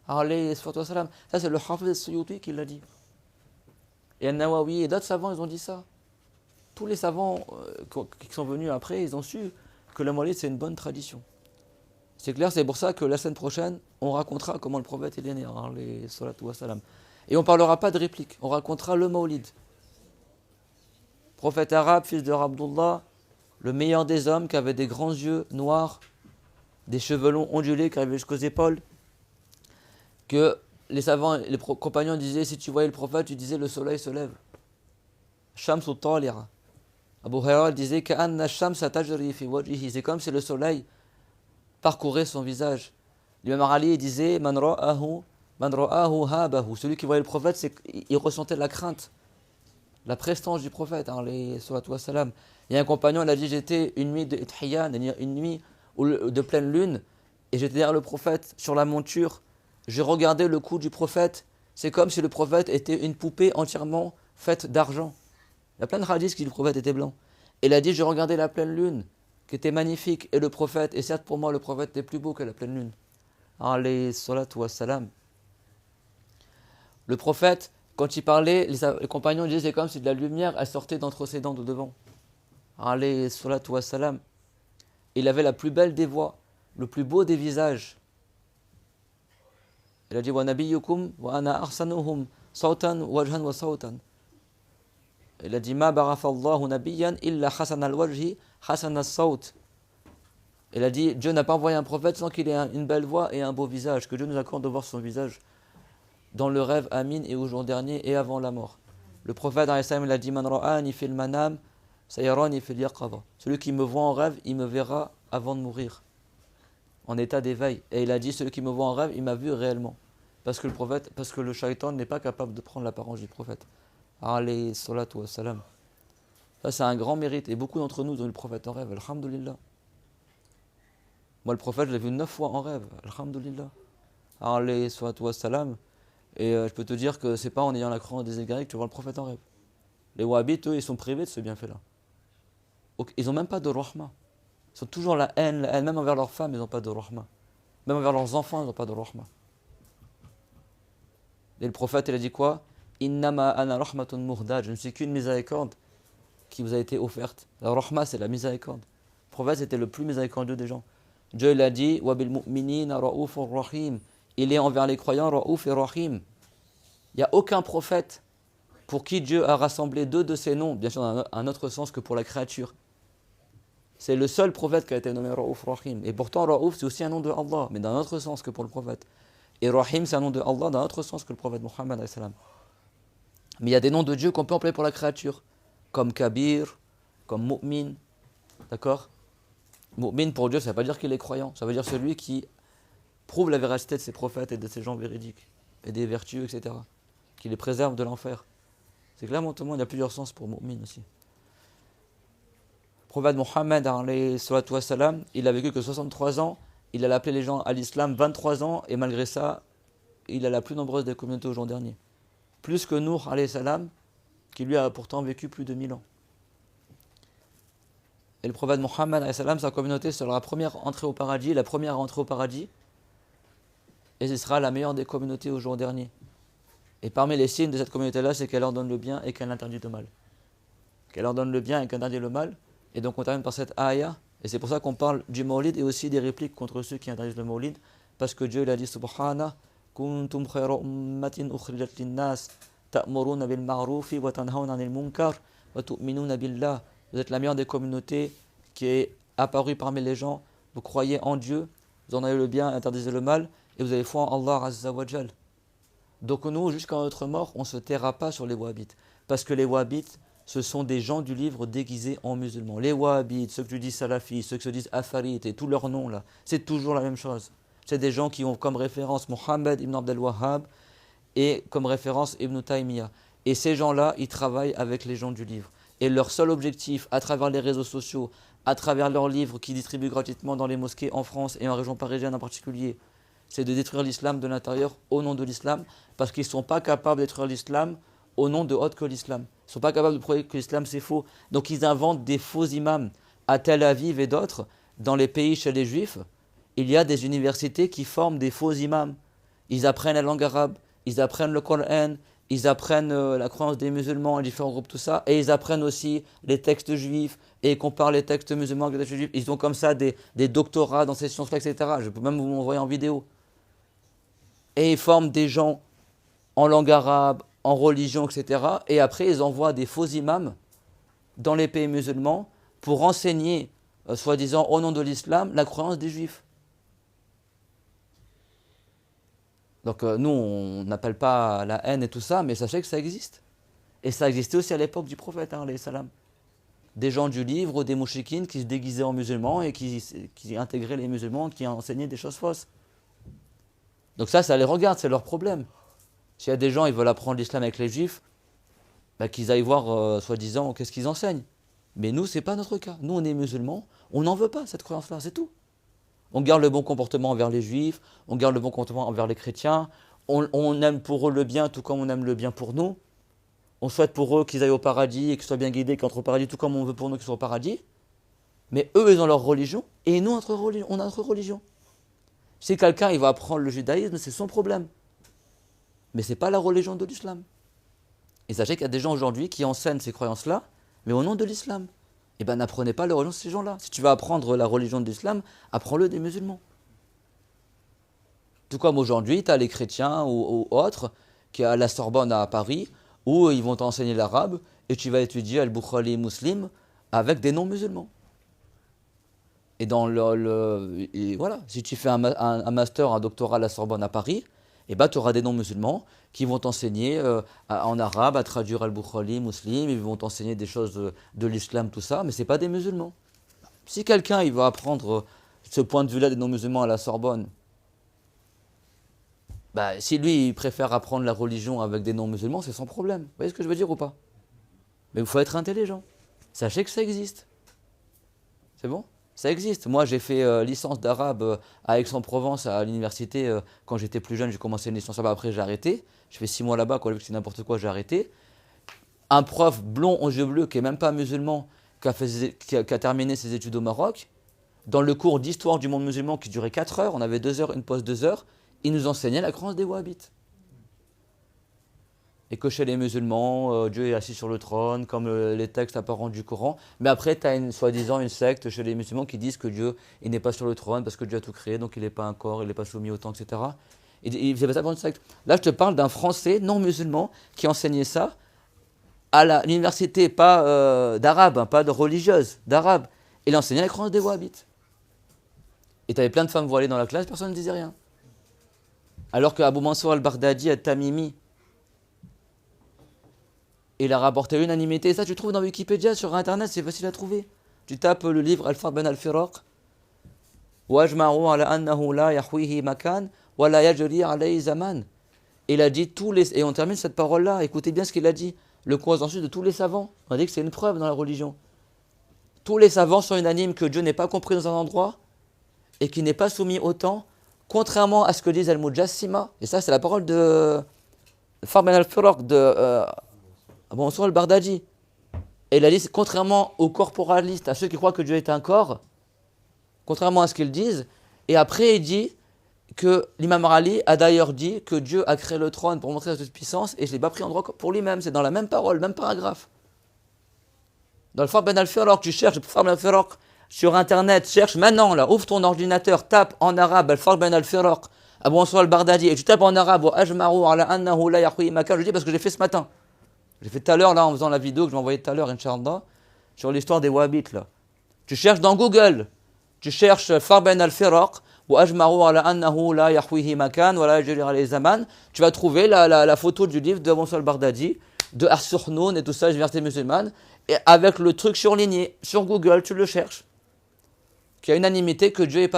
Alayhi salam. Ça, c'est le Hafiz As-Suyuti qui l'a dit. Et An-Nawawi et d'autres savants, ils ont dit ça. Tous les savants qui sont venus après, ils ont su que le maulid, c'est une bonne tradition. C'est clair, c'est pour ça que la semaine prochaine, on racontera comment le prophète est né, alayhi salatu wa salam. Et on ne parlera pas de réplique, on racontera le maulid. Prophète arabe, fils de Abdullah, le meilleur des hommes, qui avait des grands yeux noirs, des cheveux longs ondulés qui arrivaient jusqu'aux épaules, que les savants, les compagnons disaient, si tu voyais le prophète, tu disais le soleil se lève. Shamsu talira. Abu Huraira disait Ka'anna shamsa tajri fi wajhihi, c'est comme si le soleil parcourait son visage. L'imam Ali disait Man ra'ahu habahu. Celui qui voyait le prophète, il ressentait la crainte, la prestance du prophète, alayhi salatu wa salam. Il y a un compagnon, il a dit j'étais une nuit de Ithiyan, une nuit de pleine lune, et j'étais derrière le prophète sur la monture. J'ai regardé le cou du prophète, c'est comme si le prophète était une poupée entièrement faite d'argent. Il y a plein de hadiths qui disent que le prophète était blanc. Et il a dit, j'ai regardé la pleine lune, qui était magnifique, et le prophète, et certes pour moi le prophète était plus beau que la pleine lune. Alayhi salatu wa salam. Le prophète, quand il parlait, les compagnons disaient, c'est comme si de la lumière, elle sortait d'entre ses dents de devant. Alayhi salatu wa salam. Il avait la plus belle des voix, le plus beau des visages. Il a dit wa nabiyyukum wa ana ahsanuhum sawtan wajhan wa sawtan. Il a dit ma barafallahu nabiyyan illa hasan al-wajhi hasan as-sawt. Il a dit Dieu n'a pas envoyé un prophète sans qu'il ait une belle voix et un beau visage, que Dieu nous accorde de voir son visage dans le rêve, amin, et au jour dernier et avant la mort. Le prophète il a dit man ra'ani fil manam sayarani fil yaqadha. Celui qui me voit en rêve, il me verra avant de mourir, en état d'éveil. Et il a dit celui qui me voit en rêve, il m'a vu réellement. Parce que le shaitan n'est pas capable de prendre l'apparence du prophète. Alayhi salatu wa salam. Ça, c'est un grand mérite. Et beaucoup d'entre nous ont eu le prophète en rêve. Alhamdulillah. Moi, le prophète, je l'ai vu 9 fois en rêve. Alhamdulillah. Alayhi salatu wa salam. Et je peux te dire que c'est pas en ayant la croix des égarés que tu vois le prophète en rêve. Les wahhabites, eux, ils sont privés de ce bienfait-là. Ils n'ont même pas de rahma. Ils ont toujours la haine, même envers leurs femmes, ils n'ont pas de rahma. Même envers leurs enfants, ils n'ont pas de rahma. Et le prophète, il a dit quoi? Innama ana rahmatun muhdad, je ne suis qu'une miséricorde qui vous a été offerte. La rahma, c'est la miséricorde. Le prophète, c'était le plus miséricordieux des gens. Dieu, il a dit wa bil mu'minina ra'ufur rahim. Il est envers les croyants ra'uf et rahim. Il n'y a aucun prophète pour qui Dieu a rassemblé deux de ses noms, bien sûr dans un autre sens que pour la créature. C'est le seul prophète qui a été nommé Ra'ouf Rahim. Et pourtant, Ra'ouf, c'est aussi un nom de Allah, mais dans un autre sens que pour le prophète. Et Rahim, c'est un nom de Allah dans un autre sens que le prophète Muhammad. Mais il y a des noms de Dieu qu'on peut employer pour la créature, comme Kabir, comme Mu'min. D'accord? Mu'min pour Dieu, ça ne veut pas dire qu'il est croyant, ça veut dire celui qui prouve la véracité de ses prophètes et de ses gens véridiques, et des vertus, etc. Qui les préserve de l'enfer. C'est clairement tout le monde, il y a plusieurs sens pour Mu'min aussi. Le prophète Mohammed, il a vécu que 63 ans, il a appelé les gens à l'islam 23 ans, et malgré ça, il a la plus nombreuse des communautés au jour dernier. Plus que Nuh, qui lui a pourtant vécu plus de 1000 ans. Et le prophète Mohammed, sa communauté sera la première entrée au paradis, la première à entrer au paradis, et ce sera la meilleure des communautés au jour dernier. Et parmi les signes de cette communauté-là, c'est qu'elle ordonne le bien et qu'elle interdit le mal. Qu'elle ordonne le bien et qu'elle interdit le mal. Et donc on termine par cette ayah, et c'est pour ça qu'on parle du Mawlid et aussi des répliques contre ceux qui interdisent le Mawlid, parce que Dieu il a dit Subhana, kuntum khayra ummatin ukhrijat linnas, ta'muruna bil ma'rufi wa tanhauna 'anil munkar wa tu'minuna billah. Vous êtes la meilleure des communautés qui est apparue parmi les gens, vous croyez en Dieu, vous en avez le bien, interdisez le mal, et vous avez foi en Allah Azza wa Jal. Donc nous, jusqu'à notre mort, on ne se taira pas sur les Wahhabites, parce que les Wahhabites, ce sont des gens du livre déguisés en musulmans. Les Wahhabites, ceux que tu dis salafis, ceux qui se disent afarites et tous leurs noms là, c'est toujours la même chose. C'est des gens qui ont comme référence Mohammed ibn Abdel Wahhab et comme référence Ibn Taymiyyah. Et ces gens-là, ils travaillent avec les gens du livre. Et leur seul objectif, à travers les réseaux sociaux, à travers leurs livres qu'ils distribuent gratuitement dans les mosquées en France et en région parisienne en particulier, c'est de détruire l'islam de l'intérieur au nom de l'islam, parce qu'ils ne sont pas capables de détruire l'islam au nom de autre que l'islam. Ils ne sont pas capables de prouver que l'islam c'est faux. Donc ils inventent des faux imams à Tel Aviv et d'autres. Dans les pays chez les juifs, il y a des universités qui forment des faux imams. Ils apprennent la langue arabe, ils apprennent le Coran, ils apprennent la croyance des musulmans, les différents groupes, tout ça. Et ils apprennent aussi les textes juifs et ils comparent les textes musulmans avec les textes juifs. Ils ont comme ça des doctorats dans ces sciences-là, etc. Je peux même vous m'envoyer en vidéo. Et ils forment des gens en langue arabe, en religion, etc. Et après, ils envoient des faux imams dans les pays musulmans pour enseigner, soi-disant au nom de l'islam, la croyance des juifs. Donc nous, on n'appelle pas la haine et tout ça, mais sachez que ça existe. Et ça existait aussi à l'époque du prophète, alayhi salam. Des gens du livre, des mouchikines qui se déguisaient en musulmans et qui intégraient les musulmans, qui enseignaient des choses fausses. Donc ça les regarde, c'est leur problème. S'il y a des gens, ils veulent apprendre l'islam avec les juifs, qu'ils aillent voir, soi-disant, qu'est-ce qu'ils enseignent. Mais nous, ce n'est pas notre cas. Nous, on est musulmans, on n'en veut pas cette croyance-là, c'est tout. On garde le bon comportement envers les juifs, on garde le bon comportement envers les chrétiens, on aime pour eux le bien, tout comme on aime le bien pour nous. On souhaite pour eux qu'ils aillent au paradis et qu'ils soient bien guidés, qu'ils entrent au paradis, tout comme on veut pour nous qu'ils soient au paradis. Mais eux, ils ont leur religion, et nous, on a notre religion. Si quelqu'un il va apprendre le judaïsme, c'est son problème. Mais ce n'est pas la religion de l'islam. Et sachez qu'il y a des gens aujourd'hui qui enseignent ces croyances-là, mais au nom de l'islam. Eh bien, n'apprenez pas la religion de ces gens-là. Si tu veux apprendre la religion de l'islam, apprends-le des musulmans. Tout comme aujourd'hui, tu as les chrétiens ou autres, qui à la Sorbonne à Paris, où ils vont t'enseigner l'arabe, et tu vas étudier Al-Bukhari Muslim avec des non-musulmans. Et et voilà, si tu fais un master, un doctorat à la Sorbonne à Paris, eh ben, tu auras des non-musulmans qui vont t'enseigner en arabe, à traduire Al-Bukhari, Muslim, ils vont t'enseigner des choses de l'islam, tout ça, mais ce n'est pas des musulmans. Si quelqu'un il va apprendre ce point de vue-là des non-musulmans à la Sorbonne, si lui il préfère apprendre la religion avec des non-musulmans, c'est son problème. Vous voyez ce que je veux dire ou pas? Mais il faut être intelligent. Sachez que ça existe. C'est bon? Ça existe. Moi, j'ai fait licence d'arabe à Aix-en-Provence à l'université. Quand j'étais plus jeune, j'ai commencé une licence là-bas. Après, j'ai arrêté. Je fais 6 mois là-bas. Quand j'ai vu que c'est n'importe quoi, j'ai arrêté. Un prof blond aux yeux bleus, qui n'est même pas musulman, qui a terminé ses études au Maroc, dans le cours d'histoire du monde musulman qui durait 4 heures, on avait 2 heures, une pause 2 heures, ils nous enseignaient la croyance des wahhabites. Et que chez les musulmans, Dieu est assis sur le trône, comme les textes apparents du Coran. Mais après, tu as soi-disant une secte chez les musulmans qui disent que Dieu il n'est pas sur le trône parce que Dieu a tout créé, donc il n'est pas un corps, il n'est pas soumis au temps, etc. Ils faisaient pas ça pour une secte. Là, je te parle d'un Français non musulman qui enseignait ça à l'université, pas d'arabe, hein, pas de religieuse, d'arabe. Il enseignait la croyance des wahhabites. Et tu avais plein de femmes voilées dans la classe, personne ne disait rien. Alors qu'Abu Mansour al-Baghdadi al-Tamimi, il a rapporté l'unanimité. Ça, tu trouves dans Wikipédia, sur Internet, c'est facile à trouver. Tu tapes le livre Al-Farq ben al-Firaq. وَأَجْمَعُوا عَلَى أَنَّهُ لَا يَحْوِيهِ مَكَانٌ وَلَا يَجْرِي عَلَيْهِ زَمَانٌ. Il a dit tous les... Et on termine cette parole-là. Écoutez bien ce qu'il a dit. Le consensus de tous les savants. On a dit que c'est une preuve dans la religion. Tous les savants sont unanimes que Dieu n'est pas compris dans un endroit et qu'il n'est pas soumis au temps, contrairement à ce que disent Al-Mujassima. Et ça, c'est la parole de Farq ben al-Firaq de Abu Mansour al-Baghdadi. Et il a dit, contrairement aux corporalistes, à ceux qui croient que Dieu est un corps, contrairement à ce qu'ils disent, et après il dit que l'imam Ali a d'ailleurs dit que Dieu a créé le trône pour montrer sa puissance, et je ne l'ai pas pris en droit pour lui-même, c'est dans la même parole, même paragraphe. Dans le Farq ben al-Firaq, tu cherches Farq ben al-Firaq sur Internet, cherche maintenant, là, ouvre ton ordinateur, tape en arabe Al-Farq ben al-Firaq, Abu Mansour al-Baghdadi, et tu tapes en arabe wa ajma'u ala annahu la yahwi makan, je dis parce que j'ai fait ce matin. J'ai fait tout à l'heure, là, en faisant la vidéo que je m'envoyais tout à l'heure, Inch'Allah, sur l'histoire des wahhabites, là. Tu cherches dans Google, tu cherches Farq ben al-Firaq, wa ajma'u ala annahu la yahwihi makan, wa la yajri alayhi zaman, tu vas trouver la photo du livre de Abu Mansour al-Baghdadi, de As-Suhnoun et tout ça, université musulmane, et avec le truc surligné, sur Google, tu le cherches. Qu'il y a unanimité que Dieu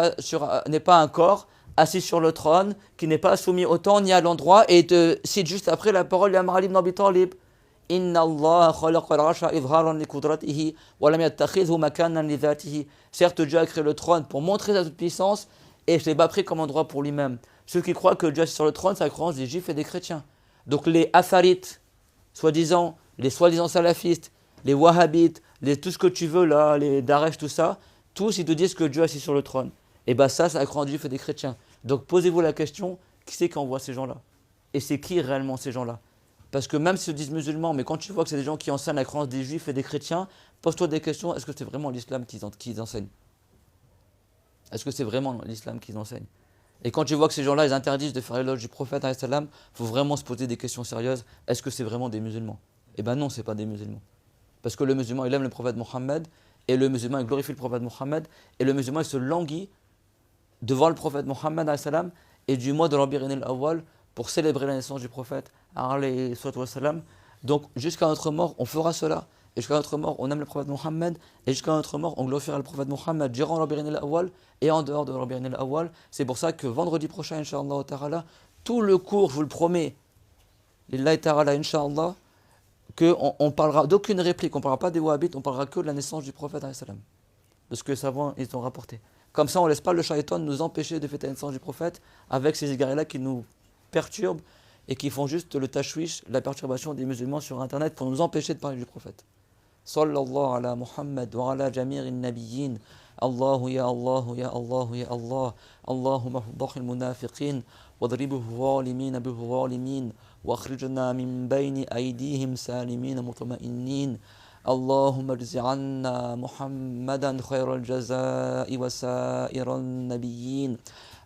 n'est pas un corps assis sur le trône, qui n'est pas soumis au temps ni à l'endroit, et te cite juste après la parole d'Amr Ali ibn Abi Talib. Inna Allah khalaqa al-arsha idharan li qudratihi wa lam yattakhidhu makanan li dhatihi. Certes, Dieu a créé le trône pour montrer sa toute puissance, et je ne l'ai pas pris comme endroit pour lui-même. Ceux qui croient que Dieu est assis sur le trône, c'est la croyance des juifs et des chrétiens. Donc les atharites, soi-disant, les soi-disant salafistes, les wahhabites, tout ce que tu veux là, les Daesh, tout ça, tous ils te disent que Dieu est assis sur le trône. Et bien ça, c'est la croyance des juifs et des chrétiens. Donc posez-vous la question, qui c'est qui envoie ces gens-là? Et c'est qui réellement ces gens-là? Parce que même s'ils se disent musulmans, mais quand tu vois que c'est des gens qui enseignent la croyance des juifs et des chrétiens, pose-toi des questions, est-ce que c'est vraiment l'islam qu'ils enseignent? Est-ce que c'est vraiment l'islam qu'ils enseignent? Et quand tu vois que ces gens-là, ils interdisent de faire l'éloge du prophète, il faut vraiment se poser des questions sérieuses. Est-ce que c'est vraiment des musulmans? Eh bien non, ce n'est pas des musulmans. Parce que le musulman, il aime le prophète Mohammed, et le musulman, il glorifie le prophète Mohammed, et le musulman, il se languit devant le prophète Mohammed, et du mois de Rabi'in al-Awwal, pour célébrer la naissance du prophète, donc jusqu'à notre mort, on fera cela. Et jusqu'à notre mort, on aime le prophète Mohammed. Et jusqu'à notre mort, on glorifiera le prophète Mohammed durant Rabi'in al-Awwal et en dehors de Rabi'in al-Awwal. C'est pour ça que vendredi prochain, Inch'Allah ta'ala, tout le cours, je vous le promets, Lillahi ta'ala, Inch'Allah, qu'on ne parlera d'aucune réplique, on ne parlera pas des wahhabites, on parlera que de la naissance du prophète, de ce que les savants ils ont rapporté. Comme ça, on ne laisse pas le shaitan nous empêcher de fêter la naissance du prophète avec ces égarés-là qui nous perturbent et qui font juste le tashwish, la perturbation des musulmans sur Internet pour nous empêcher de parler du prophète. Sallallahu ala Muhammad wa ala jami'in nabiyyin. Allahu ya Allah ya Allah ya Allah. Allahumma fadhih al-munafiqin wadrib al-zalimin bil-zalimin واخرجنا من بين أيديهم سالمين مطمئنين اللهم اجز عنا محمدا خير الجزاء وسائر النبيين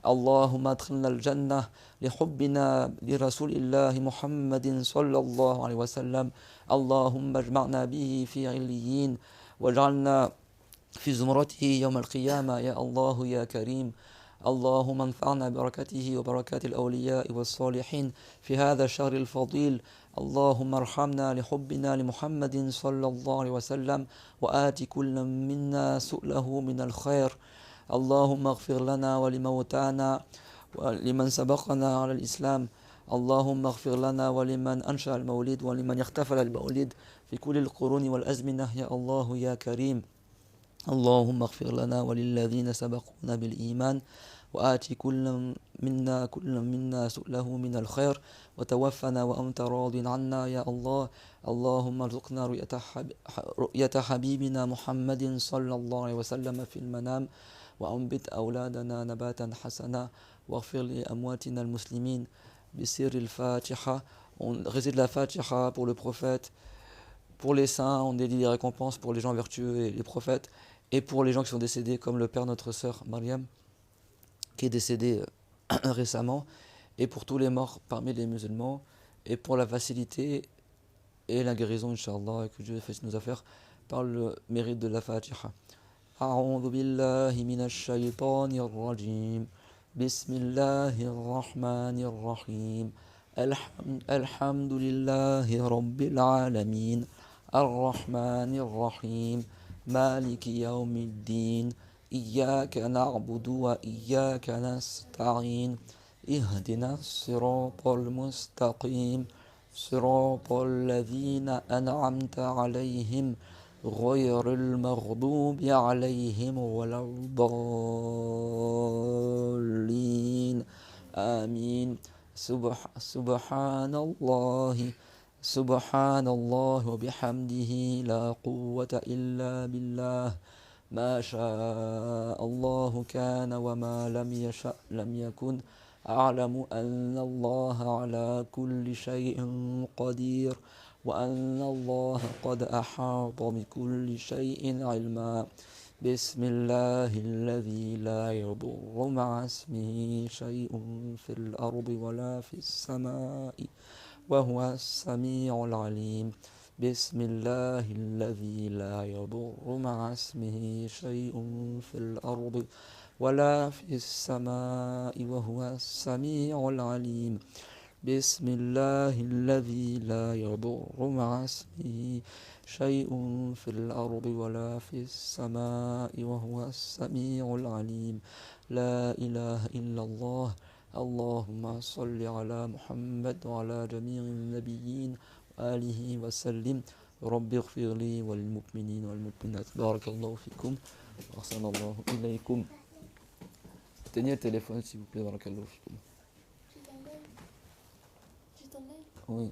اللهم ادخلنا الجنة لحبنا لرسول الله محمد صلى الله عليه وسلم اللهم اجمعنا به في عليين واجعلنا في زمرته يوم القيامة يا الله يا كريم اللهم انفعنا بركته وبركات الأولياء والصالحين في هذا الشهر الفضيل اللهم ارحمنا لحبنا لمحمد صلى الله عليه وسلم وآت كل منا سؤله من الخير اللهم اغفر لنا ولموتانا ولمن سبقنا على الإسلام اللهم اغفر لنا ولمن أنشأ المولد ولمن احتفل المولد في كل القرون والأزمنة يا الله يا كريم اللهم اغفر لنا وللذين سبقونا بالإيمان وآتي كل منا سؤله من الخير وتوفنا وأنت راض عنا يا الله اللهم ارزقنا رؤية حبيبنا محمد صلى الله عليه وسلم في المنام وأنبت أولادنا نباتا حسنا واغفر لأمواتنا المسلمين بسر الفاتحة. On récite la Fatiha pour le prophète, pour les saints, on dédie des récompenses pour les gens vertueux et les prophètes, et pour les gens qui sont décédés, comme le père notre sœur Mariam, qui est décédée récemment, et pour tous les morts parmi les musulmans, et pour la facilité et la guérison, Inch'Allah, et que Dieu fasse nos affaires par le mérite de la Fatiha. أعوذ بالله من الشيطان الرجيم بسم الله الرحمن الرحيم الحمد لله رب العالمين الرحمن الرحيم مالك يوم الدين إياك نعبد وإياك نستعين اهدنا الصراط المستقيم صراط الذين أنعمت عليهم غير المغضوب عليهم ولا الضالين آمين سبحان الله وبحمده لا قوة إلا بالله ما شاء الله كان وما لم يشأ لم يكن أعلم أن الله على كل شيء قدير وأن الله قد أحاط بكل شيء علما بسم الله الذي لا يضر مع اسمه شيء في الأرض ولا في السماء وهو السميع العليم بسم الله الذي لا يضر مع اسمه شيء في الأرض ولا في السماء وهو السميع العليم بسم الله الذي لا يضر مع اسمه شيء في الأرض ولا في السماء وهو السميع العليم لا إله إلا الله اللهم صل على محمد وعلى جميع النبيين وآله وسلم رب اغفر لي والمؤمنين والمؤمنات بارك الله فيكم وأحسن الله إليكم. Tenez le téléphone s'il vous plaît, barakallahu fikum. Oui.